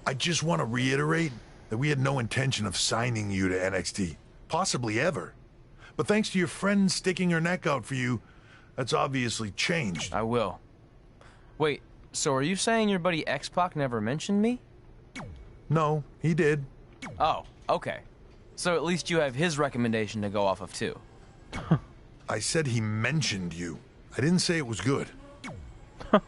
I just want to reiterate that we had no intention of signing you to NXT. Possibly ever. But thanks to your friend sticking her neck out for you, that's obviously changed. I will. Wait, so are you saying your buddy X-Pac never mentioned me? No, he did. Oh, okay. So at least you have his recommendation to go off of too. I said he mentioned you. I didn't say it was good. I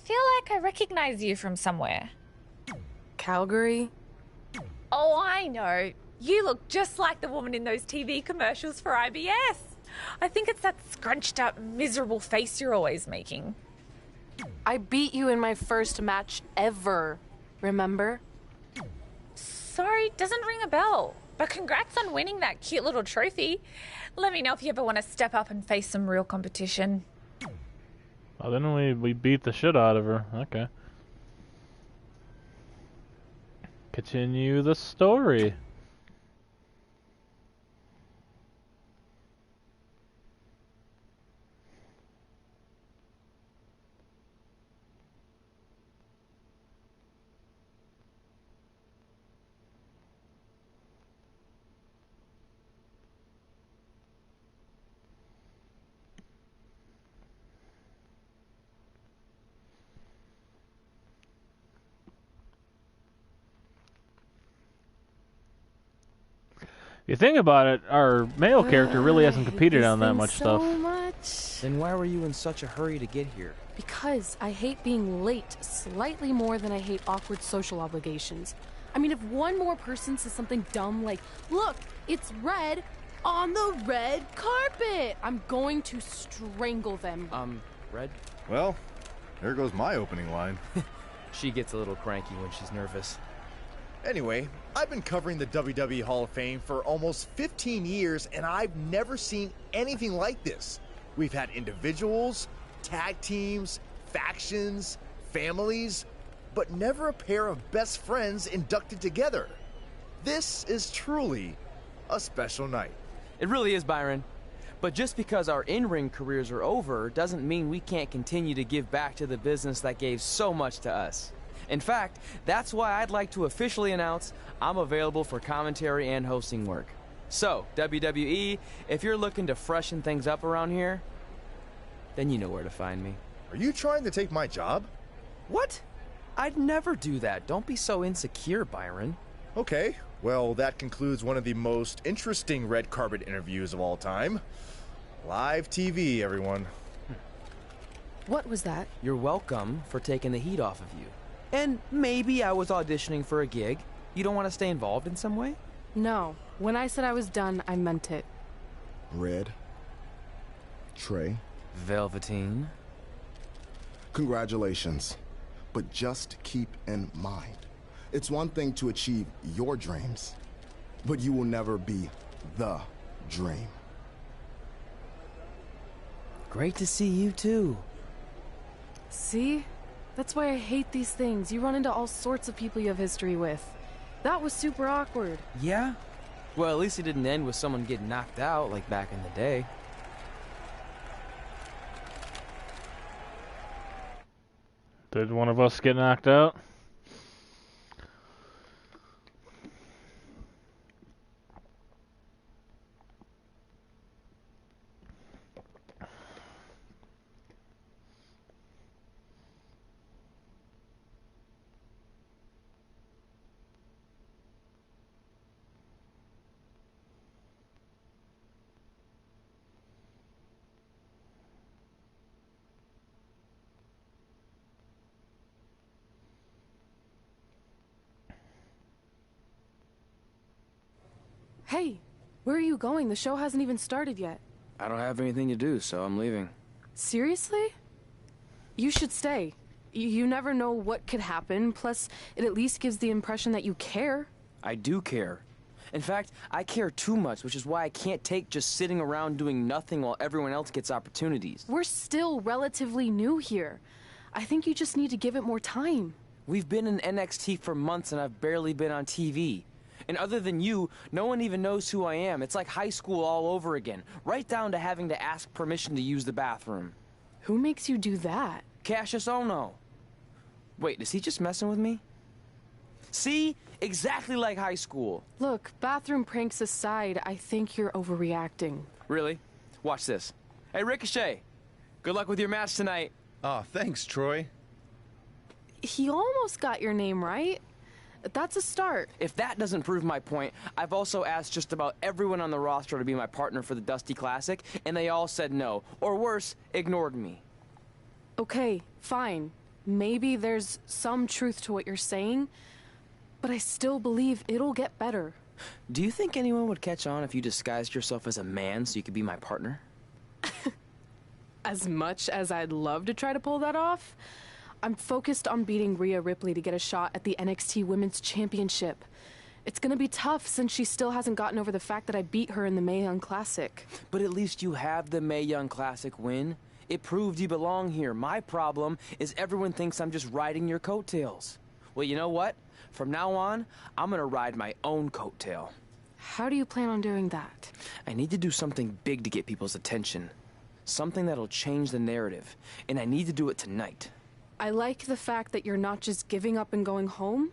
feel like I recognize you from somewhere. Calgary? Oh, I know. You look just like the woman in those TV commercials for IBS. I think it's that scrunched up, miserable face you're always making. I beat you in my first match ever, remember? Sorry, doesn't ring a bell. But congrats on winning that cute little trophy. Let me know if you ever want to step up and face some real competition. Oh, then we beat the shit out of her. Okay. Continue the story. You think about it, our male character really hasn't competed on that much so stuff. much. Then why were you in such a hurry to get here? Because I hate being late slightly more than I hate awkward social obligations. I mean, if one more person says something dumb like, look, it's red on the red carpet, I'm going to strangle them. Red? Well, there goes my opening line. She gets a little cranky when she's nervous. Anyway, I've been covering the WWE Hall of Fame for almost 15 years, and I've never seen anything like this. We've had individuals, tag teams, factions, families, but never a pair of best friends inducted together. This is truly a special night. It really is, Byron. But just because our in-ring careers are over doesn't mean we can't continue to give back to the business that gave so much to us. In fact, that's why I'd like to officially announce I'm available for commentary and hosting work. So, WWE, if you're looking to freshen things up around here, then you know where to find me. Are you trying to take my job? What? I'd never do that. Don't be so insecure, Byron. Okay, well, that concludes one of the most interesting red carpet interviews of all time. Live TV, everyone. What was that? You're welcome for taking the heat off of you. And maybe I was auditioning for a gig. You don't want to stay involved in some way? No. When I said I was done, I meant it. Red. Trey. Velveteen. Congratulations. But just keep in mind, it's one thing to achieve your dreams, but you will never be the dream. Great to see you too. See? That's why I hate these things. You run into all sorts of people you have history with. That was super awkward. Yeah? Well, at least it didn't end with someone getting knocked out like back in the day. Did one of us get knocked out? Hey, where are you going? The show hasn't even started yet. I don't have anything to do, so I'm leaving. Seriously? You should stay. You never know what could happen, plus it at least gives the impression that you care. I do care. In fact, I care too much, which is why I can't take just sitting around doing nothing while everyone else gets opportunities. We're still relatively new here. I think you just need to give it more time. We've been in NXT for months and I've barely been on TV. And other than you, no one even knows who I am. It's like high school all over again, right down to having to ask permission to use the bathroom. Who makes you do that? Cassius Ohno. Wait, is he just messing with me? See? Exactly like high school. Look, bathroom pranks aside, I think you're overreacting. Really? Watch this. Hey, Ricochet. Good luck with your match tonight. Aw, thanks, Troy. He almost got your name right. That's a start. If that doesn't prove my point, I've also asked just about everyone on the roster to be my partner for the Dusty Classic, and they all said no. Or worse, ignored me. Okay, fine. Maybe there's some truth to what you're saying, but I still believe it'll get better. Do you think anyone would catch on if you disguised yourself as a man so you could be my partner? As much as I'd love to try to pull that off, I'm focused on beating Rhea Ripley to get a shot at the NXT Women's Championship. It's gonna be tough since she still hasn't gotten over the fact that I beat her in the Mae Young Classic. But at least you have the Mae Young Classic win. It proved you belong here. My problem is everyone thinks I'm just riding your coattails. Well, you know what? From now on, I'm gonna ride my own coattail. How do you plan on doing that? I need to do something big to get people's attention. Something that'll change the narrative. And I need to do it tonight. I like the fact that you're not just giving up and going home,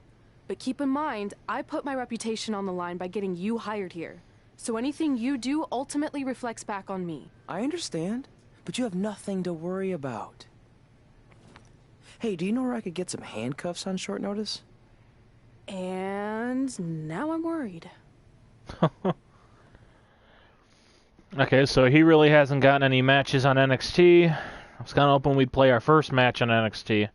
but keep in mind, I put my reputation on the line by getting you hired here. So anything you do ultimately reflects back on me. I understand, but you have nothing to worry about. Hey, do you know where I could get some handcuffs on short notice? And now I'm worried. Okay, so he really hasn't gotten any matches on NXT. I was kind of hoping we'd play our first match on NXT.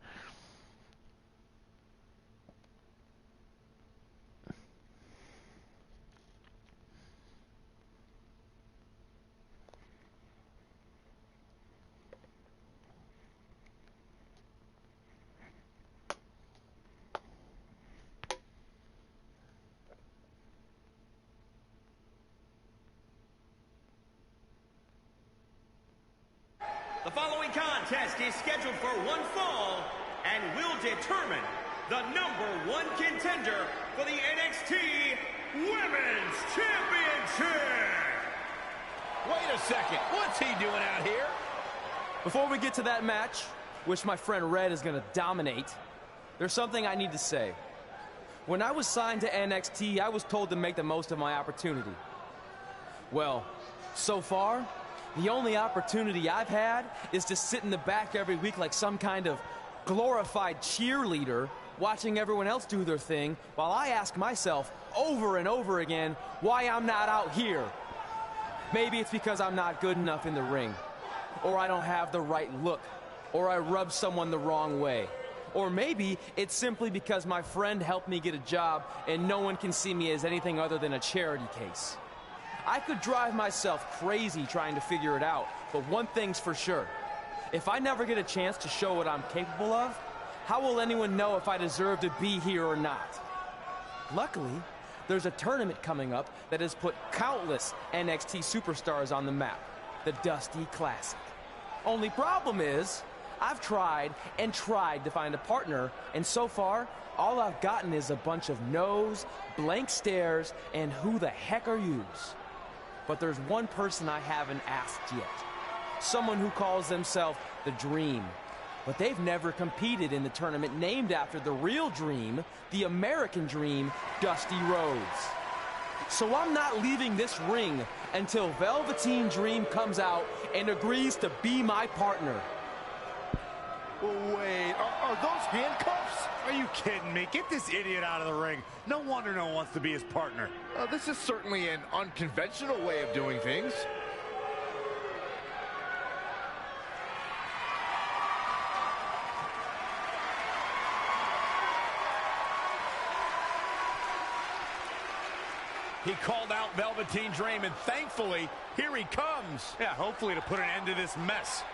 The following contest is scheduled for one fall and will determine the #1 contender for the NXT Women's Championship. Wait a second, what's he doing out here? Before we get to that match, which my friend Red is going to dominate, there's something I need to say. When I was signed to NXT, I was told to make the most of my opportunity. Well, so far, the only opportunity I've had is to sit in the back every week like some kind of glorified cheerleader, watching everyone else do their thing, while I ask myself over and over again why I'm not out here. Maybe it's because I'm not good enough in the ring, or I don't have the right look, or I rub someone the wrong way. Or maybe it's simply because my friend helped me get a job and no one can see me as anything other than a charity case. I could drive myself crazy trying to figure it out, but one thing's for sure. If I never get a chance to show what I'm capable of, how will anyone know if I deserve to be here or not? Luckily, there's a tournament coming up that has put countless NXT superstars on the map, the Dusty Classic. Only problem is, I've tried and tried to find a partner, and so far, all I've gotten is a bunch of no's, blank stares, and who the heck are yous? But there's one person I haven't asked yet. Someone who calls themselves the Dream. But they've never competed in the tournament named after the real Dream, the American Dream, Dusty Rhodes. So I'm not leaving this ring until Velveteen Dream comes out and agrees to be my partner. Wait, are those handcuffs? Are you kidding me? Get this idiot out of the ring. No wonder no one wants to be his partner. This is certainly an unconventional way of doing things. He called out Velveteen Dream, and thankfully, here he comes. Yeah, hopefully to put an end to this mess.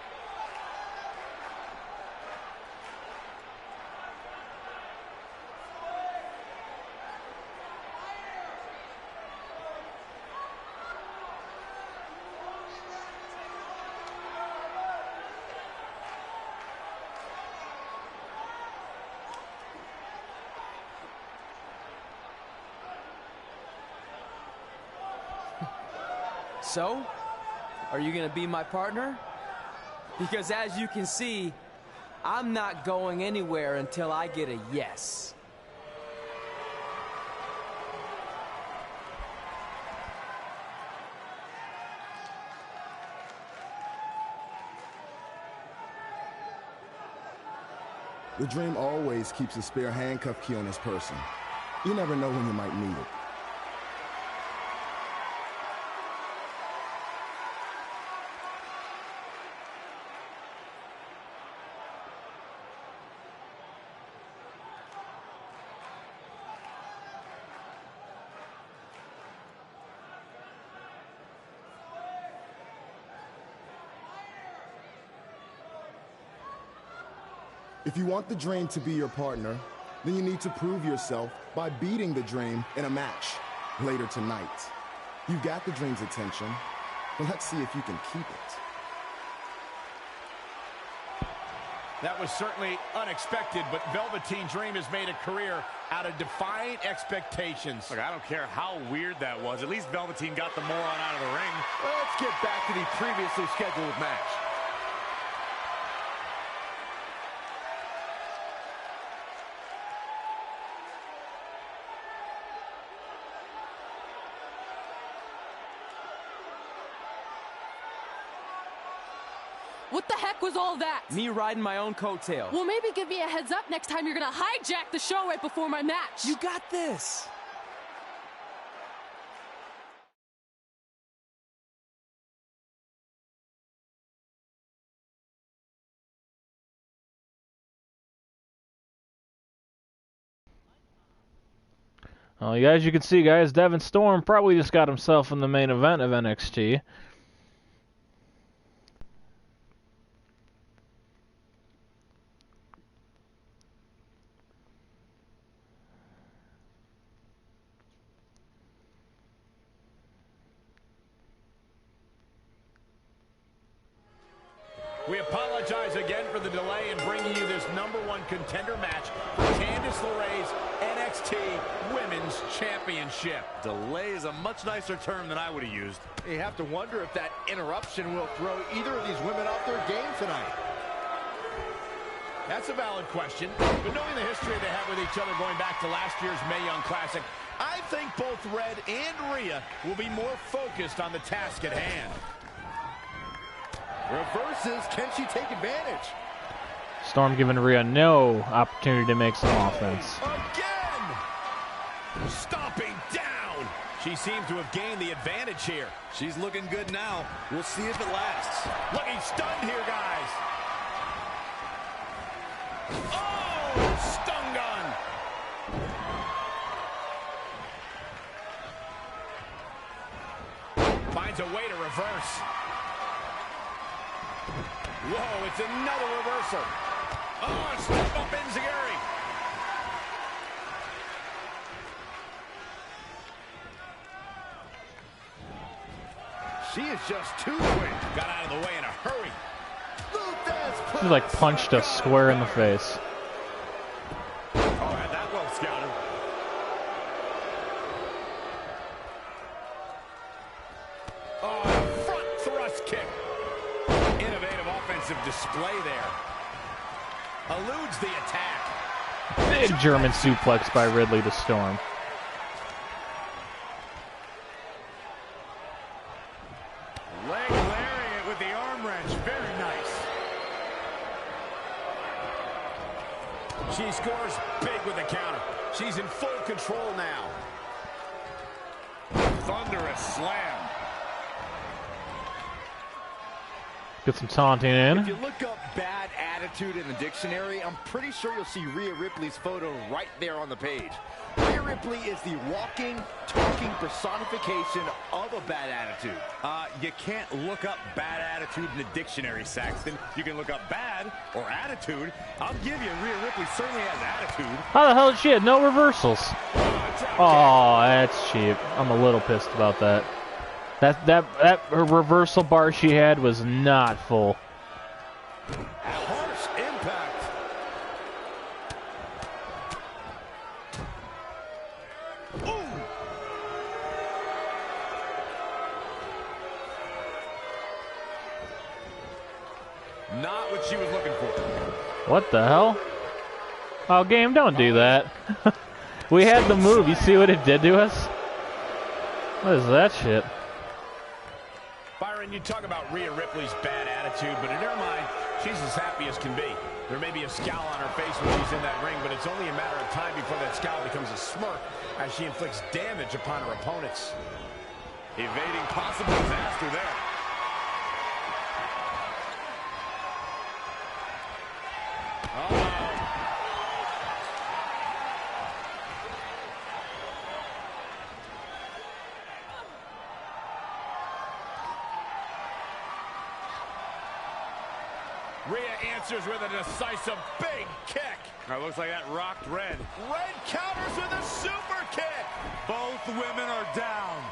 So, are you going to be my partner? Because as you can see, I'm not going anywhere until I get a yes. The Dream always keeps a spare handcuff key on his person. You never know when you might need it. If you want the Dream to be your partner, then you need to prove yourself by beating the Dream in a match later tonight. You've got the Dream's attention, but let's see if you can keep it. That was certainly unexpected, but Velveteen Dream has made a career out of defying expectations. Look, I don't care how weird that was. At least Velveteen got the moron out of the ring. Let's get back to the previously scheduled match. What the heck was all that? Me riding my own coattail. Well, maybe give me a heads up next time you're gonna hijack the show right before my match. You got this. As you can see, guys, Devin Storm probably just got himself in the main event of NXT. We apologize again for the delay in bringing you this #1 contender match for Candice LeRae's NXT Women's Championship. Delay is a much nicer term than I would have used. You have to wonder if that interruption will throw either of these women off their game tonight. That's a valid question, but knowing the history they have with each other going back to last year's Mae Young Classic, I think both Red and Rhea will be more focused on the task at hand. Reverses, can she take advantage? Storm giving Rhea no opportunity to make some offense. Again! Stomping down! She seems to have gained the advantage here. She's looking good now. We'll see if it lasts. Looking stunned here, guys. Oh, stun gun! Finds a way to reverse. Whoa, it's another reversal. Oh, step up Enziguri. She is just too quick. Got out of the way in a hurry. She like punched us square in the face. Oh, had that well scouted. Oh, front thrust kick. Innovative offensive display there. Eludes the attack. Big German suplex by Ridley to Storm. Leg lariat with the arm wrench. Very nice. She scores big with the counter. She's in full control now. Thunderous slam. Get some taunting in. If you look up bad attitude in the dictionary, I'm pretty sure you'll see Rhea Ripley's photo right there on the page. Rhea Ripley is the walking, talking personification of a bad attitude. You can't look up bad attitude in the dictionary, Saxton. You can look up bad or attitude. I'll give you, Rhea Ripley certainly has attitude. How the hell did she have no reversals? Oh, that's cheap. I'm a little pissed about that. That reversal bar she had was not full. Harsh impact. Ooh. Not what she was looking for. What the hell? Oh, game, don't do that. We had the move. You see what it did to us? What is that shit? Byron, you talk about Rhea Ripley's bad attitude, but in her mind, she's as happy as can be. There may be a scowl on her face when she's in that ring, but it's only a matter of time before that scowl becomes a smirk as she inflicts damage upon her opponents. Evading possible disaster there. Rhea answers with a decisive big kick. That looks like that rocked Red. Red counters with a super kick. Both women are down.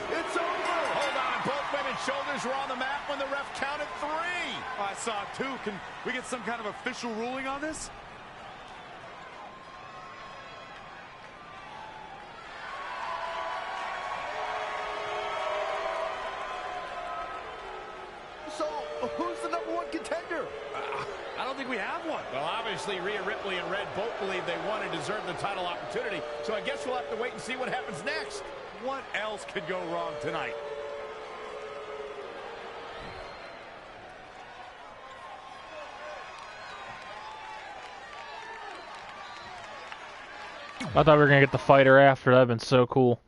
It's over. Hold on. Both women's shoulders were on the mat when the ref counted 3. I saw 2. Can we get some kind of official ruling on this? So, who's the #1 contender? I don't think we have one. Well, obviously, Rhea Ripley and Red both believe they won and deserve the title opportunity, so I guess we'll have to wait and see what happens next. What else could go wrong tonight? I thought we were going to get the fighter after. That would have been so cool.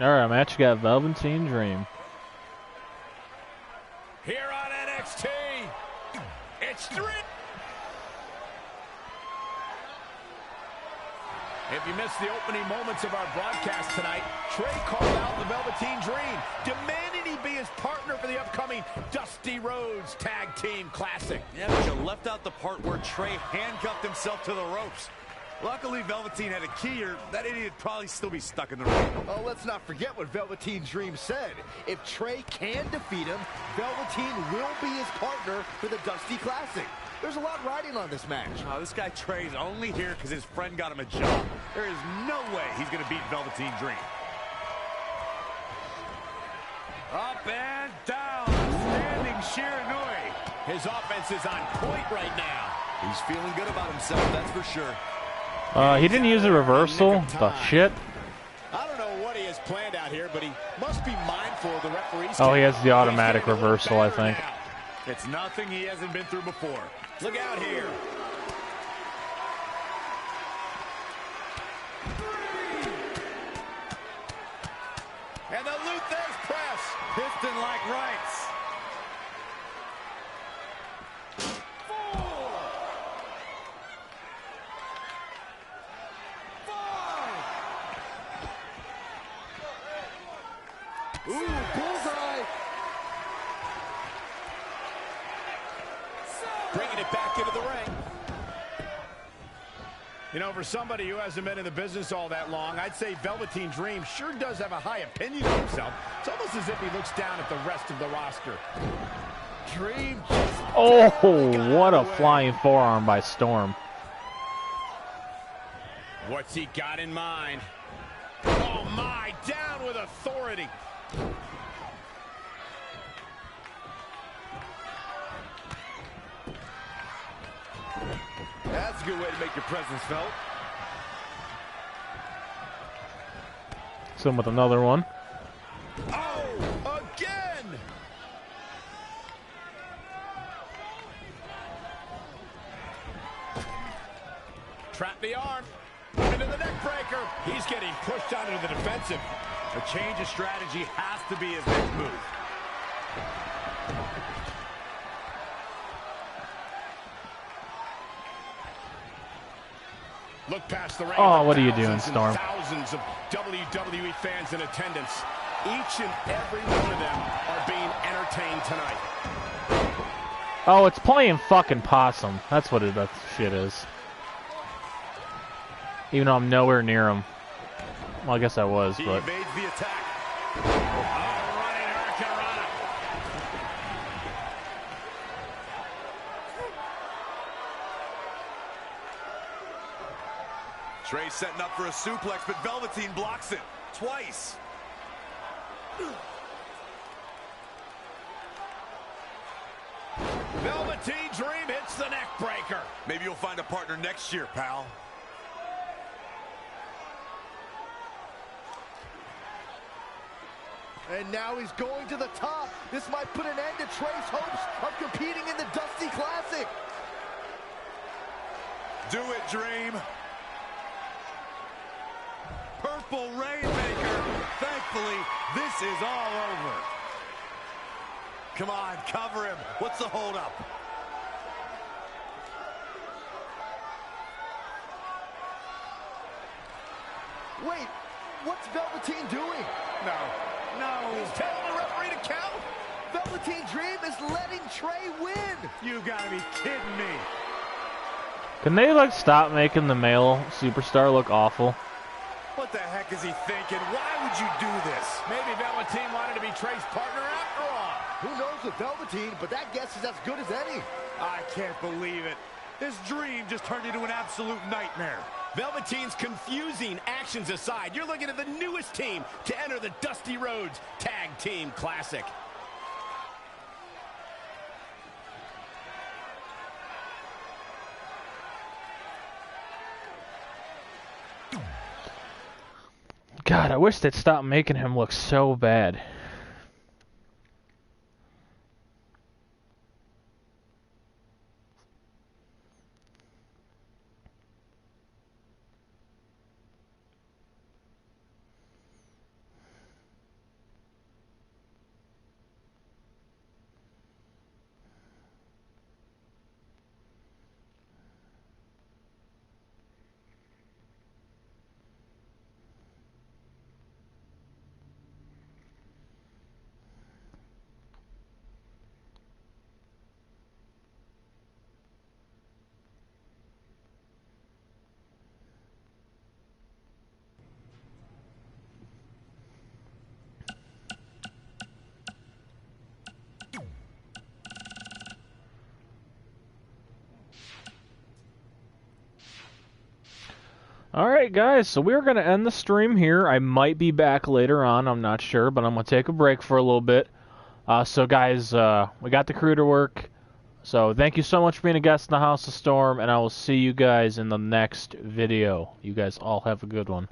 Alright, match got Velveteen Dream. Here on NXT, it's Dream. If you missed the opening moments of our broadcast tonight, Trey called out the Velveteen Dream, demanding he be his partner for the upcoming Dusty Rhodes Tag Team Classic. Yeah, but you left out the part where Trey handcuffed himself to the ropes. Luckily, Velveteen had a key, or that idiot would probably still be stuck in the ring. Oh, let's not forget what Velveteen Dream said. If Trey can defeat him, Velveteen will be his partner for the Dusty Classic. There's a lot riding on this match. Oh, this guy Trey's only here because his friend got him a job. There is no way he's going to beat Velveteen Dream. Up and down, standing Shiranui. His offense is on point right now. He's feeling good about himself, that's for sure. He didn't use a reversal. The shit. I don't know what he has planned out here, but he must be mindful of the referee's. Oh, he has the automatic reversal, I think. It's nothing he hasn't been through before. Look out here. And the Luthez press. Piston-like rights. Ooh, bullseye. Bringing it back into the ring. You know, for somebody who hasn't been in the business all that long, I'd say Velveteen Dream sure does have a high opinion of himself. It's almost as if he looks down at the rest of the roster. Dream just what a flying forearm by Storm. What's he got in mind? Oh my, down with authority. That's a good way to make your presence felt. Some with another one. Oh, again! Trap the arm. Into the neck breaker. He's getting pushed out into the defensive. A change of strategy has to be his next move. Look past the ring. Oh, what are you doing, Storm? Thousands of WWE fans in attendance. Each and every one of them are being entertained tonight. Oh, it's playing fucking possum. That's what that shit is. Even though I'm nowhere near him. Well, I guess I was, He but... evades the attack. Trey setting up for a suplex, but Velveteen blocks it twice. Velveteen Dream hits the neck breaker. Maybe you'll find a partner next year, pal. And now he's going to the top. This might put an end to Trey's hopes of competing in the Dusty Classic. Do it, Dream. Purple Rainmaker. Thankfully, this is all over. Come on, cover him. What's the holdup? Wait, what's Velveteen doing? No. He's telling the referee to count. Velveteen Dream is letting Trey win. You gotta be kidding me. Can they, like, stop making the male superstar look awful? What the heck is he thinking? Why would you do this? Maybe Velveteen wanted to be Trey's partner after all. Who knows with Velveteen, but that guess is as good as any. I can't believe it. This Dream just turned into an absolute nightmare. Velveteen's confusing actions aside, you're looking at the newest team to enter the Dusty Rhodes Tag Team Classic. God, I wish they'd stop making him look so bad. Alright, guys, so we're going to end the stream here. I might be back later on, I'm not sure, but I'm going to take a break for a little bit. So, guys, we got the crew to work. So, thank you so much for being a guest in the House of Storm, and I will see you guys in the next video. You guys all have a good one.